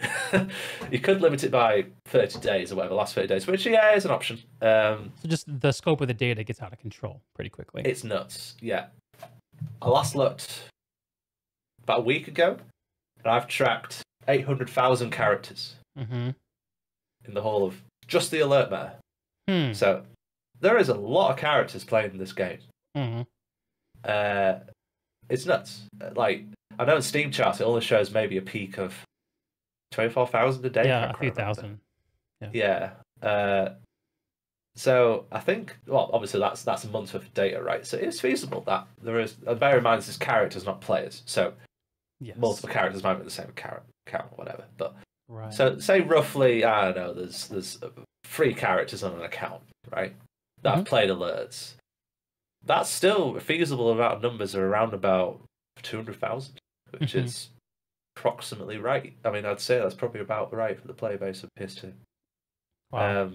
You could limit it by 30 days or whatever, last 30 days, which, is an option. So just the scope of the data gets out of control pretty quickly. It's nuts, yeah. I last looked about a week ago, and I've tracked 800,000 characters in the whole of just the alert meta. So there is a lot of characters playing in this game. It's nuts. Like, I know in Steam charts it only shows maybe a peak of 24,000 a day. Yeah, a few thousand. Yeah. So I think, well, obviously that's a month's worth of data, right? So it's feasible that there is. Bear in mind, this is characters, not players. So multiple characters might be the same count, whatever. But so say roughly, I don't know, there's free characters on an account, right? That have played alerts. That's still a feasible amount of numbers are around about 200,000, which is approximately right. I mean, I'd say that's probably about right for the player base of PS2. Wow.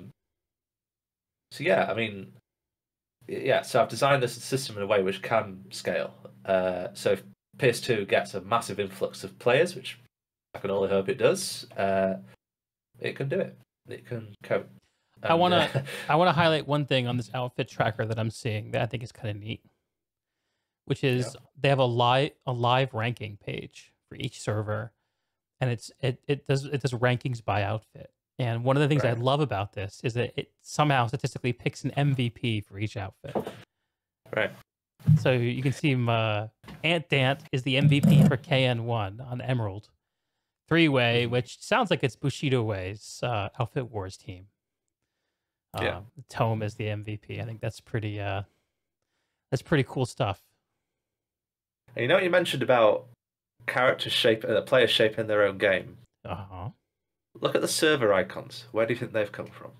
So yeah, I mean, yeah. So I've designed this system in a way which can scale. So if PS2 gets a massive influx of players, which I can only hope it does, it can do it. It can cope. I want to highlight one thing on this outfit tracker that I'm seeing that I think is kind of neat, which is they have a live ranking page for each server, and it does rankings by outfit. And one of the things I love about this is that it somehow statistically picks an MVP for each outfit. Right. So you can see Ant Dant is the MVP for KN1 on Emerald. Three-way, which sounds like it's Bushido Way's Outfit Wars team. Tome is the MVP. I think that's pretty cool stuff. You know what you mentioned about characters players shaping their own game? Look at the server icons. Where do you think they've come from?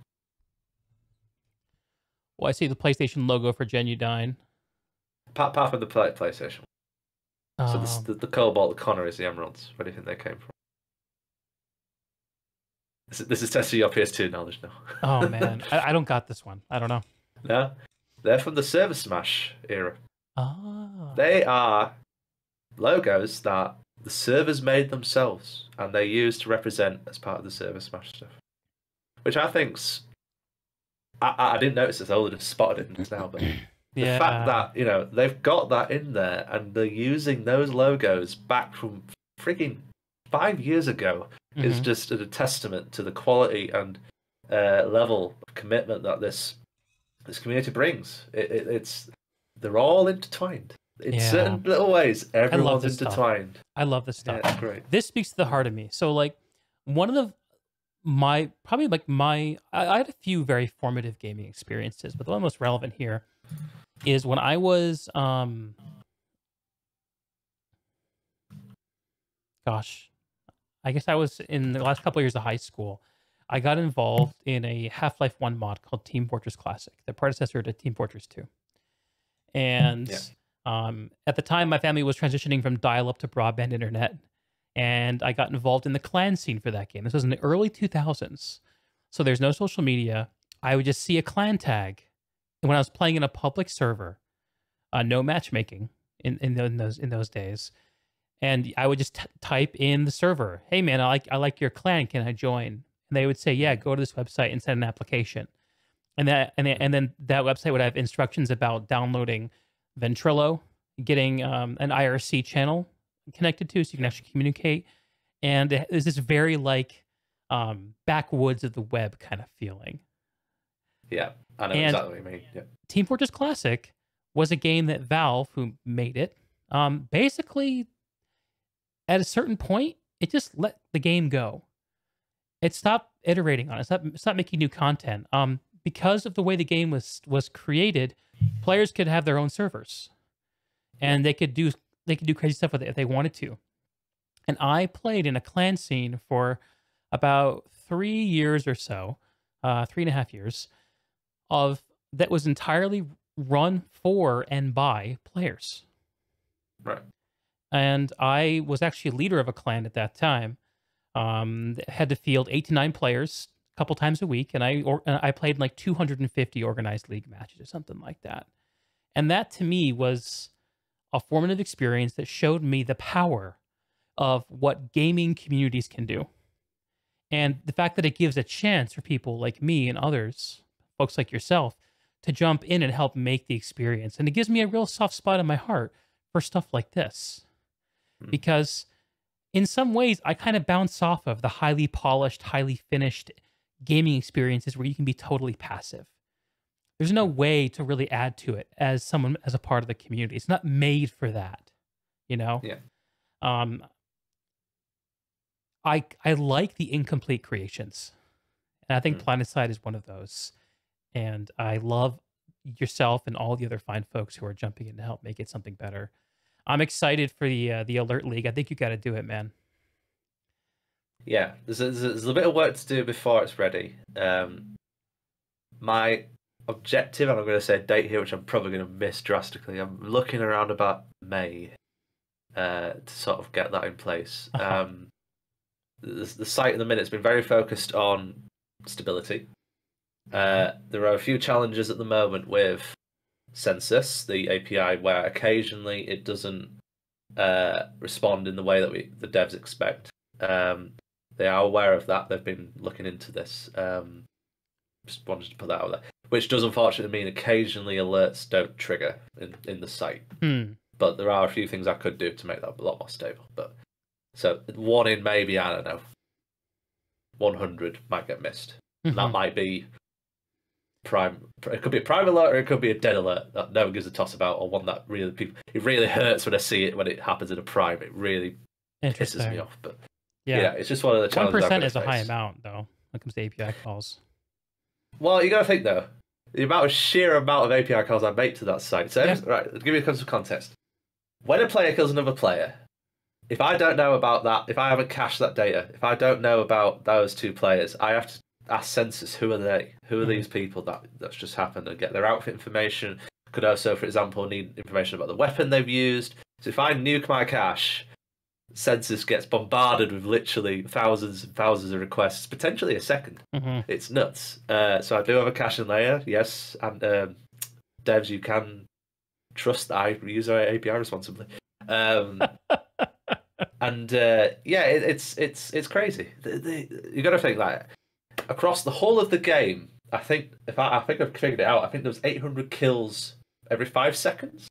Well, I see the PlayStation logo for Genudyne. Apart from the PlayStation. So the Cobalt, the Connor is the Emeralds. Where do you think they came from? This is testing your PS2 knowledge now. Oh, man. I don't got this one. I don't know. No? They're from the Server Smash era. Oh. They are logos that the servers made themselves and they used to represent as part of the Server Smash stuff. Which I think's... I didn't notice this, I only just spotted it just now, but the fact that, you know, they've got that in there and they're using those logos back from freaking 5 years ago is just a testament to the quality and level of commitment that this community brings. They're all intertwined. In certain little ways, everyone's intertwined. I love this stuff. Yeah, it's great. This speaks to the heart of me. So, like, one of I had a few very formative gaming experiences, but the one most relevant here is when I was, I guess I was in the last couple of years of high school. I got involved in a Half-Life 1 mod called Team Fortress Classic, the predecessor to Team Fortress 2. And at the time, my family was transitioning from dial-up to broadband internet, and I got involved in the clan scene for that game. This was in the early 2000s, so there's no social media. I would just see a clan tag, and when I was playing in a public server, no matchmaking in those days, and I would just type in the server, "Hey man, I like your clan. Can I join?" And they would say, "Yeah, go to this website and send an application." And then that website would have instructions about downloading Ventrilo, getting an IRC channel connected to, so you can actually communicate. And there's this very like backwoods of the web kind of feeling. Yeah, I know exactly what you mean. Yeah. Team Fortress Classic was a game that Valve, who made it, basically at a certain point, it just let the game go. It stopped iterating on it. Stopped making new content. Because of the way the game was created, players could have their own servers, and they could do crazy stuff with it if they wanted to. And I played in a clan scene for about 3 years or so, 3.5 years, that was entirely run for and by players. Right. And I was actually a leader of a clan at that time. Had to field 8 to 9 players a couple times a week, and I played like 250 organized league matches or something like that. And that to me was a formative experience that showed me the power of what gaming communities can do. And the fact that it gives a chance for people like me and others, folks like yourself, to jump in and help make the experience. And it gives me a real soft spot in my heart for stuff like this. Because in some ways, I kind of bounce off of the highly polished, highly finished gaming experiences where you can be totally passive. There's no way to really add to it as a part of the community. It's not made for that, you know? Yeah. I like the incomplete creations. And I think Planetside is one of those. And I love yourself and all the other fine folks who are jumping in to help make it something better. I'm excited for the Alert League. I think you got to do it, man. Yeah, there's a bit of work to do before it's ready. my objective, and I'm going to say a date here, which I'm probably going to miss drastically. I'm looking around about May to sort of get that in place. The site at the minute has been very focused on stability. There are a few challenges at the moment with Census, the API, where occasionally it doesn't respond in the way that the devs expect. They are aware of that. They've been looking into this. Just wanted to put that out there, which does unfortunately mean occasionally alerts don't trigger in the site. But there are a few things I could do to make that a lot more stable. But so one in maybe, I don't know, 100 might get missed. That might be prime. It could be a prime alert, or it could be a dead alert that no one gives a toss about, or one that really it really hurts when I see it when it happens in a prime. It really pisses me off. But yeah, it's just one of the challenges. 1% is a high amount though when it comes to API calls. Well, you got to think though, the sheer amount of API calls I make to that site. So right, to give you some context. When a player kills another player, if I don't know about that, if I haven't cached that data, if I don't know about those two players, I have to ask Census, who are they? Who are these people that's just happened, and get their outfit information. Could also, for example, need information about the weapon they've used. So if I nuke my cache, Census gets bombarded with literally thousands and thousands of requests, potentially a second. It's nuts. So I do have a caching layer, yes, and devs, you can trust that I use our API responsibly. And it's crazy. You got to think that across the whole of the game, I think I've figured it out. I think there's 800 kills every 5 seconds.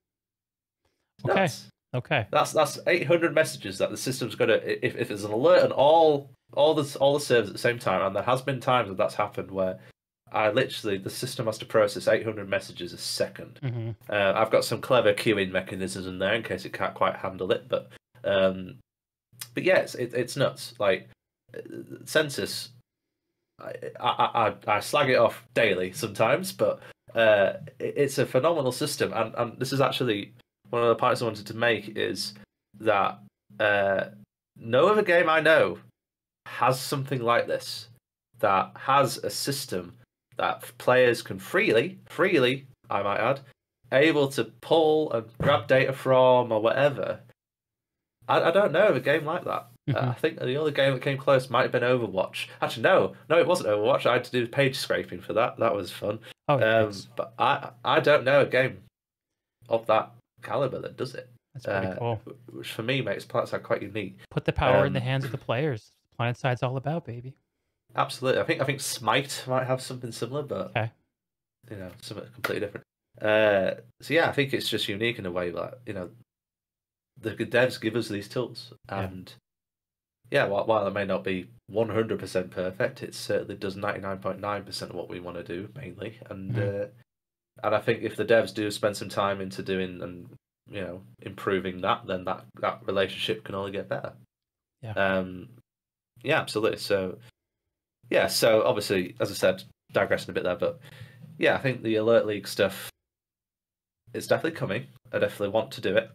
Okay. Nuts. Okay. That's 800 messages that the system's got to. If there's an alert on all the servers at the same time, and there has been times that that's happened where the system has to process 800 messages a second. I've got some clever queuing mechanisms in there in case it can't quite handle it, but yeah, it's nuts. Like Census, I slag it off daily sometimes, but it's a phenomenal system, and this is actually one of the points I wanted to make is that no other game I know has something like this, that has a system that players can freely, I might add, able to pull and grab data from or whatever. I don't know of a game like that. I think the only game that came close might have been Overwatch. Actually, no, it wasn't Overwatch. I had to do page scraping for that. That was fun. But I don't know a game of that caliber that does it. That's pretty cool. Which for me makes Planetside quite unique. Put the power in the hands of the players. Planetside all about, baby. Absolutely. I think Smite might have something similar, but something completely different. So yeah, I think it's just unique in a way that the devs give us these tools, and while it may not be 100% perfect, it certainly does 99.9% of what we want to do mainly, and I think if the devs do spend some time into doing and improving that, then that relationship can only get better. Absolutely. So obviously, as I said, digressing a bit there, but I think the Alert League stuff is definitely coming. I definitely want to do it.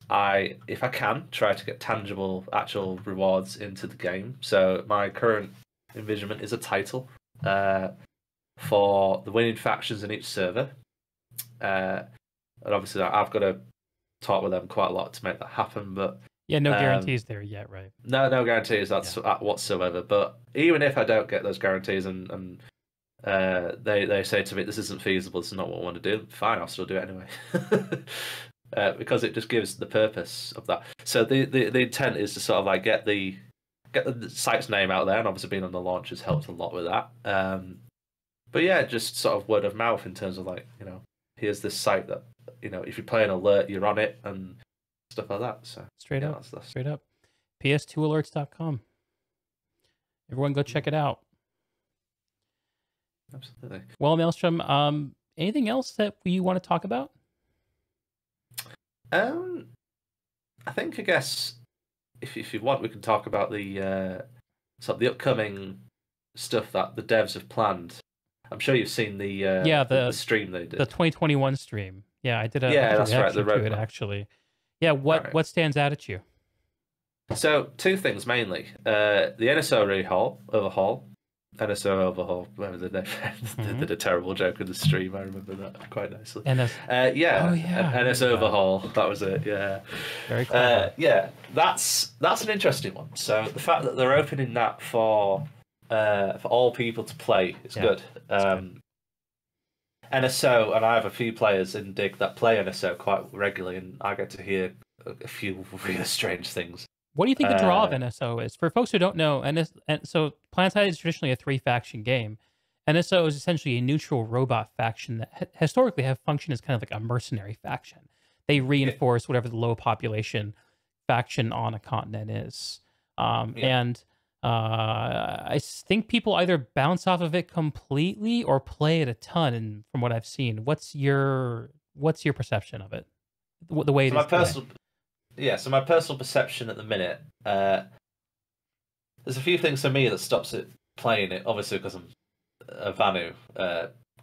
If I can, try to get tangible, actual rewards into the game. So my current envisionment is a title for the winning factions in each server. And obviously I've got to talk with them quite a lot to make that happen, but no guarantees there yet, right? No guarantees whatsoever. But even if I don't get those guarantees and they say to me, this isn't feasible, this is not what I want to do, fine, I'll still do it anyway. Because it just gives the purpose of that. So the intent is to sort of like get the site's name out there, and obviously being on the launch has helped a lot with that. But yeah, just sort of word of mouth in terms of like, here's this site that, if you play an alert, you're on it and stuff like that. So straight up. Ps4Alerts.com. Everyone go check it out. Absolutely. Well, Maelstrom, anything else that you want to talk about? I guess if you want, we can talk about the sort of the upcoming stuff that the devs have planned. I'm sure you've seen the stream they did. The 2021 stream. Yeah, I did a that's right, the reaction to it actually. Yeah, what stands out at you? So two things mainly. The NSO overhaul. NSO overhaul. Remember they did a terrible joke in the stream. I remember that quite nicely. Yeah. Oh, yeah. NS overhaul. That was it. Yeah. Very clever. Yeah. That's an interesting one. So the fact that they're opening that for all people to play is good. NSO, and I have a few players in Dig that play NSO quite regularly, and I get to hear a few really strange things. What do you think the draw of NSO is? For folks who don't know, so Planetside is traditionally a 3-faction game. NSO is essentially a neutral robot faction that historically have functioned as kind of like a mercenary faction. They reinforce whatever the low population faction on a continent is. And I think people either bounce off of it completely or play it a ton. And from what I've seen, what's your perception of it? The way it is today? So my personal perception at the minute, there's a few things for me that stops it playing it. Obviously, because I'm a Vanu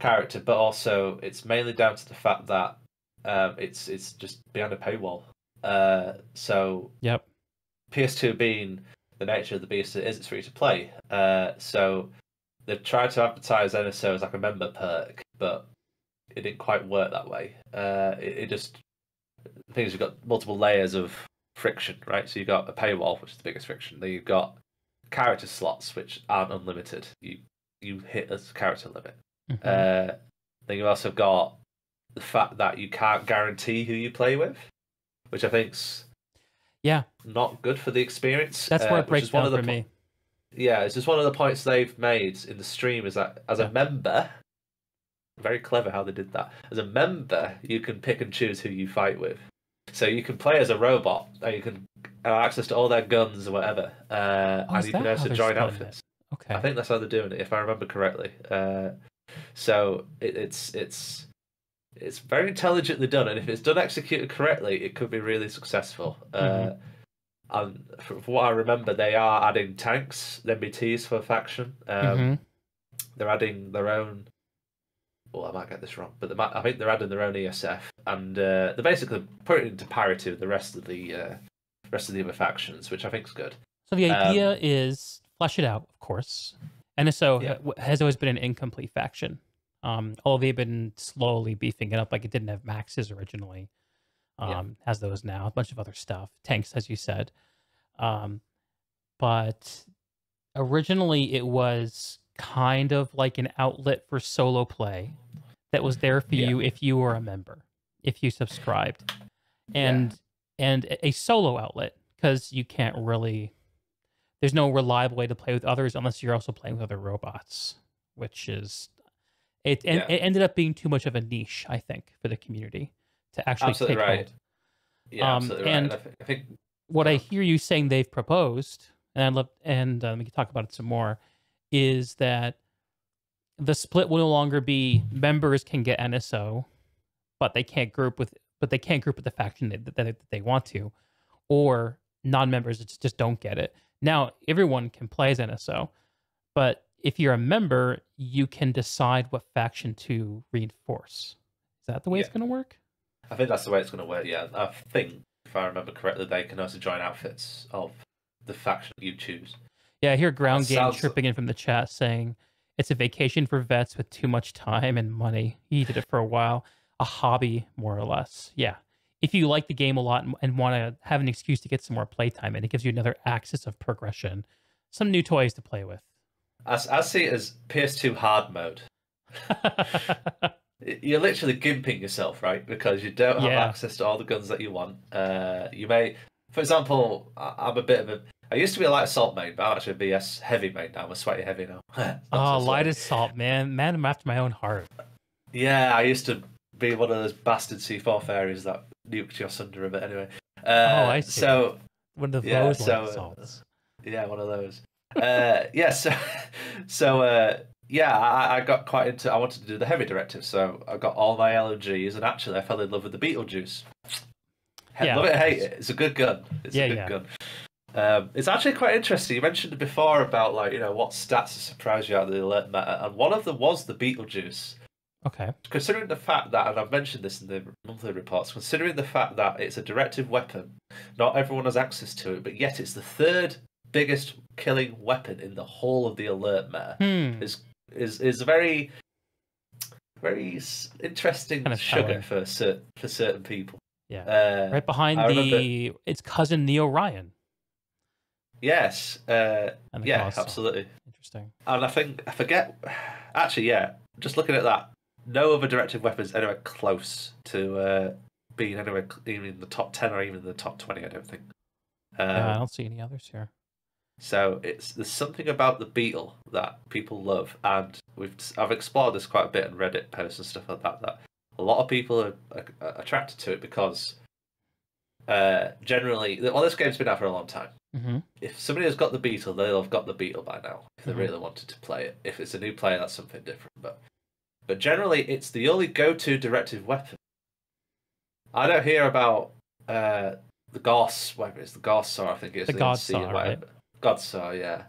character, but also it's mainly down to the fact that it's just behind a paywall. So PS2 being the nature of the beast it is, it's free to play. So they've tried to advertise NSO as like a member perk, but it didn't quite work that way. It just things you've got multiple layers of friction, right? So you've got a paywall, which is the biggest friction. Then you've got character slots, which aren't unlimited. You hit a character limit. Then you've also got the fact that you can't guarantee who you play with, which I think's not good for the experience. That's where it breaks down for me. Yeah, it's just one of the points they've made in the stream is that as a member, very clever how they did that. As a member, you can pick and choose who you fight with. So you can play as a robot, and you can have access to all their guns or whatever, and you can also join outfits. Okay, I think that's how they're doing it, if I remember correctly. So it's very intelligently done, and if it's done executed correctly, it could be really successful. And from what I remember, they are adding tanks, MBTs for faction. They're adding their own. Well, I might get this wrong, but I think they're adding their own ESF, and they're basically putting it into parity with the rest of the other factions, which I think is good. So the idea is flesh it out, of course. NSO has always been an incomplete faction. Although they've been slowly beefing it up, like it didn't have maxes originally. Has those now, a bunch of other stuff, tanks, as you said. But originally it was kind of like an outlet for solo play that was there for you if you were a member, if you subscribed, and a solo outlet, because you can't really, there's no reliable way to play with others unless you're also playing with other robots, which is it ended up being too much of a niche, I think, for the community to actually absolutely take right hold. Absolutely and right. I think what I hear you saying they've proposed, and I'd love, and we can talk about it some more, is that the split will no longer be members can get NSO, but they can't group with the faction that they want to, or non-members just don't get it. Now everyone can play as NSO, but if you're a member, you can decide what faction to reinforce. Is that the way it's going to work? I think that's the way it's going to work. Yeah, I think if I remember correctly, they can also join outfits of the faction you choose. Yeah, I hear Ground Game tripping in from the chat saying it's a vacation for vets with too much time and money. He did it for a while. A hobby, more or less. Yeah. If you like the game a lot and want to have an excuse to get some more playtime, and it gives you another axis of progression, some new toys to play with. I see it as PS2 hard mode. You're literally gimping yourself, right? Because you don't have access to all the guns that you want. You may, for example, I'm a bit of a. I used to be a light assault main, but I'm actually a BS heavy main now. I'm a sweaty heavy now. Light assault, man. Man, I'm after my own heart. Yeah, I used to be one of those bastard C4 fairies that nuked your sunder a bit anyway. I see. So, one of those light assaults. Yeah, one of those. I got quite into. I wanted to do the heavy directive, so I got all my LMGs, and actually, I fell in love with the Beetlejuice. Love it, hate it. It's a good gun. It's a good gun. It's actually quite interesting. You mentioned before about what stats surprised you out of the alert meta, and one of them was the Beetlejuice. Okay. Considering the fact that, and I've mentioned this in the monthly reports, considering the fact that it's a directive weapon, not everyone has access to it, but yet it's the third biggest killing weapon in the whole of the alert mare is a very interesting kind of sugar for certain people. Yeah, right behind its cousin the Orion. Yes, yeah, absolutely. Interesting. And I forget. Actually, yeah, just looking at that, no other directive weapons anywhere close to being anywhere even in the top 10 or even in the top 20. I don't think. Yeah, I don't see any others here. So there's something about the beetle that people love, and I've explored this quite a bit in Reddit posts and stuff like that. That a lot of people are attracted to it because generally, well, this game's been out for a long time. Mm-hmm. If somebody has got the beetle, they'll have got the beetle by now. If they really wanted to play it, if it's a new player, that's something different. But generally, it's the only go-to directive weapon. I don't hear about the Gauss, whatever it is, the Gauss Saw, I think it is. The God Saw, right? God Saw, yeah.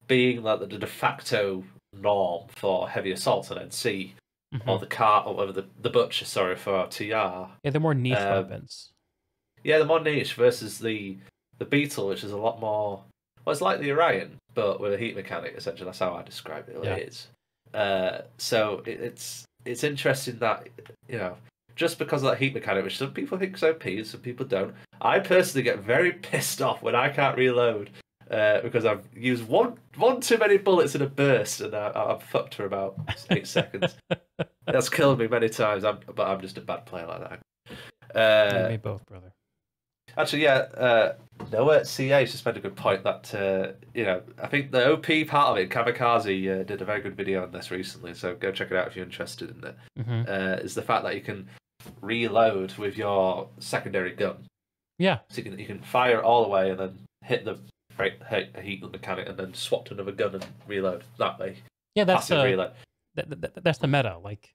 Being like the de facto norm for heavy assault on NC, or the car, or whatever the Butcher, sorry, for TR. Yeah, they're more niche weapons. Yeah, they're more niche versus the Beetle, which is a lot more. Well, it's like the Orion, but with a heat mechanic. Essentially, that's how I describe it. It is. So it's interesting that just because of that heat mechanic, which some people think is OP, some people don't. I personally get very pissed off when I can't reload because I've used one too many bullets in a burst, and I'm fucked for about 8 seconds. That's killed me many times. But I'm just a bad player like that. You me both, brother. Actually, yeah, Noah CA just made a good point that, I think the OP part of it, Kamikaze did a very good video on this recently, so go check it out if you're interested in it. Is the fact that you can reload with your secondary gun. Yeah. So you can fire it all the way and then hit the heat mechanic and then swap to another gun and reload that way. Yeah, that's the meta. Like,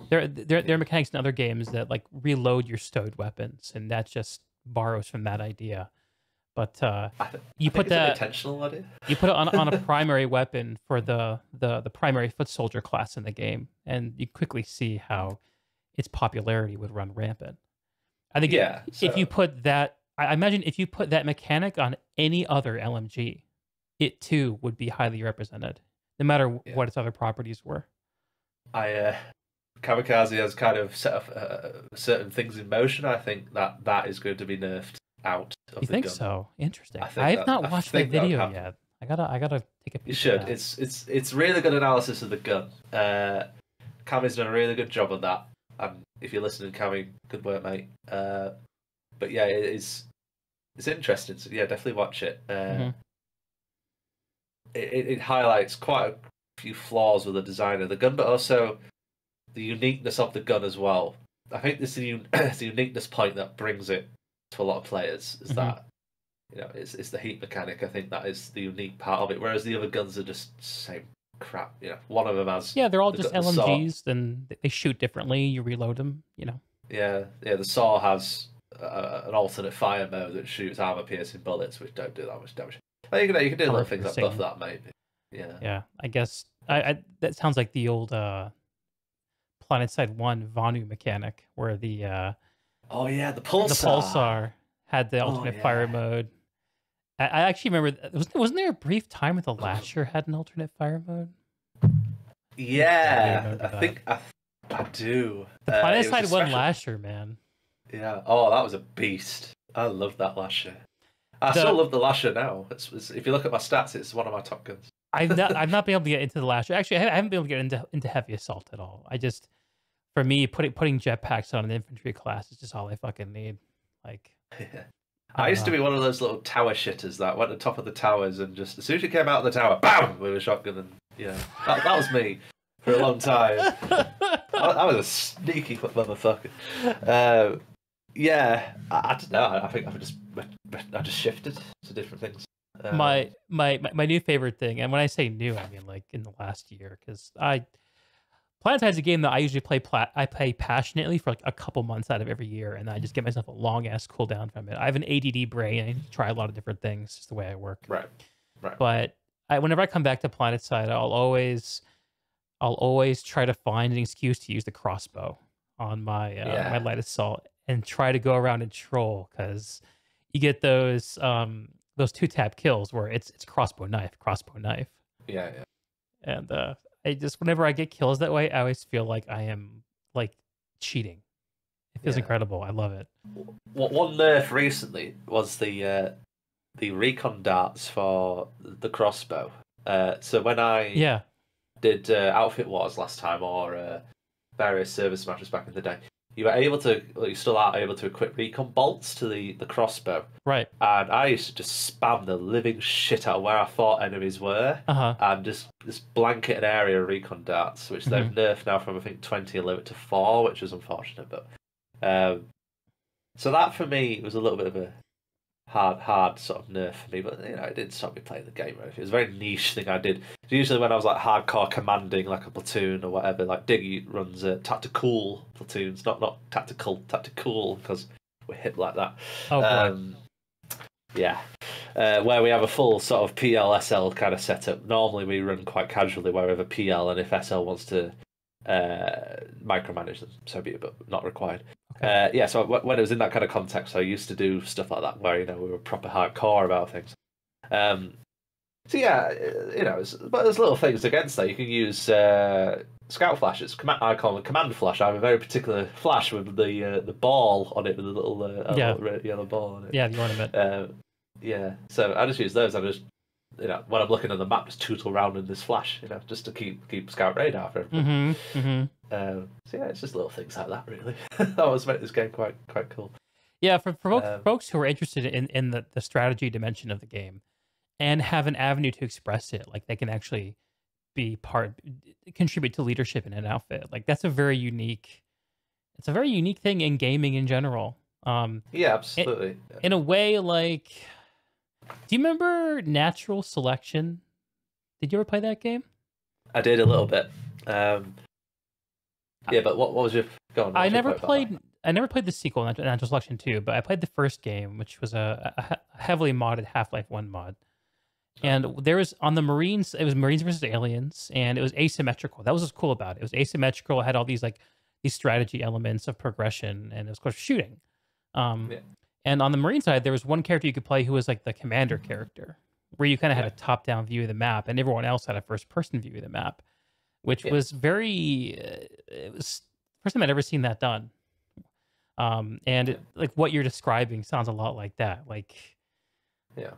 there are mechanics in other games that like reload your stowed weapons, and that just borrows from that idea. But you put that intentional idea. You put it on a primary weapon for the primary foot soldier class in the game, and you quickly see how its popularity would run rampant. I think if you put that, I imagine if you put that mechanic on any other LMG, it too would be highly represented, no matter what its other properties were. Kamikaze has kind of set up certain things in motion. I think that is going to be nerfed out. You think so? Interesting. I have not watched that video yet. I gotta take a peek. You should. It's really good analysis of the gun. Kami's done a really good job on that. And if you're listening, Kami, good work, mate. But yeah, it's interesting. So yeah, definitely watch it. It highlights quite a few flaws with the design of the gun, but also the uniqueness of the gun as well. I think this is the uniqueness point that brings it to a lot of players, is that it's the heat mechanic. I think that is the unique part of it, whereas the other guns are just same crap. One of them has they're all just LMGs, and they shoot differently. You reload them, Yeah, the Saw has an alternate fire mode that shoots armor piercing bullets, which don't do that much damage. You can do little things like buff that, maybe. Yeah. I guess that sounds like the old Planetside 1 Vanu mechanic, where the the Pulsar had the alternate fire mode. I actually remember, wasn't there a brief time where the Lasher had an alternate fire mode? Yeah, I think I do. The Planetside 1 Lasher, man. Yeah. Oh, that was a beast. I love that Lasher. I still love the Lasher now. It's, if you look at my stats, it's one of my top guns. I've not been able to get into the Lasher. Actually, I haven't been able to get into heavy assault at all. For me, putting jetpacks on an infantry class is just all I fucking need. Like, I used to be one of those little tower shitters that went to the top of the towers and just as soon as you came out of the tower, bam, with a shotgun, and that was me for a long time. I was a sneaky motherfucker. I don't know. I think I just shifted to different things. My new favorite thing, and when I say new, I mean like in the last year, because Planetside's a game that I usually play. I play passionately for like a couple months out of every year, and I just get myself a long ass cooldown from it. I have an ADD brain. I try a lot of different things. It's the way I work. Right. But whenever I come back to Planetside, I'll always try to find an excuse to use the crossbow on my light assault and try to go around and troll, because you get those those 2-tap kills where it's crossbow knife. Yeah, yeah. And I just, whenever I get kills that way, I always feel like I am like cheating. It feels incredible. I love it. One nerf recently was the recon darts for the crossbow. So when I did Outfit Wars last time, or various service matches back in the day, you were able to, well, you still are able to equip recon bolts to the crossbow. Right. And I used to just spam the living shit out of where I thought enemies were, and just blanket an area of recon darts, which they've nerfed now from, I think, 20 and limit to 4, which is unfortunate. But so that for me was a little bit of a hard sort of nerf for me, but you know, it didn't stop me playing the game. Right? It was a very niche thing I did. Usually when I was like hardcore commanding like a platoon or whatever, like Diggy runs tactical platoons, not tactical, because we're hip like that. Yeah. Where we have a full sort of PL SL kind of setup. Normally we run quite casually where we have a PL, and if SL wants to micromanage them, so be it, but not required. Okay. So when it was in that kind of context, I used to do stuff like that where, you know, we were proper hardcore about things. So yeah, you know, but there's little things against that. You can use scout flashes. I call them command flash. I have a very particular flash with the ball on it, with a little red, yellow ball on it. Yeah, the ornament. Yeah, so I just use those. I just, you know, when I'm looking on the map, just tootle around in this flash, you know, just to keep scout radar for everything. So yeah, it's just little things like that, really. That always make this game quite cool. Yeah, for folks who are interested in the strategy dimension of the game and have an avenue to express it, like they can actually contribute to leadership in an outfit. Like that's a very unique thing in gaming in general. Yeah, absolutely. In a way, like, do you remember Natural Selection? Did you ever play that game? I did a little bit. Yeah, but what was your... Go on, I never played the sequel, Natural Selection 2, but I played the first game, which was a heavily modded Half-Life 1 mod. And there was, on the Marines, it was Marines versus Aliens, and it was asymmetrical. That was what's cool about it. It was asymmetrical. It had all these strategy elements of progression, and it was, of course, shooting. And on the Marine side, there was one character you could play who was like the commander character, where you kind of had a top-down view of the map, and everyone else had a first-person view of the map, which was very... it was the first time I'd ever seen that done. And like what you're describing sounds a lot like that. Like, yeah.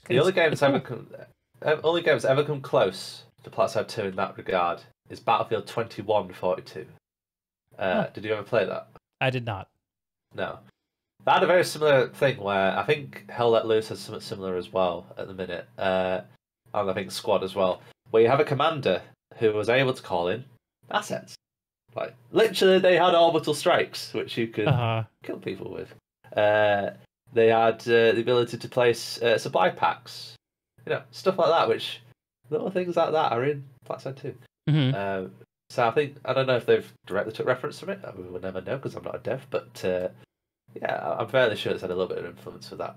The only game that's ever come close to Planetside 2 in that regard is Battlefield 2142. Did you ever play that? I did not. No. That had a very similar thing where I think Hell Let Loose has something similar as well at the minute. And I think Squad as well, where you have a commander who was able to call in assets. Like, literally, they had orbital strikes, which you could kill people with. They had the ability to place supply packs, you know, stuff like that. Which little things like that are in Planetside 2. So I don't know if they've directly took reference from it. We will never know because I'm not a dev. But yeah, I'm fairly sure it's had a little bit of influence with that.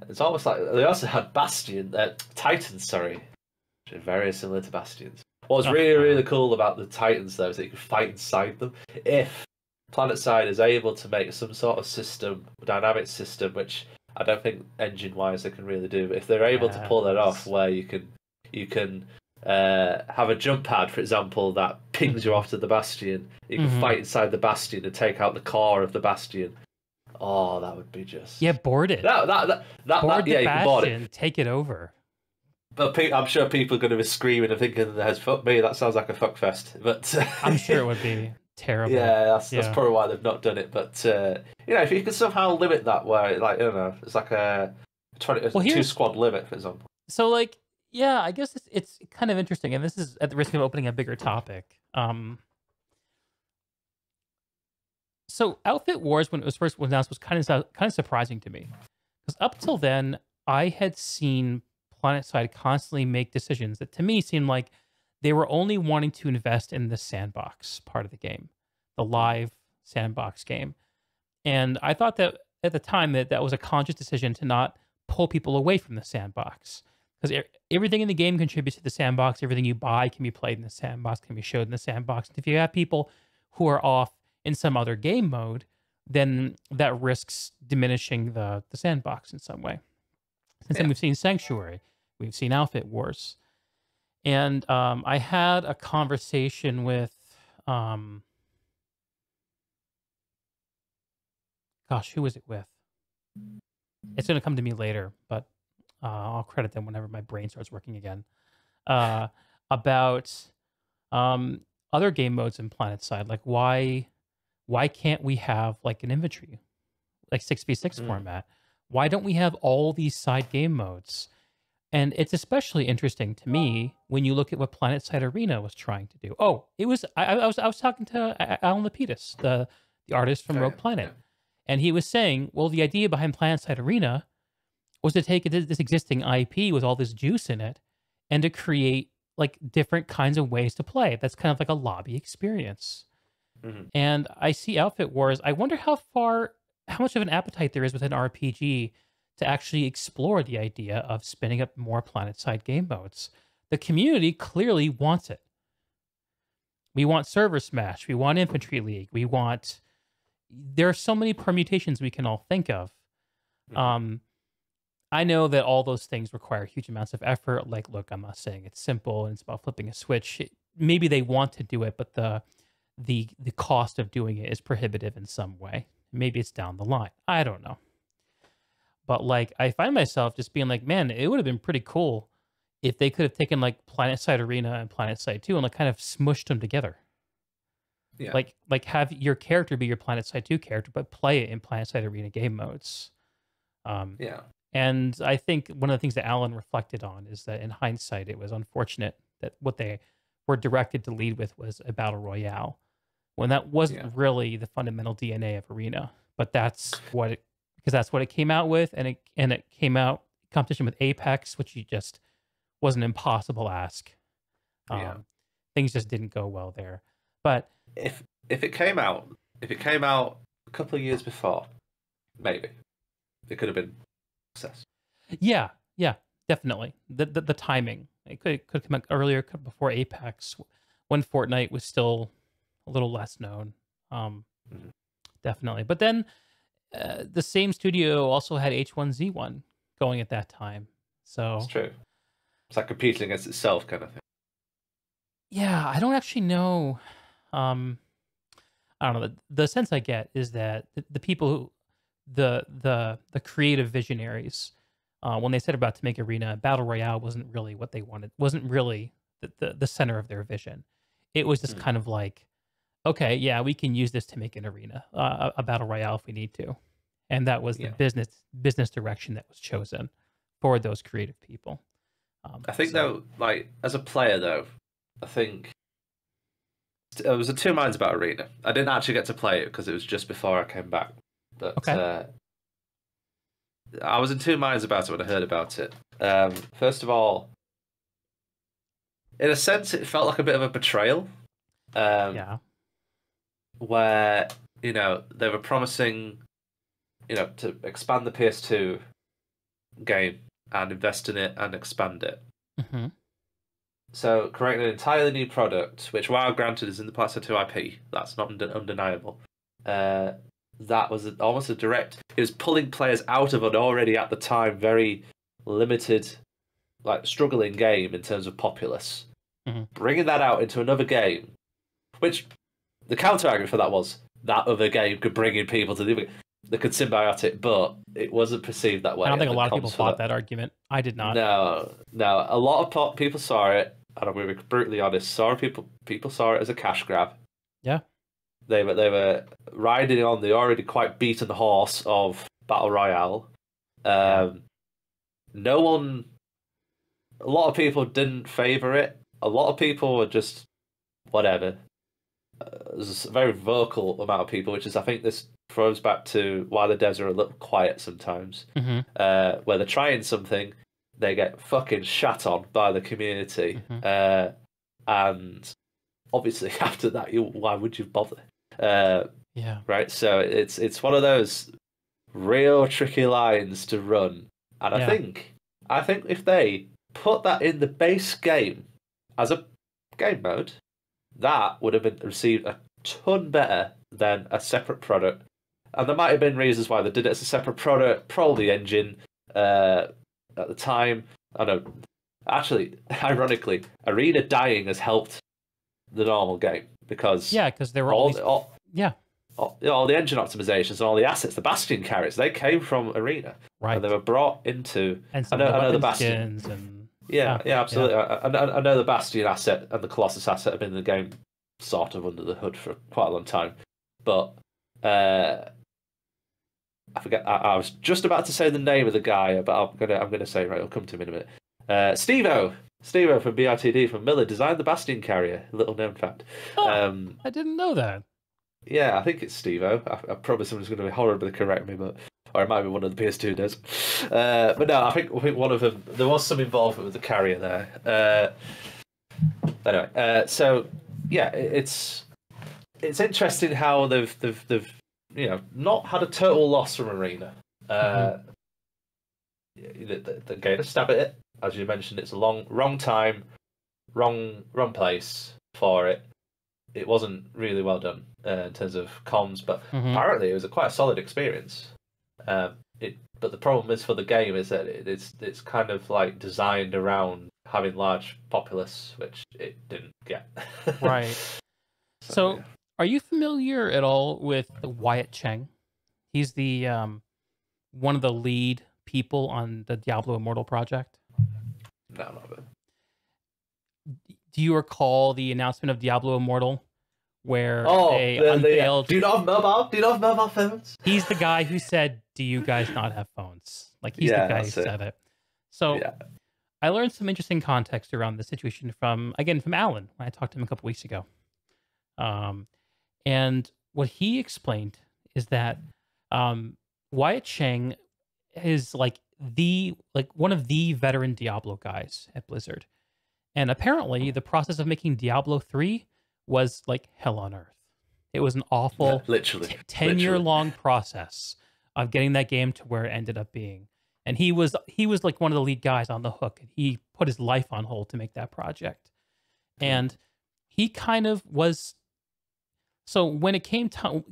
It's almost like they also had Titans. Sorry, which are very similar to Bastions. What was really cool about the Titans, though, is that you could fight inside them. If Planetside is able to make some sort of system, dynamic system, which I don't think engine-wise they can really do, but if they're able to pull that off, where you can have a jump pad, for example, that pings you off to the Bastion, you can fight inside the Bastion and take out the core of the Bastion. Oh, that would be just... Yeah, board it. Board the Bastion, take it over. But I'm sure people are going to be screaming and thinking in their heads, fuck me, that sounds like a fuck fest. But I'm sure it would be terrible. Yeah, that's probably why they've not done it. But, you know, if you can somehow limit that where, like, I don't know, it's like a 2-squad limit, for example. So, like, yeah, I guess it's kind of interesting. And this is at the risk of opening a bigger topic. So Outfit Wars, when it was first announced, was kind of surprising to me. Because up till then, I had seen Planetside constantly make decisions that to me seemed like they were only wanting to invest in the sandbox part of the game, the live sandbox game. And I thought that at the time that was a conscious decision to not pull people away from the sandbox, because everything in the game contributes to the sandbox. Everything you buy can be played in the sandbox, can be showed in the sandbox. And if you have people who are off in some other game mode, then that risks diminishing the sandbox in some way. Since then, we've seen Sanctuary, we've seen Outfit Wars, and I had a conversation with, gosh, who was it with? It's going to come to me later, but I'll credit them whenever my brain starts working again. About other game modes in Planetside, like why can't we have like an inventory, like 6v6 format? Why don't we have all these side game modes? And it's especially interesting to me when you look at what Planetside Arena was trying to do. Oh, it was I was talking to Alan Lapidus, the artist from Rogue Planet, and he was saying, well, the idea behind Planetside Arena was to take this existing IP with all this juice in it and to create like different kinds of ways to play. That's kind of like a lobby experience. And I see Outfit Wars. I wonder how much of an appetite there is within RPG to actually explore the idea of spinning up more Planetside game modes. The community clearly wants it. We want Server Smash. We want Infantry League. There are so many permutations we can all think of. I know that all those things require huge amounts of effort. Like, look, I'm not saying it's simple and it's about flipping a switch. Maybe they want to do it, but the cost of doing it is prohibitive in some way. Maybe it's down the line. I don't know. But like, I find myself just being like, man, it would have been pretty cool if they could have taken like Planetside Arena and Planetside 2 and like kind of smushed them together. Yeah. Like have your character be your Planetside 2 character, but play it in Planetside Arena game modes. And I think one of the things that Alan reflected on is that in hindsight, it was unfortunate that what they were directed to lead with was a battle royale, when that wasn't really the fundamental DNA of Arena. But that's what it came out with, and it came out competition with Apex, which just was an impossible ask. Things just didn't go well there. But if it came out a couple of years before, maybe it could have been success. Yeah, definitely. The timing, it could come out earlier, before Apex, when Fortnite was still a little less known. Definitely. But then the same studio also had H1Z1 going at that time. So it's true. It's like competing against itself, kind of thing. Yeah, I don't actually know. I don't know. The sense I get is that the people who, the creative visionaries, when they set about to make Arena, Battle Royale wasn't really what they wanted. Wasn't really the center of their vision. It was just kind of like, okay, yeah, we can use this to make an Arena, a Battle Royale if we need to. And that was the business direction that was chosen for those creative people. I think though, like as a player though, I think I was in two minds about Arena. I didn't actually get to play it because it was just before I came back. But I was in two minds about it when I heard about it. First of all, in a sense, it felt like a bit of a betrayal. Where, you know, they were promising, you know, to expand the PS2 game and invest in it and expand it. So creating an entirely new product, which, while granted is in the Planetside 2 IP, that's not undeniable. That was almost a direct. It was pulling players out of an already at the time very limited, like struggling game in terms of populace, bringing that out into another game, which the counter argument for that was that other game could bring in people to the that could symbiote it, but it wasn't perceived that way. I don't think a lot of people fought that argument. I did not. No. A lot of people saw it, and I'm going to be brutally honest. People saw it as a cash grab. Yeah. They were riding on the already quite beaten horse of Battle Royale. A lot of people didn't favour it. A lot of people were just whatever. There's a very vocal amount of people, which is, I think this throws back to why the devs are a little quiet sometimes. Where they're trying something, they get fucking shat on by the community. And obviously after that, why would you bother? Right. So it's one of those real tricky lines to run, and I think if they put that in the base game as a game mode, that would have been received a ton better than a separate product. And there might have been reasons why they did it as a separate product. Probably engine at the time. I know. Actually, ironically, Arena dying has helped the normal game because because there were all the engine optimizations and all the assets, the Bastion carriers, they came from Arena, right? And they were brought into. And I know the Bastion. Absolutely. Yeah. I know the Bastion asset and the Colossus asset have been in the game sort of under the hood for quite a long time, but I forget. I was just about to say the name of the guy, but I'm gonna say I'll come to him in a minute. Steve-O from BRTD from Miller designed the Bastion carrier. Little known fact. I didn't know that. Yeah, I think it's Steve-O. I probably someone's going to be horribly correct me, or it might be one of the PS2 does. But no, I think one of them. There was some involvement with the carrier there. Anyway, so yeah, it's interesting how they've not had a total loss from Arena. They gave a stab at it, as you mentioned. It's a wrong time, wrong place for it. It wasn't really well done in terms of comms, but apparently it was quite a solid experience. But the problem is for the game is that it's kind of like designed around having large populace, which it didn't get. Right. So are you familiar at all with Wyatt Cheng? He's the one of the lead people on the Diablo Immortal project. No, not really. Do you recall the announcement of Diablo Immortal where they unveiled... Do you not have mobile phones? He's the guy who said, "Do you guys not have phones?" Like, he's the guy who said it. So I learned some interesting context around the situation from Alan when I talked to him a couple weeks ago. And what he explained is that Wyatt Cheng is one of the veteran Diablo guys at Blizzard. And apparently the process of making Diablo 3 was like hell on earth. It was an awful 10-year-long process of getting that game to where it ended up being. And he was like one of the lead guys on the hook. And he put his life on hold to make that project. And he kind of was. So when it came time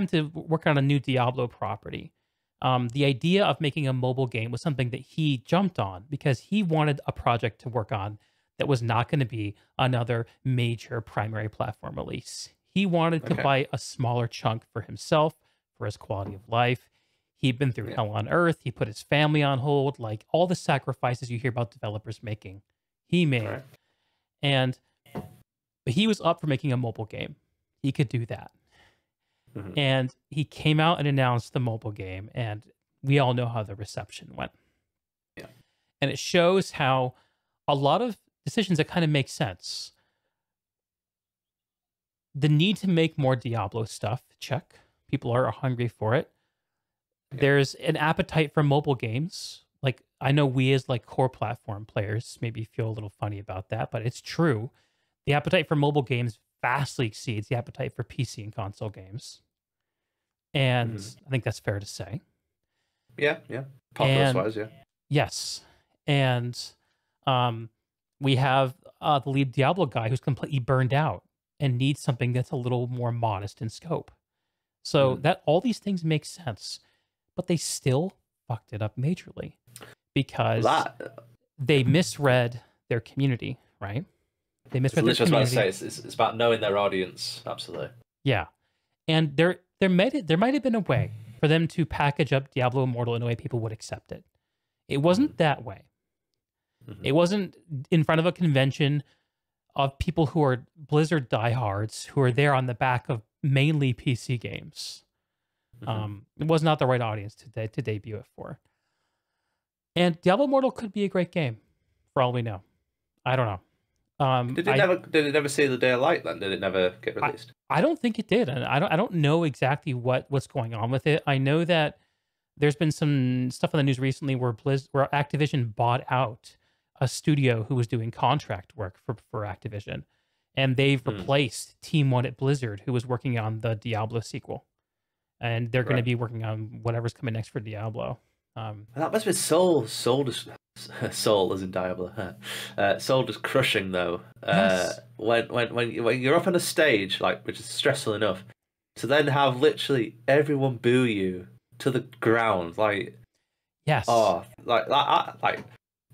to work on a new Diablo property, the idea of making a mobile game was something that he jumped on because he wanted a project to work on that was not going to be another major primary platform release. He wanted to buy a smaller chunk for himself, for his quality of life. He'd been through hell on earth. He put his family on hold, like all the sacrifices you hear about developers making, he made. But he was up for making a mobile game. He could do that. And he came out and announced the mobile game, and we all know how the reception went. And it shows how a lot of decisions that kind of make sense. The need to make more Diablo stuff, check. People are hungry for it. There's an appetite for mobile games. Like, I know we as like core platform players maybe feel a little funny about that, but it's true. The appetite for mobile games vastly exceeds the appetite for PC and console games. And I think that's fair to say. Yeah. Populace-wise, Yes. And we have the lead Diablo guy who's completely burned out and needs something that's a little more modest in scope. So that all these things make sense, but they still fucked it up majorly because they misread their community, right? They misread their community. About to say, it's about knowing their audience, absolutely. Yeah, and there might have been a way for them to package up Diablo Immortal in a way people would accept it. It wasn't that way. It wasn't in front of a convention of people who are Blizzard diehards who are there on the back of mainly PC games. It was not the right audience to debut it for. And Diablo Immortal could be a great game, for all we know. I don't know. Did it never see the day of light then? Did it never get released? I don't think it did, and I don't know exactly what's going on with it. I know that there's been some stuff in the news recently where Activision bought out a studio who was doing contract work for Activision, and they've replaced Team One at Blizzard, who was working on the Diablo sequel, and they're going to be working on whatever's coming next for Diablo. That must be soul as in Diablo. Soul just crushing though. Yes. When you're up on a stage, like, which is stressful enough, to then have literally everyone boo you to the ground, like, yes. Oh, I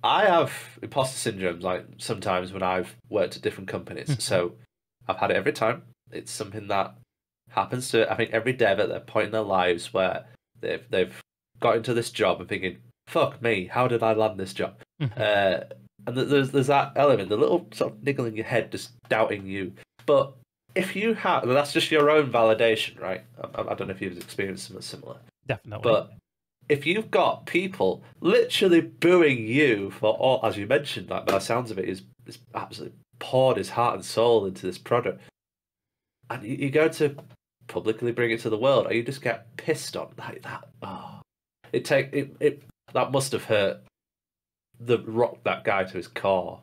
have imposter syndrome. Like sometimes when I've worked at different companies, so I've had it every time. It's something that happens to I think every dev at that point in their lives where they've got into this job and thinking, "Fuck me, how did I land this job?" And there's that element, the little sort of niggle in your head, just doubting you. But if you have, that's just your own validation, right? I don't know if you've experienced something similar. Definitely. But if you've got people literally booing you for all, as you mentioned, like by the sounds of it, is absolutely poured his heart and soul into this product, and you go to publicly bring it to the world, or you just get pissed on like that. Oh, that must have hurt rocked that guy to his core.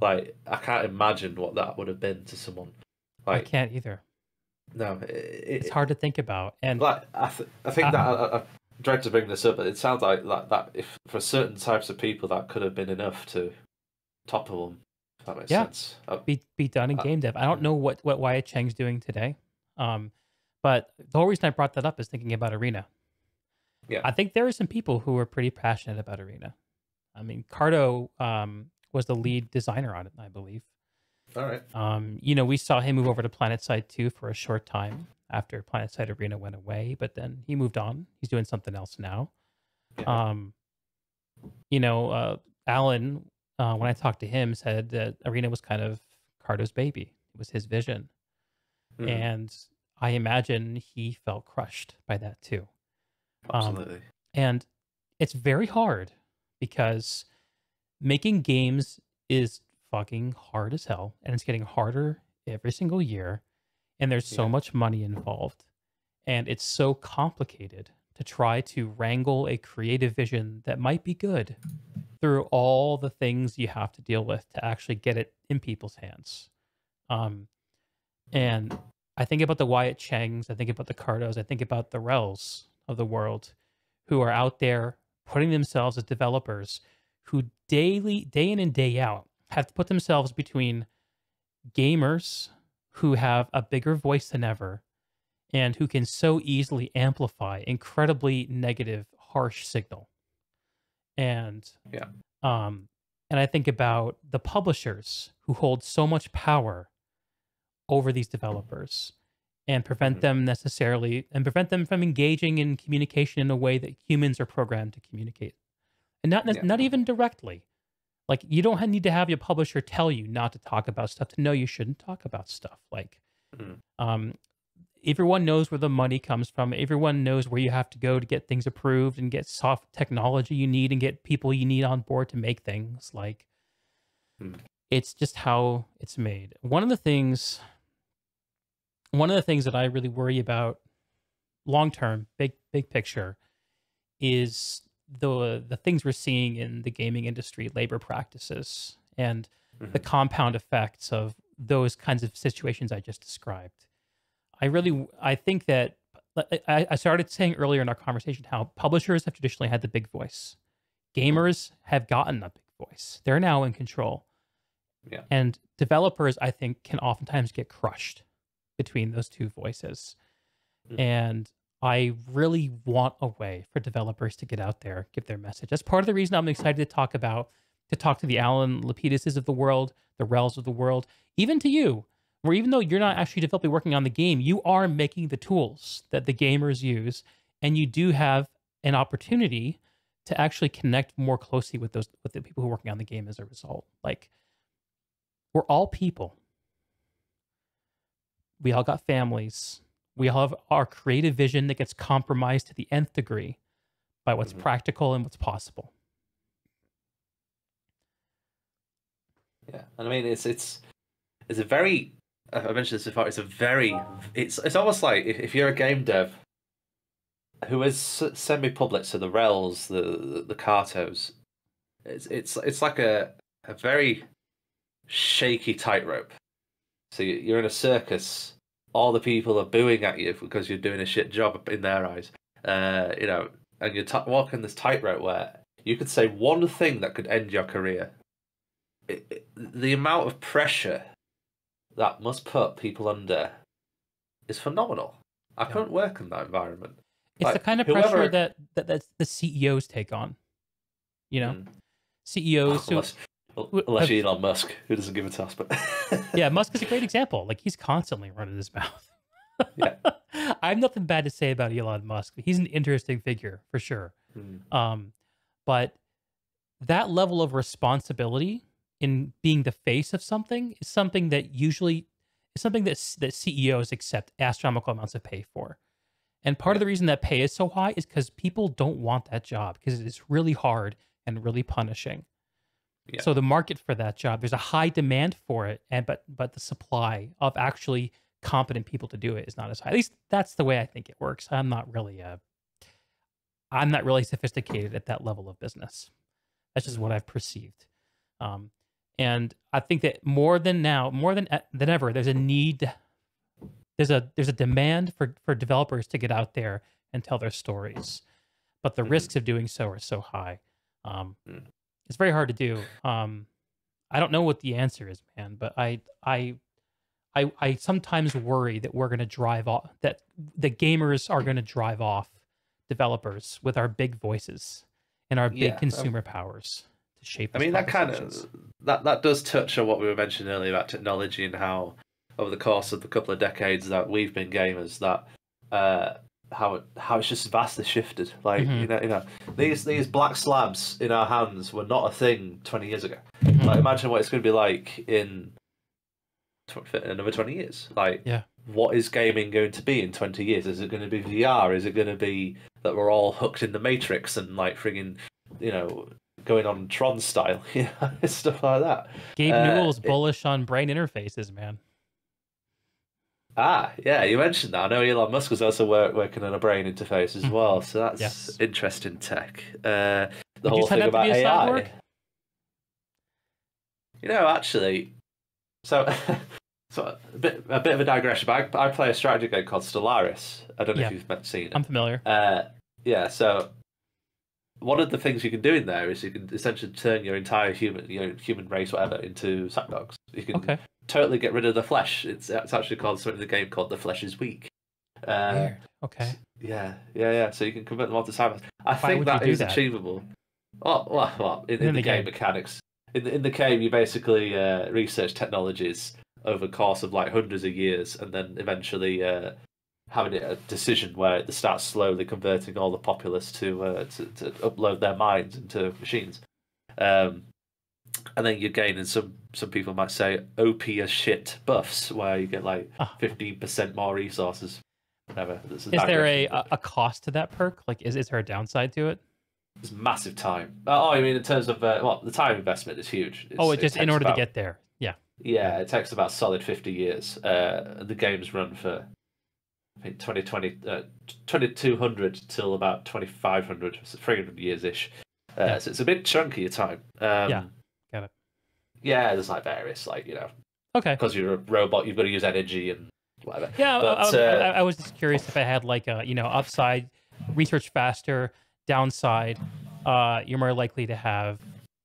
Like I can't imagine what that would have been to someone. Like I can't either. No, it's hard to think about. And like I think that I tried to bring this up, but it sounds like that if for certain types of people that could have been enough to topple them. If that makes sense. Be done in game dev. I don't know what Wyatt Cheng's doing today, but the whole reason I brought that up is thinking about Arena. Yeah, I think there are some people who are pretty passionate about Arena. I mean, Cardo was the lead designer on it, I believe. All right. We saw him move over to Planetside 2 for a short time after Planetside Arena went away, but then he moved on. He's doing something else now. Yeah. Alan, when I talked to him, said that Arena was kind of Cardo's baby. It was his vision. And I imagine he felt crushed by that too. Absolutely. And it's very hard because making games is fucking hard as hell, and it's getting harder every single year, and there's so much money involved, and it's so complicated to try to wrangle a creative vision that might be good through all the things you have to deal with to actually get it in people's hands. And I think about the Wyatt Chengs, I think about the Cardos, I think about the Rels of the world who are out there putting themselves as developers who day in and day out have to put themselves between gamers who have a bigger voice than ever and who can so easily amplify incredibly negative, harsh signal. And and I think about the publishers who hold so much power over these developers and prevent them from engaging in communication in a way that humans are programmed to communicate. And not even directly. Like, you don't need to have your publisher tell you not to talk about stuff to know you shouldn't talk about stuff. Like, everyone knows where the money comes from. Everyone knows where you have to go to get things approved and get soft technology you need and get people you need on board to make things. Like, it's just how it's made. One of the things that I really worry about long-term, big picture, is the things we're seeing in the gaming industry, labor practices, and the compound effects of those kinds of situations I just described. I think that I started saying earlier in our conversation how publishers have traditionally had the big voice. Gamers have gotten a big voice. They're now in control. Yeah. And developers, I think, can oftentimes get crushed between those two voices. And I really want a way for developers to get out there, give their message. That's part of the reason I'm excited to talk to the Alan Lapiduses of the world, the Rels of the world, even to you, where even though you're not actually developing, working on the game, you are making the tools that the gamers use, and you do have an opportunity to actually connect more closely with the people who are working on the game as a result. Like, we're all people. We all got families. We all have our creative vision that gets compromised to the nth degree by what's practical and what's possible. Yeah, and I mean it's a very, I mentioned this before. It's almost like if you're a game dev who is semi-public, so the Rels, the Cartos, it's like a very shaky tightrope. So you're in a circus. All the people are booing at you because you're doing a shit job in their eyes. And you're walking this tightrope where you could say one thing that could end your career. The amount of pressure that must put people under is phenomenal. I couldn't work in that environment. It's the kind of pressure that the CEOs take on. You know, CEOs unless you're Elon Musk, who doesn't give a toss. But yeah, Musk is a great example. Like, he's constantly running his mouth. Yeah. I have nothing bad to say about Elon Musk. He's an interesting figure for sure. But that level of responsibility in being the face of something is something that usually is something that CEOs accept astronomical amounts of pay for. And part of the reason that pay is so high is because people don't want that job because it is really hard and really punishing. Yeah. So the market for that job, there's a high demand for it, but the supply of actually competent people to do it is not as high. At least that's the way I think it works. I'm not really sophisticated at that level of business. That's just what I've perceived. And I think that more than ever, there's a need. There's a demand for developers to get out there and tell their stories, but the risks of doing so are so high. It's very hard to do. I don't know what the answer is, man, but I sometimes worry that we're going to drive off, that the gamers are going to drive off developers with our big voices and our big consumer powers to shape. I mean, that kind of that does touch on what we were mentioning earlier about technology and how over the course of the couple of decades that we've been gamers, that how it's just vastly shifted. Like you know, these black slabs in our hands were not a thing 20 years ago. Like, imagine what it's going to be like in another 20 years. Like, what is gaming going to be in 20 years? Is it going to be VR? Is it going to be that we're all hooked in the Matrix and like frigging, going on Tron style, stuff like that? Gabe Newell's bullish on brain interfaces, man. Yeah, you mentioned that. I know Elon Musk was also working on a brain interface as well, so that's interesting tech. The whole thing about AI. Actually, so a bit of a digression, but I play a strategy game called Stellaris. I don't know if you've seen it. I'm familiar. So one of the things you can do in there is you can essentially turn your entire human race, whatever, into cyborgs. You can totally get rid of the flesh. It's actually called something in the game called "The Flesh is Weak." Weird. Okay. Yeah. So you can convert them all to cyborgs. I think that is achievable. Well, in the game mechanics. In the game, you basically research technologies over the course of like hundreds of years, and then eventually having a decision where it starts slowly converting all the populace to upload their minds into machines. And then you're gaining some people might say OP as shit buffs, where you get like 15% more resources. Whatever. Is there a cost to that perk? Like, is there a downside to it? It's massive time. I mean, in terms of the time investment is huge. In order to get there. Yeah, it takes about solid 50 years. The games run for, I think, 2200 till about 2500, so 300 years-ish. So it's a bit chunky of time. Got it. Yeah, there's like various, because you're a robot, you've got to use energy and whatever. Yeah, but, I was just curious if I had upside, research faster, downside, you're more likely to have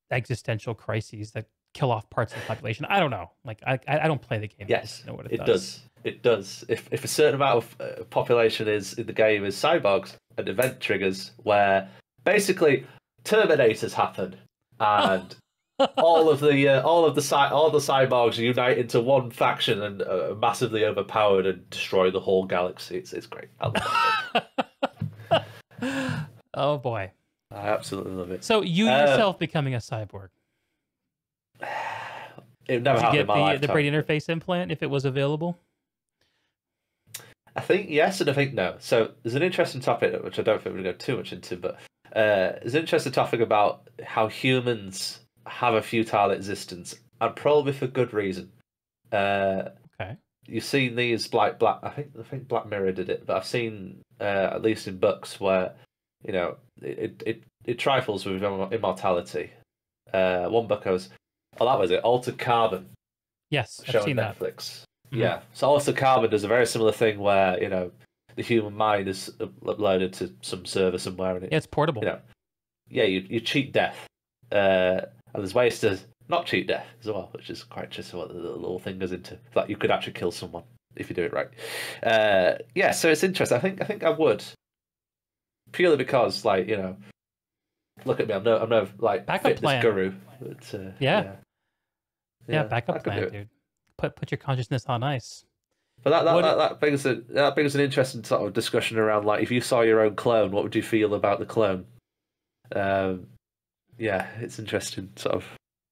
existential crises that kill off parts of the population. I don't know. Like, I don't play the game. Yes, I know what it does. It does. If a certain amount of population is in the game is cyborgs, an event triggers where basically Terminators happen, and all the cyborgs unite into one faction and are massively overpowered and destroy the whole galaxy. It's great. I love that. Oh boy, I absolutely love it. So you yourself becoming a cyborg? It never happened in my lifetime. The brain interface implant, if it was available? I think yes, and I think no. So there's an interesting topic, which I don't think we're going to go too much into, but there's an interesting topic about how humans have a futile existence, and probably for good reason. You've seen these black. I think Black Mirror did it, but I've seen at least in books where it trifles with immortality. One book that was it, Altered Carbon. Yes, I've seen that. Netflix. Yeah, so Altered Carbon does a very similar thing where the human mind is uploaded to some server somewhere, and it's portable. You cheat death, and there's ways to not cheat death as well, which is quite interesting what the little thing goes into. Like, you could actually kill someone if you do it right. So it's interesting. I think I would, purely because look at me. I'm no like backup fitness plan. guru. But, Yeah, backup I could do plan, it. dude. Put your consciousness on ice. But that brings an interesting sort of discussion around, like, if you saw your own clone, what would you feel about the clone? Yeah, it's interesting sort of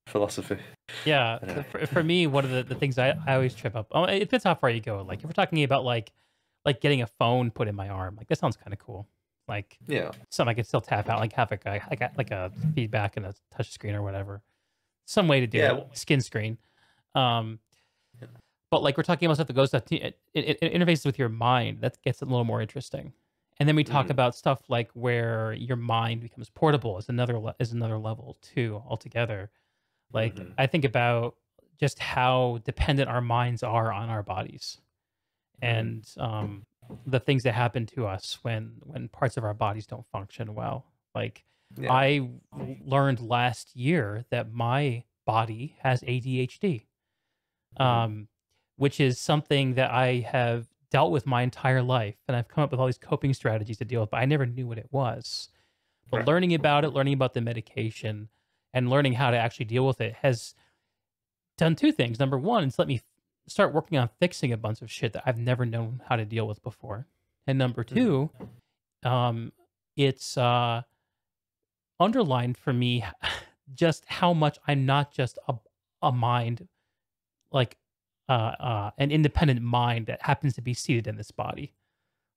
philosophy. Yeah, for me, one of the things I always trip up. Oh, it depends how far you go. Like if we're talking about like getting a phone put in my arm, like that sounds kind of cool. Like Yeah, something I could still tap out, like have I got like a feedback and a touch screen or whatever. Some way to do it. Skin screen. But like we're talking about stuff that goes to it interfaces with your mind. That gets a little more interesting. And then we talk about stuff like where your mind becomes portable is another level too altogether. Like I think about just how dependent our minds are on our bodies, and the things that happen to us when parts of our bodies don't function well. Like I learned last year that my body has ADHD, which is something that I have dealt with my entire life, and I've come up with all these coping strategies to deal with, but I never knew what it was. But learning about it, learning about the medication, and learning how to actually deal with it has done two things. Number one, it's let me start working on fixing a bunch of shit that I've never known how to deal with before. And number two, it's underlined for me just how much I'm not just a mind, like an independent mind that happens to be seated in this body.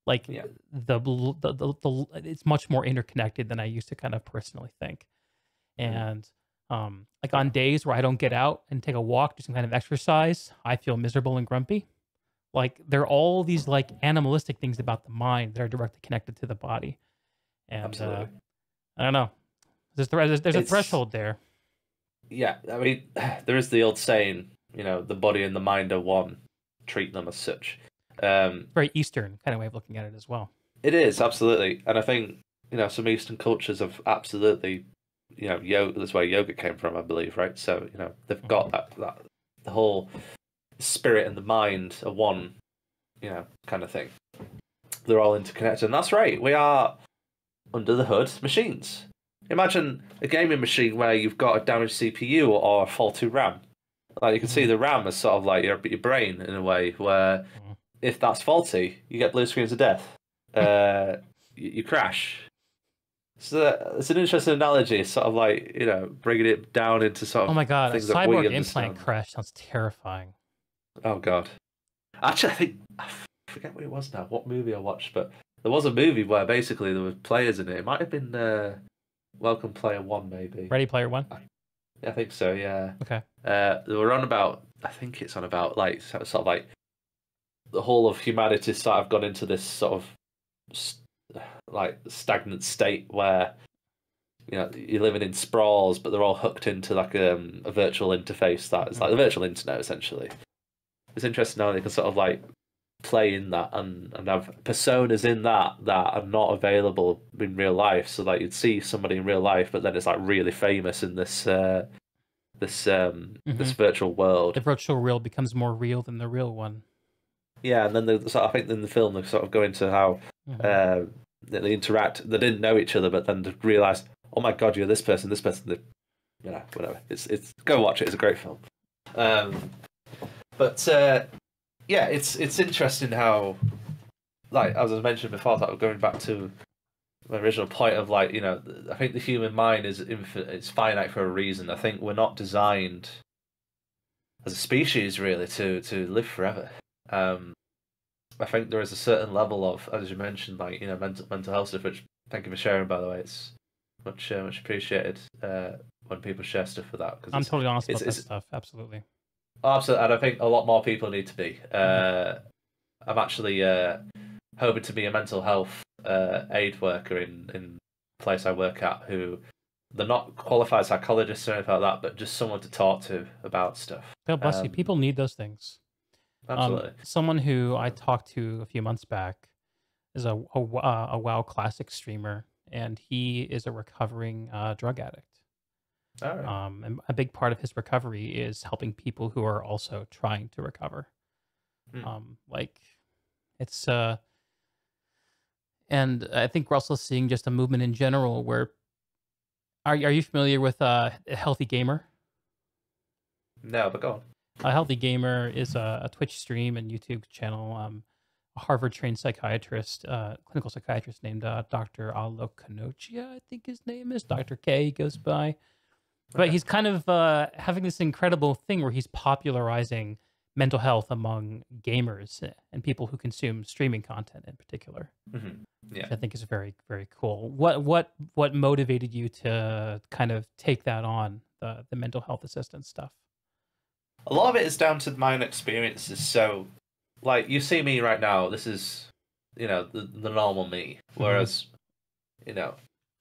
Like it's much more interconnected than I used to kind of personally think. And like on days where I don't get out and take a walk, do some kind of exercise, I feel miserable and grumpy. Like there are all these like animalistic things about the mind that are directly connected to the body. And I don't know. There's a threshold there. Yeah, I mean, there is the old saying, you know, the body and the mind are one. Treat them as such. Very Eastern kind of way of looking at it as well. It is, absolutely. And I think, you know, some Eastern cultures have absolutely, you know, yoga, that's where yoga came from, I believe, right? So, you know, they've got that the whole spirit and the mind are one, you know, kind of thing. They're all interconnected. And that's right, we are, under the hood, machines. Imagine a gaming machine where you've got a damaged CPU or a faulty RAM. Like, you can see the RAM as sort of like your brain in a way, where if that's faulty, you get blue screens of death. You crash. So it's an interesting analogy, sort of like, you know, bringing it down into sort of. Oh my god, a things that we cyborg understand. implant crash sounds terrifying. Oh god. Actually, I forget what it was now, what movie I watched, but there was a movie where basically there were players in it. It might have been Welcome Player One, maybe. Ready Player One? I think so, yeah. Okay. They were on about, I think it's on about, like, sort of like the whole of humanity sort of gone into this sort of like stagnant state where, you know, you're living in sprawls, but they're all hooked into like a virtual interface that is like the virtual internet, essentially. It's interesting how they can sort of like play in that and have personas in that are not available in real life. So like you'd see somebody in real life, but then it's like really famous in this this virtual world. The virtual real becomes more real than the real one. Yeah, and then I think in the film they sort of go into how they interact. They didn't know each other, but then they realise, oh my god, you're this person. You know, whatever. It's go watch it. It's a great film. Yeah, it's interesting how, like as I mentioned before, that going back to my original point of like, you know, I think the human mind is infinite. It's finite for a reason. I think we're not designed as a species really to live forever. I think there is a certain level of, as you mentioned, like, you know, mental health stuff. Which thank you for sharing, by the way. It's much appreciated when people share stuff for that. Cause I'm totally honest about that stuff. Absolutely. Absolutely, and I think a lot more people need to be. I'm actually hoping to be a mental health aid worker in the place I work at. Who they're not qualified psychologists or anything like that, but just someone to talk to about stuff. God bless you. People need those things. Absolutely. Someone who I talked to a few months back is a WoW Classic streamer, and he is a recovering drug addict. All right. And a big part of his recovery is helping people who are also trying to recover. Like it's and I think we're also seeing just a movement in general where Are you familiar with Healthy Gamer? No, but go on. A Healthy Gamer is a Twitch stream and YouTube channel. A Harvard-trained psychiatrist, clinical psychiatrist named Dr. Alokanochia, I think his name is. Dr. K he goes by. But he's kind of having this incredible thing where he's popularizing mental health among gamers and people who consume streaming content in particular. Mm-hmm. Yeah, which I think is very, very cool. What motivated you to kind of take that on, the mental health assistance stuff? A lot of it is down to my own experiences. So, like, you see me right now. This is, the normal me. Whereas,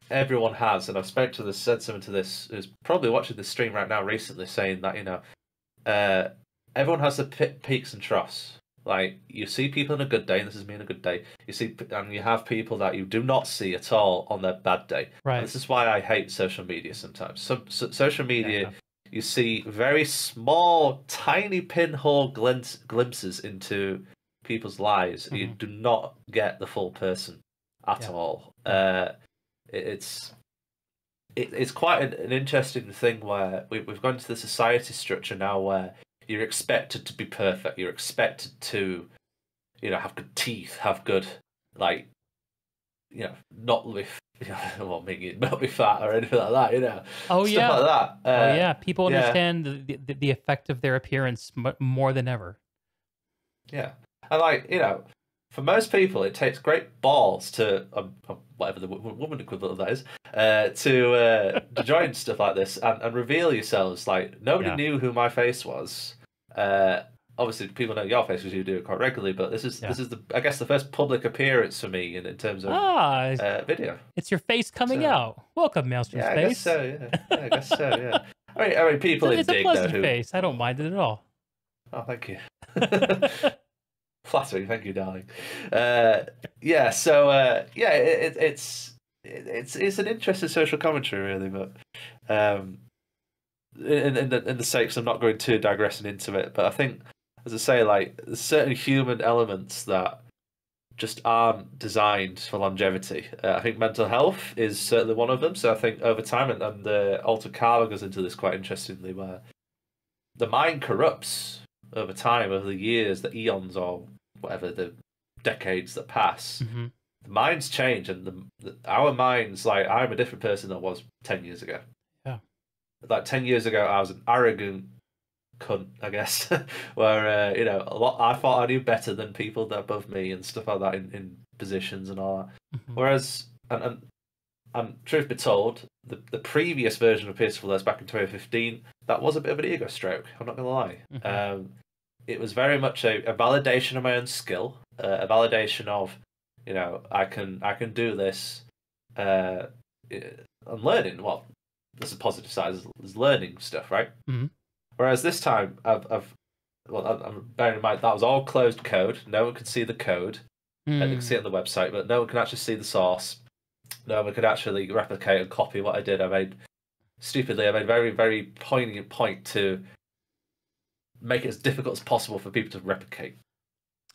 everyone has, and I've said someone to this who's probably watching this stream right now recently, saying that everyone has the peaks and troughs. Like, you see people on a good day, and this is me on a good day. And you have people that you do not see at all on their bad day. Right. And this is why I hate social media sometimes. Social media, you see very small, tiny pinhole glimpses into people's lives. Mm-hmm. You do not get the full person at all. It's quite an interesting thing where we've gone to the society structure now where you're expected to be perfect. You're expected to, have good teeth, have good, not be, not be fat or anything like that. Oh stuff yeah, like that. People understand the effect of their appearance more than ever. Yeah, and for most people, it takes great balls to whatever the woman equivalent of that is to join stuff like this and reveal yourselves. Like, nobody knew who my face was. Obviously, people know your face because you do it quite regularly. But this is I guess the first public appearance for me in terms of video. It's your face coming out. Welcome, Maelstrom's face. I guess so. Yeah, I guess so. Yeah. I mean, people. It's a pleasant face. I don't mind it at all. Oh, thank you. Flattering, thank you, darling. It's an interesting social commentary, really, but in the sakes of not going too digressing into it, but I think, as I say, like, there's certain human elements that just aren't designed for longevity. I think mental health is certainly one of them. So I think over time, and the Altered Karma goes into this quite interestingly, where the mind corrupts over time, over the years, the eons, or whatever, the decades that pass. Mm-hmm. The minds change, and our minds, like, I'm a different person than I was 10 years ago. Yeah. Like, 10 years ago, I was an arrogant cunt, I guess, where, I thought I knew better than people that above me and stuff like that in positions and all that. Mm-hmm. Whereas, and truth be told, the previous version of Ps4 Alerts back in 2015, that was a bit of an ego stroke, I'm not going to lie. Mm-hmm. It was very much a validation of my own skill, a validation of, I can do this. I'm learning. Well, there's a positive side. There's learning stuff, right? Mm-hmm. Whereas this time, I'm bearing in mind that was all closed code. No one could see the code. They can see it on the website, but no one can actually see the source. No one could actually replicate and copy what I did. I made very, very poignant point to make it as difficult as possible for people to replicate.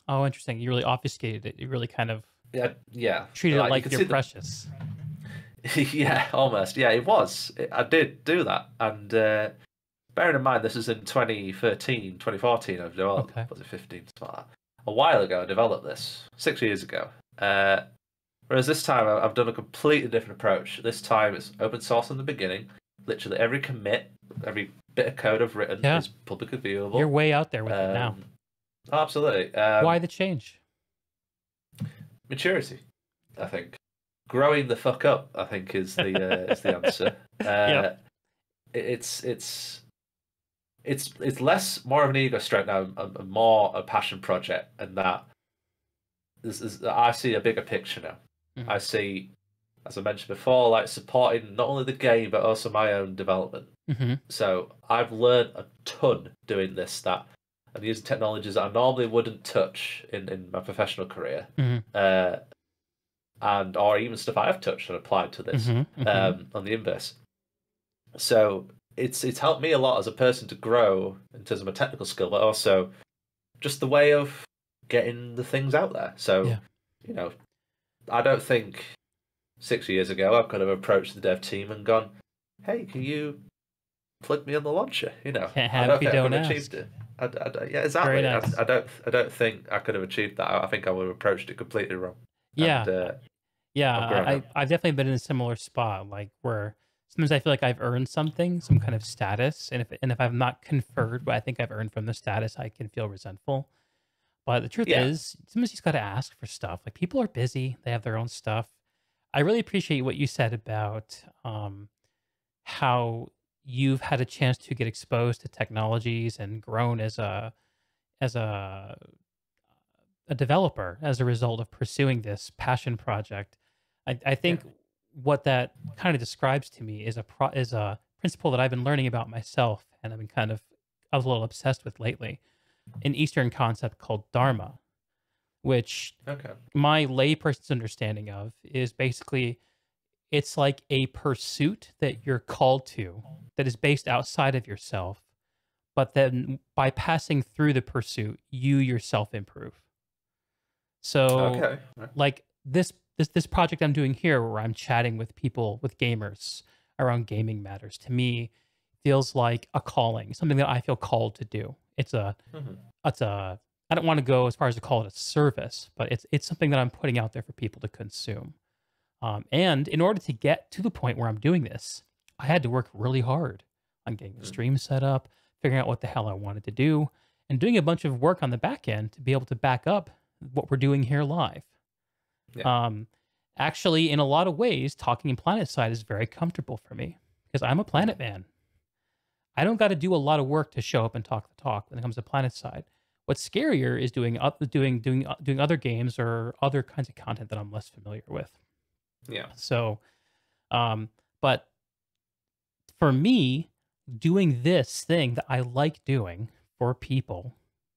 Oh, interesting. You really obfuscated it. You really kind of treated it like you're precious. Yeah, almost. Yeah, it was. I did do that. And bearing in mind, this is in 2013, 2014, I've developed. Okay. Was it 15? Something like that. A while ago, I developed this. 6 years ago. Whereas this time, I've done a completely different approach. This time, it's open source in the beginning. Literally every commit, every bit of code I've written is publicly viewable. You're way out there with it now. Absolutely. Why the change? Maturity, I think. Growing the fuck up, I think, is the answer. It's less more of an ego stroke now, and more a passion project, and that I see a bigger picture now. Mm-hmm. I see, as I mentioned before, like, supporting not only the game but also my own development. Mm-hmm. So I've learned a ton doing this, that and using technologies that I normally wouldn't touch in my professional career, and or even stuff I've touched and applied to this on the inverse. So it's helped me a lot as a person to grow in terms of my technical skill, but also just the way of getting the things out there. So I don't think 6 years ago I could have approached the dev team and gone, hey, can you plug me in the launcher? You know, Can't have if you don't ask. Achieved it. Yeah, exactly. Nice. I don't think I could have achieved that. I think I would have approached it completely wrong. Yeah, and, I've definitely been in a similar spot, like where sometimes I feel like I've earned something, some kind of status, and if I've not conferred what I think I've earned from the status, I can feel resentful. But the truth is, sometimes you just got to ask for stuff. Like people are busy; they have their own stuff. I really appreciate what you said about how you've had a chance to get exposed to technologies and grown as as a a developer as a result of pursuing this passion project. I think what that kind of describes to me is is a principle that I've been learning about myself, and I've been I was a little obsessed with lately. An Eastern concept called Dharma, which my layperson's understanding of is basically it's like a pursuit that you're called to that is based outside of yourself, but then by passing through the pursuit, you yourself improve. So, like this project I'm doing here, where I'm chatting with people, with gamers around gaming matters, to me feels like a calling, something that I feel called to do. It's a I don't want to go as far as to call it a service, but it's something that I'm putting out there for people to consume. And in order to get to the point where I'm doing this, I had to work really hard on getting the stream set up, figuring out what the hell I wanted to do, and doing a bunch of work on the back end to be able to back up what we're doing here live. Actually, in a lot of ways, talking in Planetside is very comfortable for me because I'm a planet man. I don't got to do a lot of work to show up and talk the talk when it comes to Planetside. What's scarier is doing other games or other kinds of content that I'm less familiar with. Yeah. So, but for me, doing this thing that I like doing for people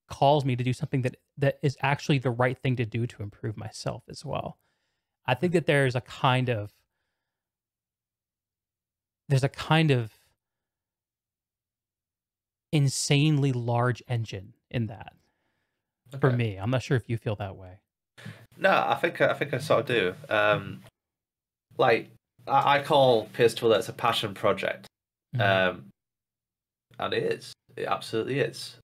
calls me to do something that is actually the right thing to do to improve myself as well. I think that there's a kind of insanely large engine in that for me. I'm not sure if you feel that way. No, I think I sort of do. Like I call Ps4 Alerts a passion project, and it is. It absolutely is.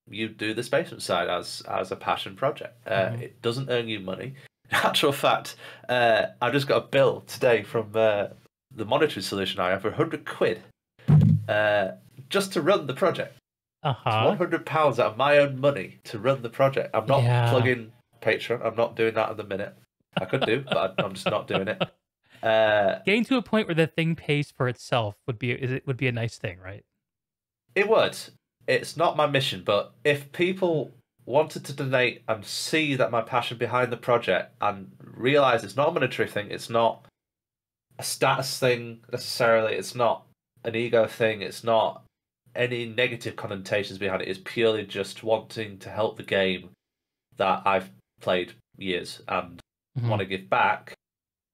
You do the Basementside as a passion project. It doesn't earn you money. In actual fact, I just got a bill today from the monetary solution I have for £100 just to run the project. It's £100 out of my own money to run the project. I'm not plugging Patreon. I'm not doing that at the minute. I could do, but I'm just not doing it. Getting to a point where the thing pays for itself would be a nice thing, right? It would. It's not my mission, but if people wanted to donate and see that my passion behind the project and realize it's not a monetary thing, it's not a status thing necessarily, it's not an ego thing, it's not any negative connotations behind it, it's purely just wanting to help the game that I've played years and want to give back,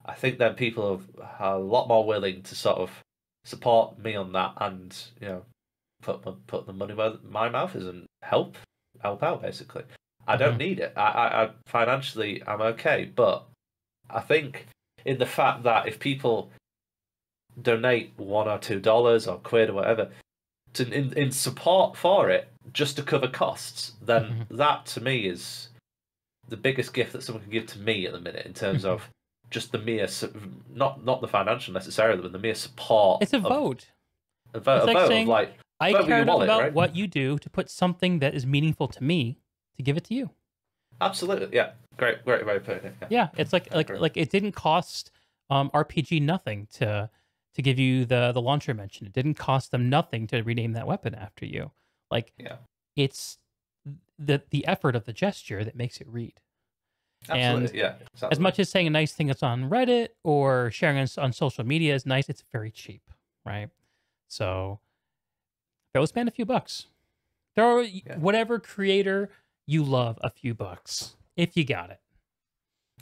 I think then people are a lot more willing to sort of support me on that and, you know, put the money where my mouth is and help out basically. I don't need it. I financially I'm okay, but I think in the fact that if people donate $1 or $2 or quid or whatever in support for it just to cover costs, then that to me is the biggest gift that someone can give to me at the minute in terms of just the mere not the financial necessarily, but the mere support. It's a vote. A vote of like, I care enough about what you do to put something that is meaningful to me to give it to you. Absolutely, yeah. Great way of putting it. Yeah, it's like it didn't cost RPG nothing to give you the launcher mention. It didn't cost them nothing to rename that weapon after you. Like, it's the effort of the gesture that makes it read. Absolutely, and as much as saying a nice thing that's on Reddit or sharing on social media is nice, it's very cheap, right? So throw this man a few bucks. Throw whatever creator you love a few bucks if you got it,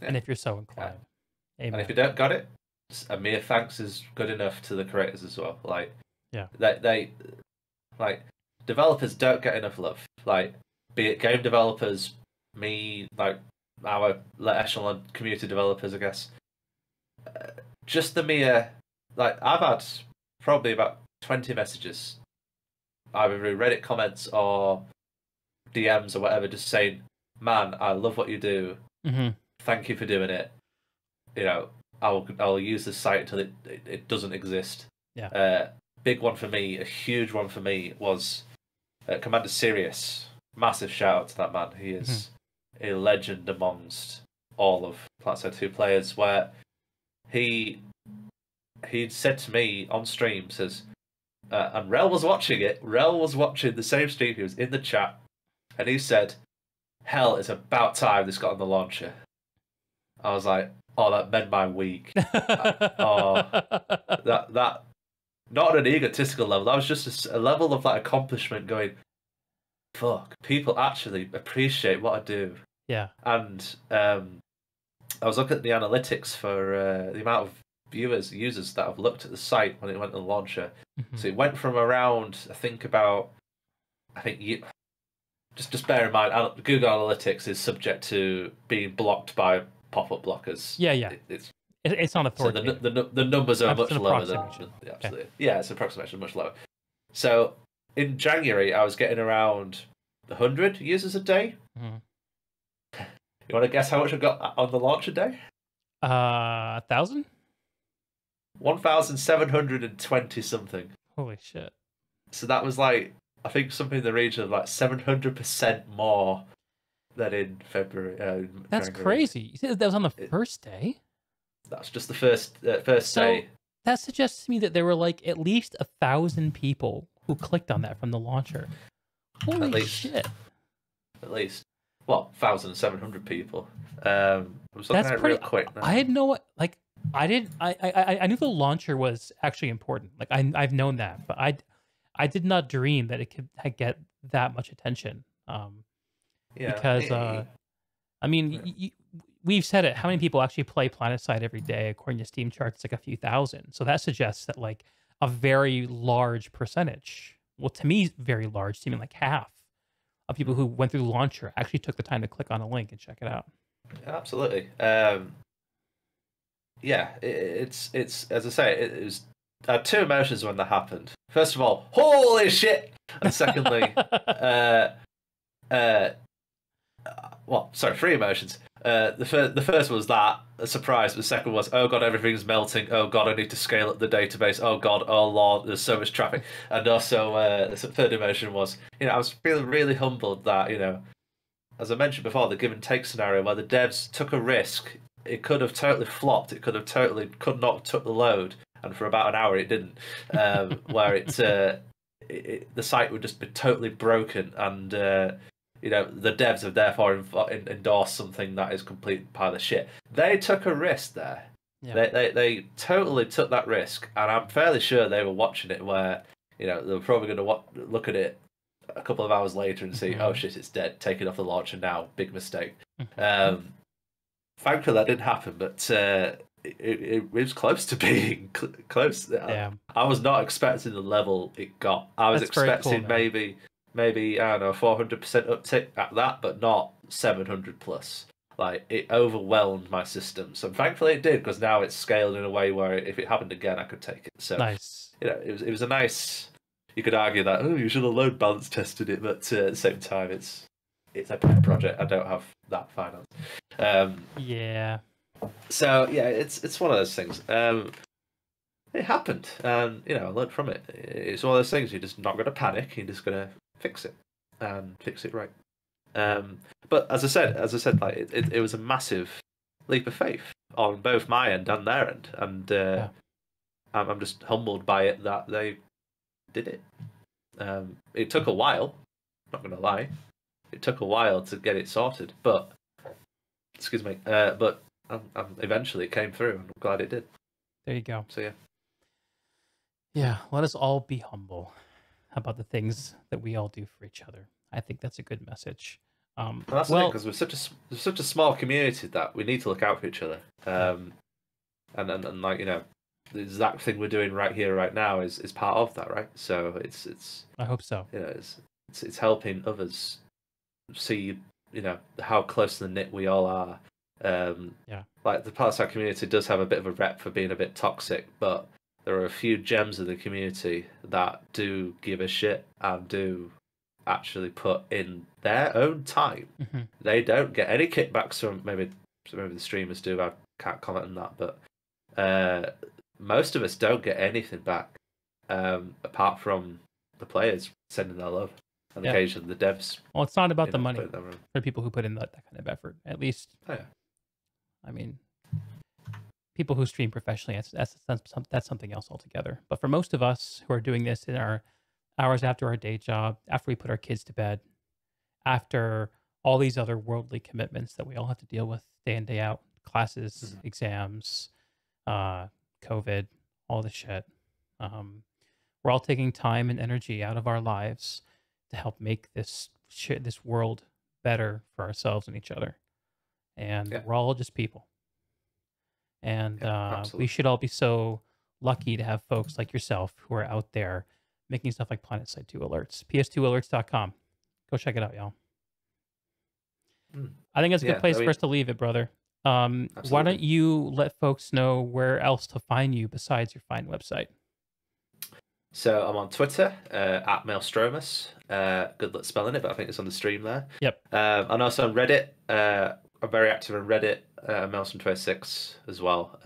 and if you're so inclined. Amen. And if you don't got it, a mere thanks is good enough to the creators as well. Like, they like developers don't get enough love. Like, be it game developers, me, like our echelon community developers, I guess. Just the mere like I've had probably about 20 messages, either through Reddit comments or DMs or whatever, just saying, "Man, I love what you do. Thank you for doing it. You know, I'll use this site until it doesn't exist." Yeah. Big one for me, a huge one for me was Commander Sirius. Massive shout out to that man. He is a legend amongst all of Planetside 2 players. Where he said to me on stream, says, and Rel was watching it. Rel was watching the same stream. He was in the chat, and he said, "Hell, it's about time this got on the launcher." I was like, "Oh, that made my week." That not on an egotistical level. That was just a level of like accomplishment. Going, fuck, people actually appreciate what I do. Yeah. And I was looking at the analytics for the amount of users that have looked at the site when it went to the launcher. So it went from around, just bear in mind, Google Analytics is subject to being blocked by pop-up blockers. Yeah. It's not authoritative. So the numbers are much lower than absolutely. Okay. Yeah, it's approximation much lower. So in January, I was getting around 100 users a day. You want to guess how much I got on the launcher day? 1,000? 1,720 something. Holy shit! So that was like, I think something in the region of like 700% more than in February. That's crazy. You said that was on the first day? That's just the first day. That suggests to me that there were like at least 1,000 people who clicked on that from the launcher. Holy shit! At least. Well, 1,700 people. I was looking at it real quick now. I had no like. I knew the launcher was actually important. Like I've known that, but I did not dream that it could get that much attention. Because I mean, we've said it. How many people actually play Planetside every day? According to Steam charts, it's like a few thousand. So that suggests that like a very large percentage. Well, to me, very large, seeming like half of people who went through the launcher actually took the time to click on a link and check it out. Absolutely. Yeah, it's as I say, it was. I had two emotions when that happened. First of all, holy shit, and secondly, three emotions. The first was that a surprise. The second was, oh god, everything's melting. Oh god, I need to scale up the database. Oh god, oh lord, there's so much traffic. And also, the third emotion was, I was feeling really humbled that, as I mentioned before, the give and take scenario where the devs took a risk. It could have totally flopped. It could not took the load, and for about an hour it didn't. Where the site would just be totally broken, and the devs have therefore endorsed something that is complete pile of shit. They took a risk there. Yeah. They totally took that risk, and I'm fairly sure they were watching it where they were probably going to look at it a couple of hours later and see, oh shit, it's dead. Take it off the launcher now. Big mistake. Thankfully that didn't happen, but it was close to being close. Yeah. I was not expecting the level it got. I was expecting maybe I don't know 400% uptick at that, but not 700 plus. Like, it overwhelmed my system. So thankfully it did, because now it's scaled in a way where if it happened again, I could take it. So nice. It was a nice. You could argue that you should have load balance tested it, but at the same time, it's a pet project. I don't have that finance. Yeah. So yeah, it's one of those things. It happened, and I learned from it. It's one of those things. You're just not going to panic. You're just going to fix it and fix it right. But as I said, like it was a massive leap of faith on both my end and their end, and I'm just humbled by it that they did it. It took a while. Not going to lie. It took a while to get it sorted, but but eventually it came through, and I'm glad it did. There you go. So yeah, let us all be humble about the things that we all do for each other. I think that's a good message. And that's the thing, because we're such a small community that we need to look out for each other. And like the exact thing we're doing right here, right now, is part of that, right? So it's. I hope so. It's helping others see how close to the knit we all are. Like the Planetside community does have a bit of a rep for being a bit toxic, but there are a few gems of the community that do give a shit and do actually put in their own time. Mm-hmm. They don't get any kickbacks from maybe the streamers do. I can't comment on that, but most of us don't get anything back apart from the players sending their love and occasionally the devs. Well, it's not about the money for people who put in that kind of effort. At least, I mean, people who stream professionally, that's something else altogether. But for most of us who are doing this in our hours after our day job, after we put our kids to bed, after all these other worldly commitments that we all have to deal with day in, day out, classes, exams, COVID, all this shit. We're all taking time and energy out of our lives to help make this world better for ourselves and each other. And we're all just people. And we should all be so lucky to have folks like yourself who are out there making stuff like Planetside 2 Alerts. Ps4Alerts.com. Go check it out, y'all. I think that's a good place for us to leave it, brother. Why don't you let folks know where else to find you besides your fine website? So I'm on Twitter at Maelstrome26. Good luck spelling it, but I think it's on the stream there. Yep. And also on Reddit. I'm very active on Reddit, Maelstrome26 as well.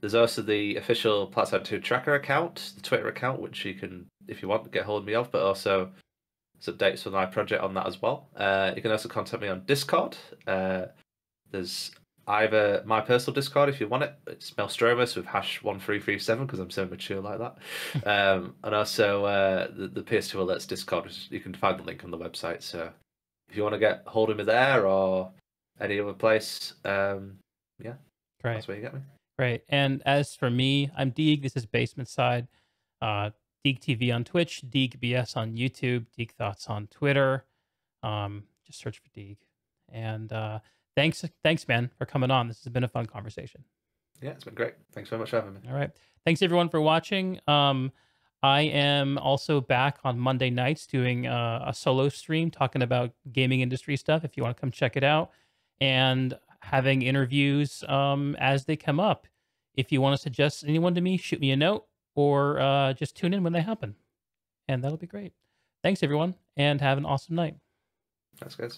There's also the official Planetside 2 tracker account, the Twitter account, which you can, if you want, get hold of me of, but also there's updates for my project on that as well. You can also contact me on Discord. There's either my personal Discord if you want it. It's Maelstrome26 with #1337 because I'm so mature like that. And also the Ps4 Alerts Discord. You can find the link on the website. So if you want to get hold of me there or any other place, great. That's where you get me. Right. And as for me, I'm Deeg. This is Basementside. Deeg TV on Twitch, Deeg BS on YouTube, Deeg Thoughts on Twitter. Just search for Deeg. And thanks, man, for coming on. This has been a fun conversation. Yeah, it's been great. Thanks very much for having me. All right. Thanks, everyone, for watching. I am also back on Monday nights doing a solo stream talking about gaming industry stuff, if you want to come check it out, and having interviews as they come up. If you want to suggest anyone to me, shoot me a note or just tune in when they happen. And that'll be great. Thanks, everyone, and have an awesome night. That's good.